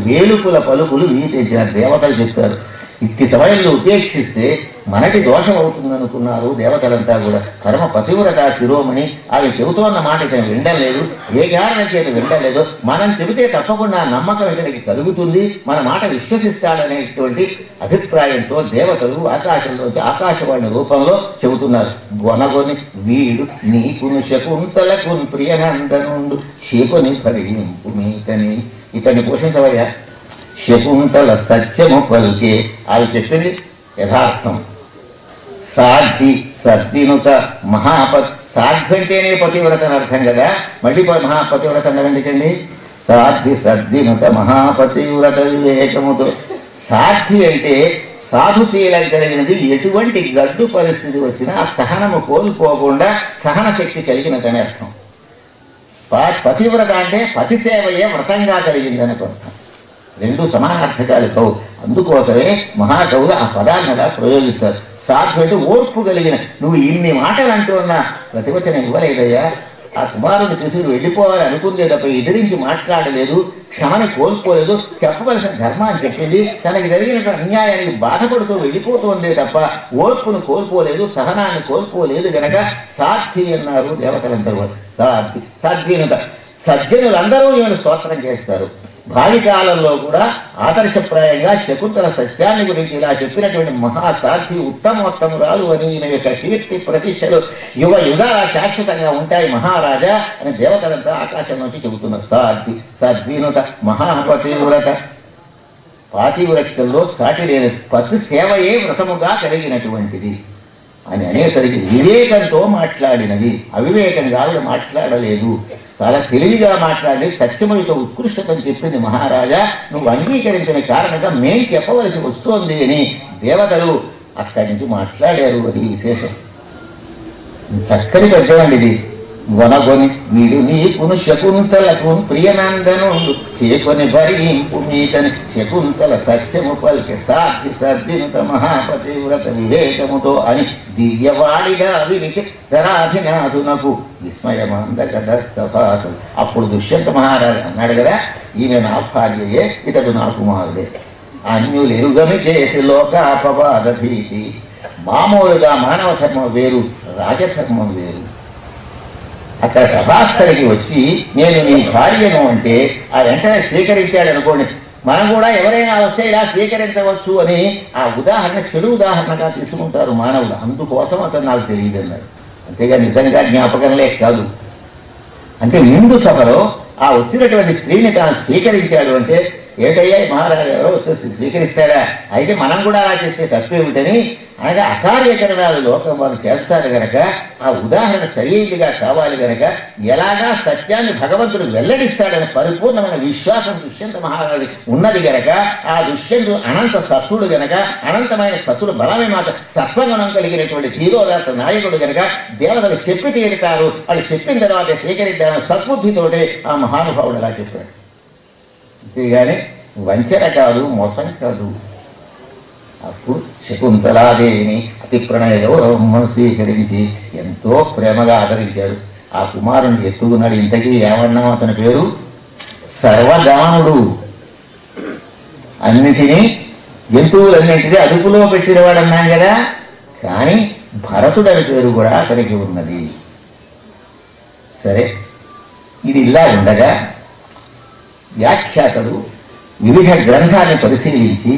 Speaker 1: వేలుపుల పలుకులు వీటించిన దేవతలు చెప్తారు. ఇట్టి సమయంలో ఉపేక్షిస్తే మనకి దోషం అవుతుందనుకున్నారు దేవతలంతా కూడా. పరమ పతివ్రత శిరోమణి ఆమె చెబుతోన్న మాట ఇతను వినలేదు, ఏ కారణం చేత వినలేదు. మనం చెబితే తప్పకుండా నమ్మకం ఇతనికి కలుగుతుంది, మన మాట విశ్వసిస్తాడనేటువంటి అభిప్రాయంతో దేవతలు ఆకాశంలోంచి ఆకాశవాణి రూపంలో చెబుతున్నారు. గొనగొని వీడు నీకును శకుంతలకు ప్రియనందనుండు చేకొని పరిగింపు మీకని. ఇతన్ని పోషించవయ్యా. శకుంతల సత్యము పలికే ఆమె చెప్పింది యథార్థం. సాధ్వి సద్వినుత మహాపతి. సాధ్వి అంటేనే పతివ్రత అని అర్థం కదా, మళ్ళీ మహాపతివ్రత ఎందుకండి? సాధ్వి సద్వినుత మహాపతివ్రత వివేకముతో. సాధ్వి అంటే సాధుశీలం కలిగినది, ఎటువంటి గడ్డు పరిస్థితి వచ్చినా సహనము కోల్పోకుండా సహన శక్తి కలిగినదని అర్థం. పతివ్రత అంటే పతి సేవయే వ్రతంగా కలిగిందని అర్థం. రెండు సమానార్థకాలు కవు. అందుకోసమే మహాకవులు ఆ పదాన్ని అలా ప్రయోగిస్తారు. సాధ్వి అంటే ఓర్పు కలిగిన. నువ్వు ఇన్ని మాటలు అంటున్నా ప్రతివచనం ఇవ్వలేదయ్యా. ఆ కుమారుని తీసుకుని వెళ్ళిపోవాలి అనుకుందే తప్ప ఎదిరించి మాట్లాడలేదు, క్షమని కోల్పోలేదు, చెప్పవలసిన ధర్మాన్ని చెప్పింది, తనకి జరిగినటువంటి అన్యాయానికి బాధపడుతూ వెళ్ళిపోతుందే తప్ప ఓర్పును కోల్పోలేదు, సహనాన్ని కోల్పోలేదు గనక సాధ్వి అన్నారు దేవతలందరూ. సాధ్వి సద్వినుత. సజ్జనులందరూ ఈమెను స్తోత్రం చేస్తారు. భావి కాలంలో కూడా ఆదర్శప్రాయంగా శకుంతల సత్యాన్ని గురించి ఇలా చెప్పినటువంటి మహాసాధ్వి ఉత్తమోత్తమురాలు అని ఈయన యొక్క కీర్తి ప్రతిష్టలు యుగ యుగాల శాశ్వతంగా ఉంటాయి మహారాజా అని దేవతలంతా ఆకాశం నుంచి చెబుతున్నారు. సాధ్వి సద్వినుత మహాపతివ్రత. పాతివ్రతల్లో సాటి లేని పతి సేవయే వ్రతముగా కలిగినటువంటిది అని అనేసరికి వివేకంతో మాట్లాడినది. అవివేకంగా ఆవిడ మాట్లాడలేదు, చాలా తెలివిగా మాట్లాడి సత్యములతో ఉత్కృష్టతని చెప్పింది. మహారాజా నువ్వు అంగీకరించిన కారణంగా మేం చెప్పవలసి వస్తోంది అని దేవతలు అక్కడి నుంచి మాట్లాడారు. అది విశేషం. చక్కని పద్యం ఇది. వనగొని వీడు నీకును శకుంతలకు ప్రియనందనుండు చేకొని భరింపు మీతని. శకుంతల సత్యము పలికి సాధ్వి సద్వినుత మహాపతివ్రత వివేకముతో అని దివ్యవాడిగా విరిచి ధరాధినాథునకు విస్మయమందక దర్శపాసు. అప్పుడు దుష్యంత మహారాజు అన్నాడు కదా, ఈమె నా భార్యయే, ఇతడు నా కుమారుడే. అన్యులెరుగమి చేసి లోకాపవాద భీతి. మామూలుగా మానవ ధర్మం వేరు, రాజధర్మం వేరు. అక్కడ సభాస్థలికి వచ్చి నేను నీ భార్యను అంటే ఆ వెంటనే స్వీకరించాడు అనుకోండి. మనం కూడా ఎవరైనా వస్తే ఇలా స్వీకరించవచ్చు అని ఆ ఉదాహరణ చెడు ఉదాహరణగా తీసుకుంటారు మానవులు. అందుకోసం అతను నాకు తెలియదు అన్నాడు. అంతేగా నిజంగా జ్ఞాపకంలే కాదు. అంటే ముందు సభలో ఆ వచ్చినటువంటి స్త్రీని తాను స్వీకరించాడు అంటే ఏటయ్యా మహారాజు ఎవరో వచ్చేసి స్వీకరిస్తాడా, అయితే మనం కూడా అలా చేస్తే తప్పేమిటని అనగా అకార్యకరణాలు లోకం వాళ్ళు చేస్తారు గనక ఆ ఉదాహరణ సరైనదిగా కావాలి గనక ఎలాగా సత్యాన్ని భగవంతుడు వెల్లడిస్తాడని పరిపూర్ణమైన విశ్వాసం దుష్యంత మహారాజు ఉన్నది గనక ఆ దుష్యంతుడు అనంత సత్తుడు గనక అనంతమైన సత్తుడు బలమే మాట సత్వగుణం కలిగినటువంటి ధీరోదాత నాయకుడు గనక దేవతలు చెప్పి తీరుతారు. వాళ్ళు చెప్పిన తర్వాత స్వీకరిద్దామని సద్బుద్ధితోటే ఆ మహానుభావుడు అలా చెప్పాడు. అంతేగాని వంచన కాదు, మోసం కాదు. అప్పుడు శకుంతలాదేవిని అతి ప్రణయ గౌరవం స్వీకరించి ఎంతో ప్రేమగా ఆదరించాడు. ఆ కుమారుని ఎత్తుకున్నాడు. ఇంతకీ ఏమన్నాం అతని పేరు? సర్వగానుడు. అన్నిటినీ జంతువులన్నింటినీ అదుపులో పెట్టినవాడు అన్నాం కదా, కానీ భరతుడని పేరు కూడా అతనికి ఉన్నది. సరే, ఇది ఇలా ఉండగా వ్యాఖ్యాతలు వివిధ గ్రంథాన్ని పరిశీలించి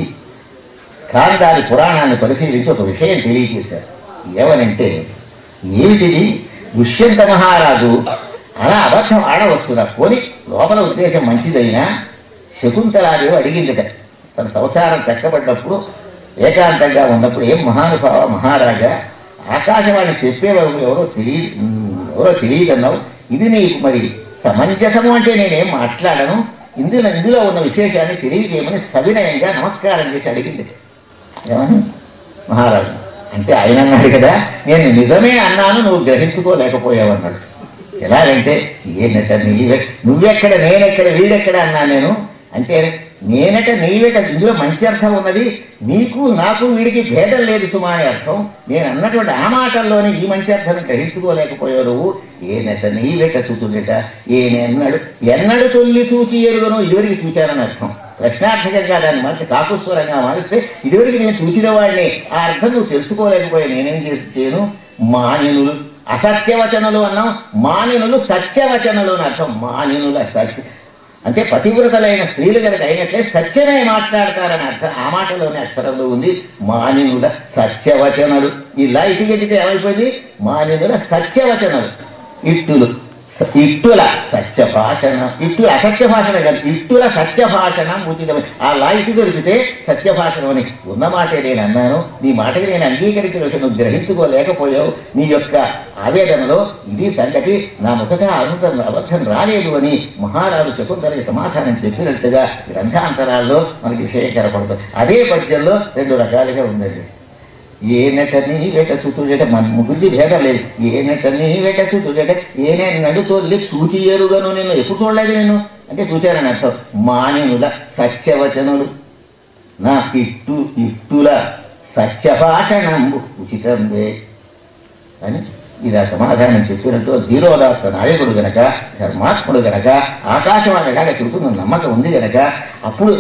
Speaker 1: కాందారి పురాణాన్ని పరిశీలించి ఒక విషయం తెలియజేశారు. ఏమనంటే ఏమిటిది, దుష్యంత మహారాజు అలా అబద్ధం ఆడవచ్చునా? పోని లోపల ఉద్దేశం మంచిదైనా శకుంతలాదేవి అడిగిందిట. తన సంసారం చక్కబడ్డప్పుడు ఏకాంతంగా ఉన్నప్పుడు, ఏం మహానుభావ మహారాజా, ఆకాశవాణి చెప్పే వరకు ఎవరో తెలియదన్నావు, ఇది నీకు మరి సమంజసము అంటే నేనేం మాట్లాడను, ఇందులో ఉన్న విశేషాన్ని తెలియజేయమని సవినయంగా నమస్కారం చేసి అడిగింది. ఏమని? మహారాజు అంటే ఆయన అన్నాడు కదా, నేను నిజమే అన్నాను, నువ్వు గ్రహించుకోలేకపోయావన్నాడు. ఎలాగంటే ఏంటంటే నువ్వెక్కడ నేనెక్కడ వీడెక్కడ అన్నా నేను అంటే నేనట నీవేట, ఇందులో మంచి అర్థం ఉన్నది. నీకు నాకు వీడికి భేదం లేదు సుమా అని అర్థం. నేను అన్నటువంటి ఆ మాటల్లోనే ఈ మంచి అర్థాన్ని గ్రహించుకోలేకపోయావు నువ్వు. ఏనట నీవేట సుతుడట, ఎన్నడు తొల్లి చూచి ఎరుగను, ఇదివరకు చూచానని అర్థం. ప్రశ్నార్థకంగా దాన్ని మంచి కాకుస్వరంగా మారిస్తే ఇదివరకు నేను చూసిన వాడిని, ఆ అర్థం నువ్వు తెలుసుకోలేకపోయా. నేనేం చేయను? మానినులు అసత్యవచనలు అన్నాం, మానినులు సత్యవచనలు అని అర్థం. మానినుల సత్య అంటే పతివ్రతలైన స్త్రీలు కనుక అయినట్లే సత్యమే మాట్లాడతారని అర్థం. ఆ మాటలోని అక్షరంలో ఉంది మానినుల సత్యవచనలు. ఇలా ఇటుగెట్టితే ఏమైపోయింది? మానినుల సత్యవచనలు. ఇట్టుల సత్య భాషణ, ఇట్టుల అసత్య భాషణ కాదు, ఇట్టుల సత్య భాషణ ఉచితమే. ఆ లాయిటి దొరికితే సత్య భాషణం అని ఉన్న మాటే నేను అన్నాను. నీ మాటకి నేను అంగీకరించిన విషయం నువ్వు గ్రహించుకోలేకపోయావు. నీ యొక్క ఆవేదనలో ఇది సంగతి, నా ముఖత అబద్ధం రాలేదు అని మహారాజు శకుంతలకి సమాధానం చెప్పినట్టుగా గ్రంథాంతరాల్లో మనకి విషయం కనపడుతుంది. అదే పద్యంలో 2 రకాలుగా ఉందండి. ఏనట నీవేట సుతుడట, మన ముగ్గురికి భేదం లేదు. ఏనట నీవేట సుతుడట, ఏనే నడుతోల్లి చూచి ఎరుగను, నిన్ను ఎప్పుడు చూడలేదు నేను అంటే చూచానని అర్థం. మానినుల సత్యవచనులు నా ఇట్టుల సత్యభాషణంబు ఉచితంబే అని ఇలా సమాధానం చెప్పినట్టు ధీరోదాత్త నాయకుడు గనక, ధర్మాత్ముడు గనక, ఆకాశవాణిలాగా చెబుతున్న నమ్మకం ఉంది గనక అప్పుడు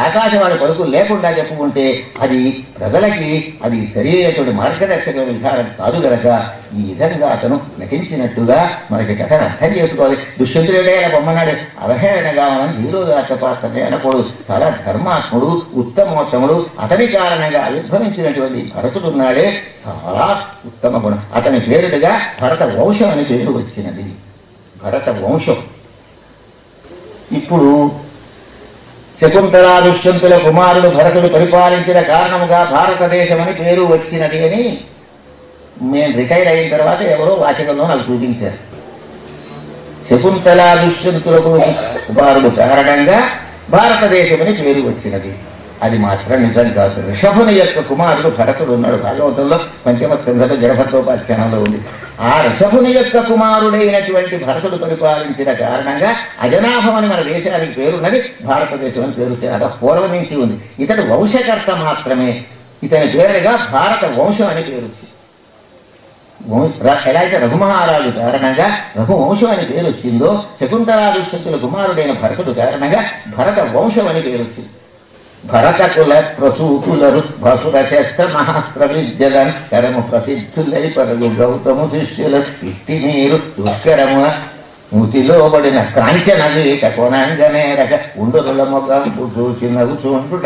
Speaker 1: ఆకాశవాణి పలుకులు లేకుండా చెప్పుకుంటే అది ప్రజలకి అది సరైనటువంటి మార్గదర్శక విధానం కాదు గనక ఈ విధంగా అతను నటించినట్టుగా మనకి కథను అర్థం చేసుకోవాలి. దుష్యంతుడే బొమ్మనాడు అవహేళనగా మనం ధీరోదాత్త పాత్రమే అనకూడదు. చాలా ధర్మాత్ముడు, ఉత్తమోత్తముడు. అతని కారణంగా ఆవిర్భవించినటువంటి భరతుడున్నాడే చాలా ఉత్తమ గుణం. అతని పేరుడుగా భరత వంశం అని పేరు వచ్చినది. భరత వంశం. ఇప్పుడు శకుంతలా దుష్యంతుల కుమారుడు భరతుడు పరిపాలించిన కారణముగా భారతదేశం అని పేరు వచ్చినది అని నేను రిటైర్ అయిన తర్వాత ఎవరో వాచకంలో నాకు చూపించారు. శకుంతలా దుష్యంతులకు కుమారుడు కారణంగా భారతదేశం అని పేరు వచ్చినది. అది మాత్రం నిజం కాదు. ఋషభుని యొక్క కుమారుడు భరతుడు ఉన్నాడు. భాగవతంలో 5వ స్కంధంలో జడభద్రోపాఖ్యానంలో ఉంది. ఆ ఋషభుని యొక్క కుమారుడైనటువంటి భరతుడు పరిపాలించిన కారణంగా అజనాభం అని మన దేశానికి పేరున్నది. భారతదేశం అని పేరు చాలా పూర్వం నుంచి ఉంది. ఇతడు వంశకర్త మాత్రమే. ఇతని పేరుగా భారత వంశం అని పేరు వచ్చింది. ఎలా అయితే రఘుమహారాజు కారణంగా రఘువంశం అని పేరు వచ్చిందో, శకుంతలా దుష్యంతుల కుమారుడైన భరతుడు కారణంగా భరత వంశం అని పేరు వచ్చింది. భరత కుల ప్రసూతులరు భసుర శస్త్ర మహాస్త్ర విద్యలను కరము ప్రసిద్ధులై పరుగు గౌతము శిష్యులు ఇట్టి నీరు దుష్కరమున మూతిలోబడిన కాంచన వీట కొనంగనేరక ఉండుల మొగంపు చూచినవు చూండుట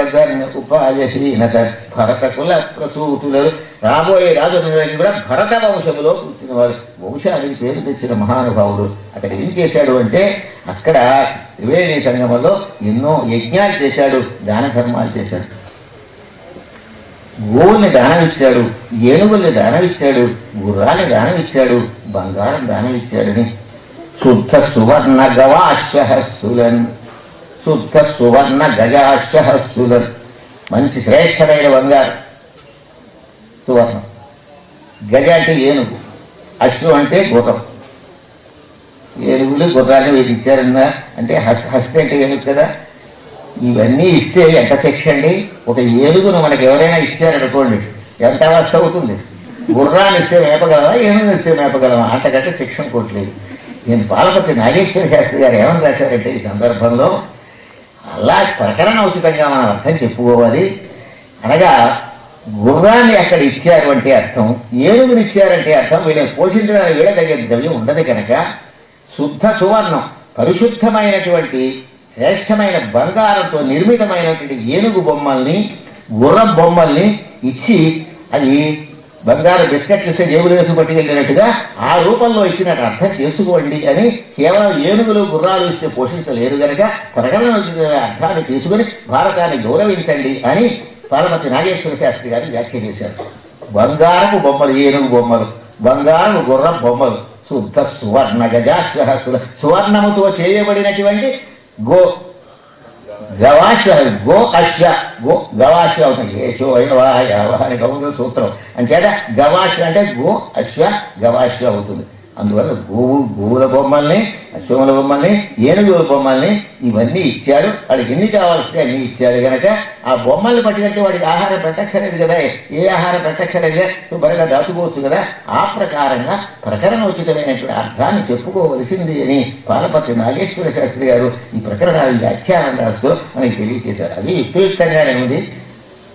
Speaker 1: ఉపాయహీనత. భరత కుల ప్రసూతులరు రాబోయే రాజులకి కూడా భరత వంశములో పుట్టిన వారు. వంశానికి పేరు తెచ్చిన మహానుభావుడు. అక్కడ ఏం చేశాడు అంటే అక్కడ త్రివేణి సంగమంలో ఎన్నో యజ్ఞాలు చేశాడు, దాన ధర్మాలు చేశాడు. గోవుల్ని దానమిచ్చాడు, ఏనుగుల్ని దానమిచ్చాడు, గుర్రాన్ని దానమిచ్చాడు, బంగారం దానమిచ్చాడని శుద్ధ సువర్ణ గవాశ్వహస్తులన్, శుద్ధ సువర్ణ గజాశ్వహస్తులన్, మంచి శ్రేష్టమైన బంగారం సువర్ణం. గజ అంటే ఏనుగు, అశ్వం అంటే గుర్రం. ఏనుగులు గుర్రాన్ని వీటి ఇచ్చారన్నా అంటే హస్తి అంటే ఏనుగు కదా. ఇవన్నీ ఇస్తే ఎంత శిక్ష అండి. ఒక ఏనుగును మనకు ఎవరైనా ఇచ్చారనుకోండి ఎంత అవస్థ అవుతుంది. గుర్రాన్ని ఇస్తే మేపగలవా, ఏనుగుని ఇస్తే మేపగలవా, అంతకంటే శిక్ష కొట్టలేదు. నేను పాలపతి నాగేశ్వర శాస్త్రి గారు ఏమని రాశారంటే ఈ సందర్భంలో అలా ప్రకరణ ఉచితంగా మనం అర్థం చెప్పుకోవాలి. అనగా గుర్రాన్ని అక్కడ ఇచ్చారు అంటే అర్థం, ఏనుగుని ఇచ్చారంటే అర్థం వీళ్ళని పోషించడానికి వీళ్ళ దగ్గర ద్రవ్యం ఉండదు కనుక శుద్ధ సువర్ణం పరిశుద్ధమైనటువంటి శ్రేష్టమైన బంగారంతో నిర్మితమైనటువంటి ఏనుగు బొమ్మల్ని, గుర్రం బొమ్మల్ని ఇచ్చి అది బంగారు బిస్కెట్లు ఇస్తే జేబులు వేసి పట్టుకెళ్ళినట్టుగా ఆ రూపంలో ఇచ్చినట్టు అర్థం చేసుకోండి అని. కేవలం ఏనుగులు గుర్రాలు ఇస్తే పోషించలేరు కనుక ప్రకటన అర్థాన్ని తీసుకుని భారతాన్ని గౌరవించండి అని పాలపతి నాగేశ్వర శాస్త్రి గారు వ్యాఖ్య చేశారు. బంగారపు బొమ్మలు, ఏనుగు బొమ్మలు, బంగారపు గుర్రం బొమ్మలు, శుద్ధ సువర్ణ గజాశ్వహస్తుల, సువర్ణముతో చేయబడినటువంటి గవాశ్వ, గో అశ్వ, గవాశ్వ అవుతుంది. ఏచో అని గౌరవ సూత్రం అంచేత గవాశ్వ అంటే గో అశ్వ గవాశ్వ అవుతుంది. అందువల్ల గోవుల బొమ్మల్ని, అశ్వముల బొమ్మల్ని, ఏనుగుల బొమ్మల్ని ఇవన్నీ ఇచ్చాడు. వాడికి ఎన్ని కావాల్సి అన్ని ఇచ్చాడు కనుక ఆ బొమ్మల్ని పట్టినట్టు వాడికి ఆహారం పెట్టక్కర్లేదు కదా, ఏ ఆహారం పెట్టక్కర్లేదే శుభ్రంగా దాచుకోవచ్చు కదా. ఆ ప్రకారంగా ప్రకరణోచితమైనటువంటి అర్థాన్ని చెప్పుకోవలసింది అని పాలపర్తి నాగేశ్వర శాస్త్రి గారు ఈ ప్రకరణాలు వ్యాఖ్యానం రాస్తూ మనకి తెలియచేశారు. అది యుక్తియుక్తంగానే ఉంది.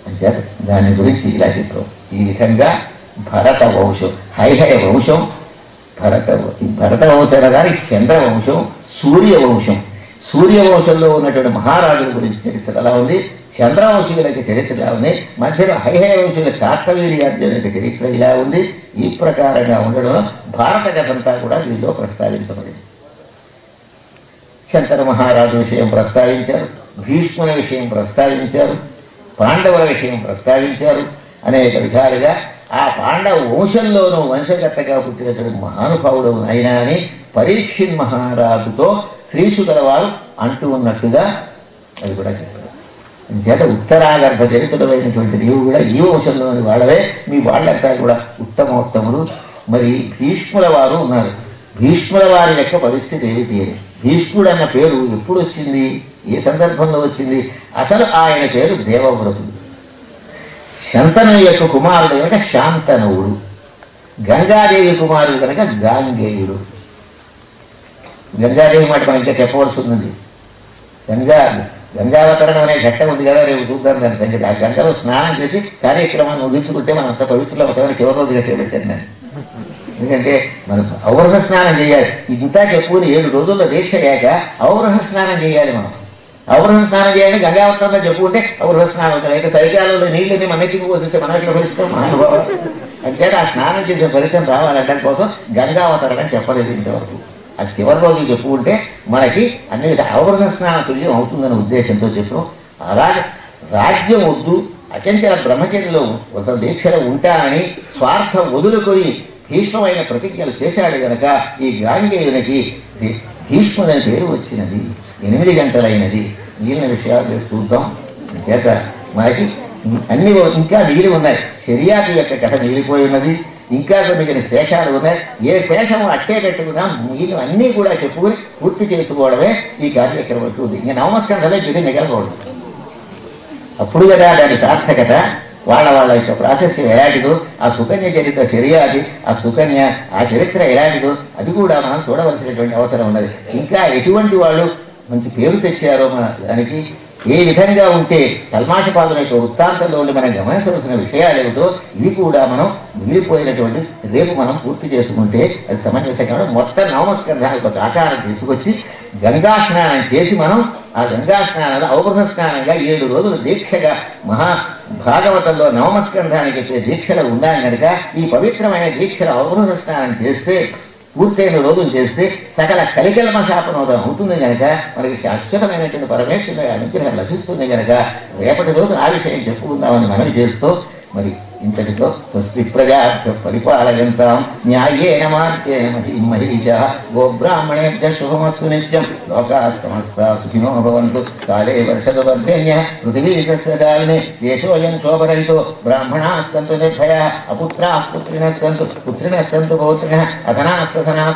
Speaker 1: అంచేత దాని గురించి ఇలా చెప్పాం. ఈ విధంగా భరత వంశం, హైహయ వంశం, భరత వంశం అనగానే చంద్రవంశం, సూర్యవంశం. సూర్యవంశంలో ఉన్నటువంటి మహారాజుల గురించి చరిత్ర ఎలా ఉంది, చంద్రవంశీయులకి చరిత్ర ఇలా ఉంది, మధ్యలో హైహయ వంశీయుల కార్తవీర్యార్జున యొక్క చరిత్ర ఇలా ఉంది. ఈ ప్రకారంగా ఉండడంలో భారత కథంతా కూడా దీనిలో ప్రస్తావించబడింది. శంకర మహారాజు విషయం ప్రస్తావించారు, భీష్ముని విషయం ప్రస్తావించారు, పాండవుల విషయం ప్రస్తావించారు. అనేక విధాలుగా ఆ పాండవ వంశంలోనూ వంశగతగా పుట్టినటువంటి మహానుభావుడు అయినా అని పరీక్షిత్ మహారాజుతో శ్రీశుకుల వారు అంటూ ఉన్నట్టుగా అది కూడా చెప్పారు. చేత ఉత్తరాగర్భ చరిత్రుడమైనటువంటి నీవు కూడా ఈ వంశంలోని వాళ్ళవే, మీ వాళ్ళంతా కూడా ఉత్తమోత్తములు. మరి భీష్ముల వారు ఉన్నారు. భీష్ముల వారి యొక్క పరిస్థితి ఏమిటి? భీష్ముడు అన్న పేరు ఎప్పుడు వచ్చింది, ఏ సందర్భంలో వచ్చింది? అసలు ఆయన పేరు దేవవ్రతుడు. శంతను యొక్క కుమారుడు కనుక శాంతనవుడు, గంగాదేవి కుమారుడు కనుక గాంగేయుడు. గంగాదేవి మాట మనం ఇంకా చెప్పవలసి ఉంది. గంగావతరణం అనే ఘట్టం ఉంది కదా, రేపు చూద్దాం దాని సంగతి. ఆ గంగలో స్నానం చేసి కార్యక్రమాన్ని ముగించుకుంటే మనం అంత పవిత్రులు అవుతామని చివరి రోజు గట్టే పెట్టాను నేను. ఎందుకంటే మనం అవరహ స్నానం చేయాలి. ఇంతా చెప్పుకుని 7 రోజుల్లో దీక్ష అయ్యాక అవరహ స్నానం చేయాలి. మనం అవరహ స్నానం చేయాలని గంగావతరంలో చెప్పుకుంటే అవరహ స్నానం అవుతాం. అయితే చలికాలంలో నీళ్ళని మనకి పోతే మనం ఎట్లా ఫలిస్తాం మహానుభావం. అంతేత ఆ స్నానం చేసే ఫలితం రావాలంటే కోసం గంగావతరణం చెప్పలేదు ఇంతవరకు. అది చివరి రోజు చెప్పుకుంటే మనకి అన్ని అవరహ స్నానం తుల్యం అవుతుందనే ఉద్దేశంతో చెప్పాం. అలాగే రాజ్యం వద్దు, అచంచల బ్రహ్మచర్యలో ఒక దీక్షలో ఉంటానని స్వార్థం వదులుకొని భీష్మమైన ప్రతిజ్ఞలు చేశాడు గనక ఈ గాంగేయునికి భీష్ముడని పేరు వచ్చినది. 8 గంటలైనది. మిగిలిన విషయాలు చూద్దాం. చేత మనకి అన్ని ఇంకా మిగిలి ఉన్నాయి. శర్యాతి యొక్క కథ మిగిలిపోయి ఉన్నది. ఇంకా మిగిలిన శేషాలు ఉన్నాయి. ఏ శేషం అట్టే పెట్టుకుందాం, మిగిలిన అన్నీ కూడా చెప్పుకుని పూర్తి చేసుకోవడమే ఈ కార్యక్రమం చూద్ది. ఇంకా నవమస్కంధంలో ఇది మిగలకూడదు. అప్పుడు కదా దాని సార్థకత. వాళ్ళ యొక్క ప్రాసెస్ ఎలాంటిదో, ఆ సుకన్య చరిత్ర శర్యాది, ఆ సుకన్య ఆ చరిత్ర ఎలాంటిదో అది కూడా మనం చూడవలసినటువంటి అవసరం ఉన్నది. ఇంకా ఎటువంటి వాళ్ళు మంచి పేరు తెచ్చారో మన దానికి, ఏ విధంగా ఉంటే కల్మాషపాదుల యొక్క వృత్తాంతంలో ఉండి మనం గమనించవలసిన విషయాలు ఏమిటో ఇవి కూడా మనం మిగిలిపోయినటువంటి రేపు మనం పూర్తి చేసుకుంటే అది సమంజసంగా మొత్తం నవమస్కంధానికి ఒక ఆకారం తీసుకొచ్చి గంగా స్నానం చేసి మనం ఆ గంగా స్నానంలో అవబృహ స్నానంగా 7 రోజులు దీక్షగా భాగవతంలో నవమస్కంధానికి దీక్షలు ఉందాం కనుక ఈ పవిత్రమైన దీక్షలు అవబృహ స్నానం చేస్తే పూర్తయిన రోజులు చేస్తే సకల కలికల్మషాపనోదం అవుతుంది కనుక మనకి శాశ్వతమైనటువంటి పరమేశ్వరుని అనుగ్రహం లభిస్తుంది కనుక రేపటి రోజు ఆ విషయం చెప్పుకుందామని మనం చేస్తూ మరి ఇంతటితో స్వస్తి ప్రజాభ్య పరిపాలయంతాం న్యాయేన మార్గేణ మహీషః గోబ్రాహ్మణేభ్యః శుభమస్తు నిత్యం లోకాః సమస్తాః సుఖినో భవంతు కాలే వర్షతు వర్ధేన్యః పృథివీ సస్యశాలినీ దేశోऽयं శోభరహితో బ్రాహ్మణాः సంతు నిర్భయాः అపుత్రాः పుత్రిణः సంతు పౌత్రిణः అధనాः సధనాः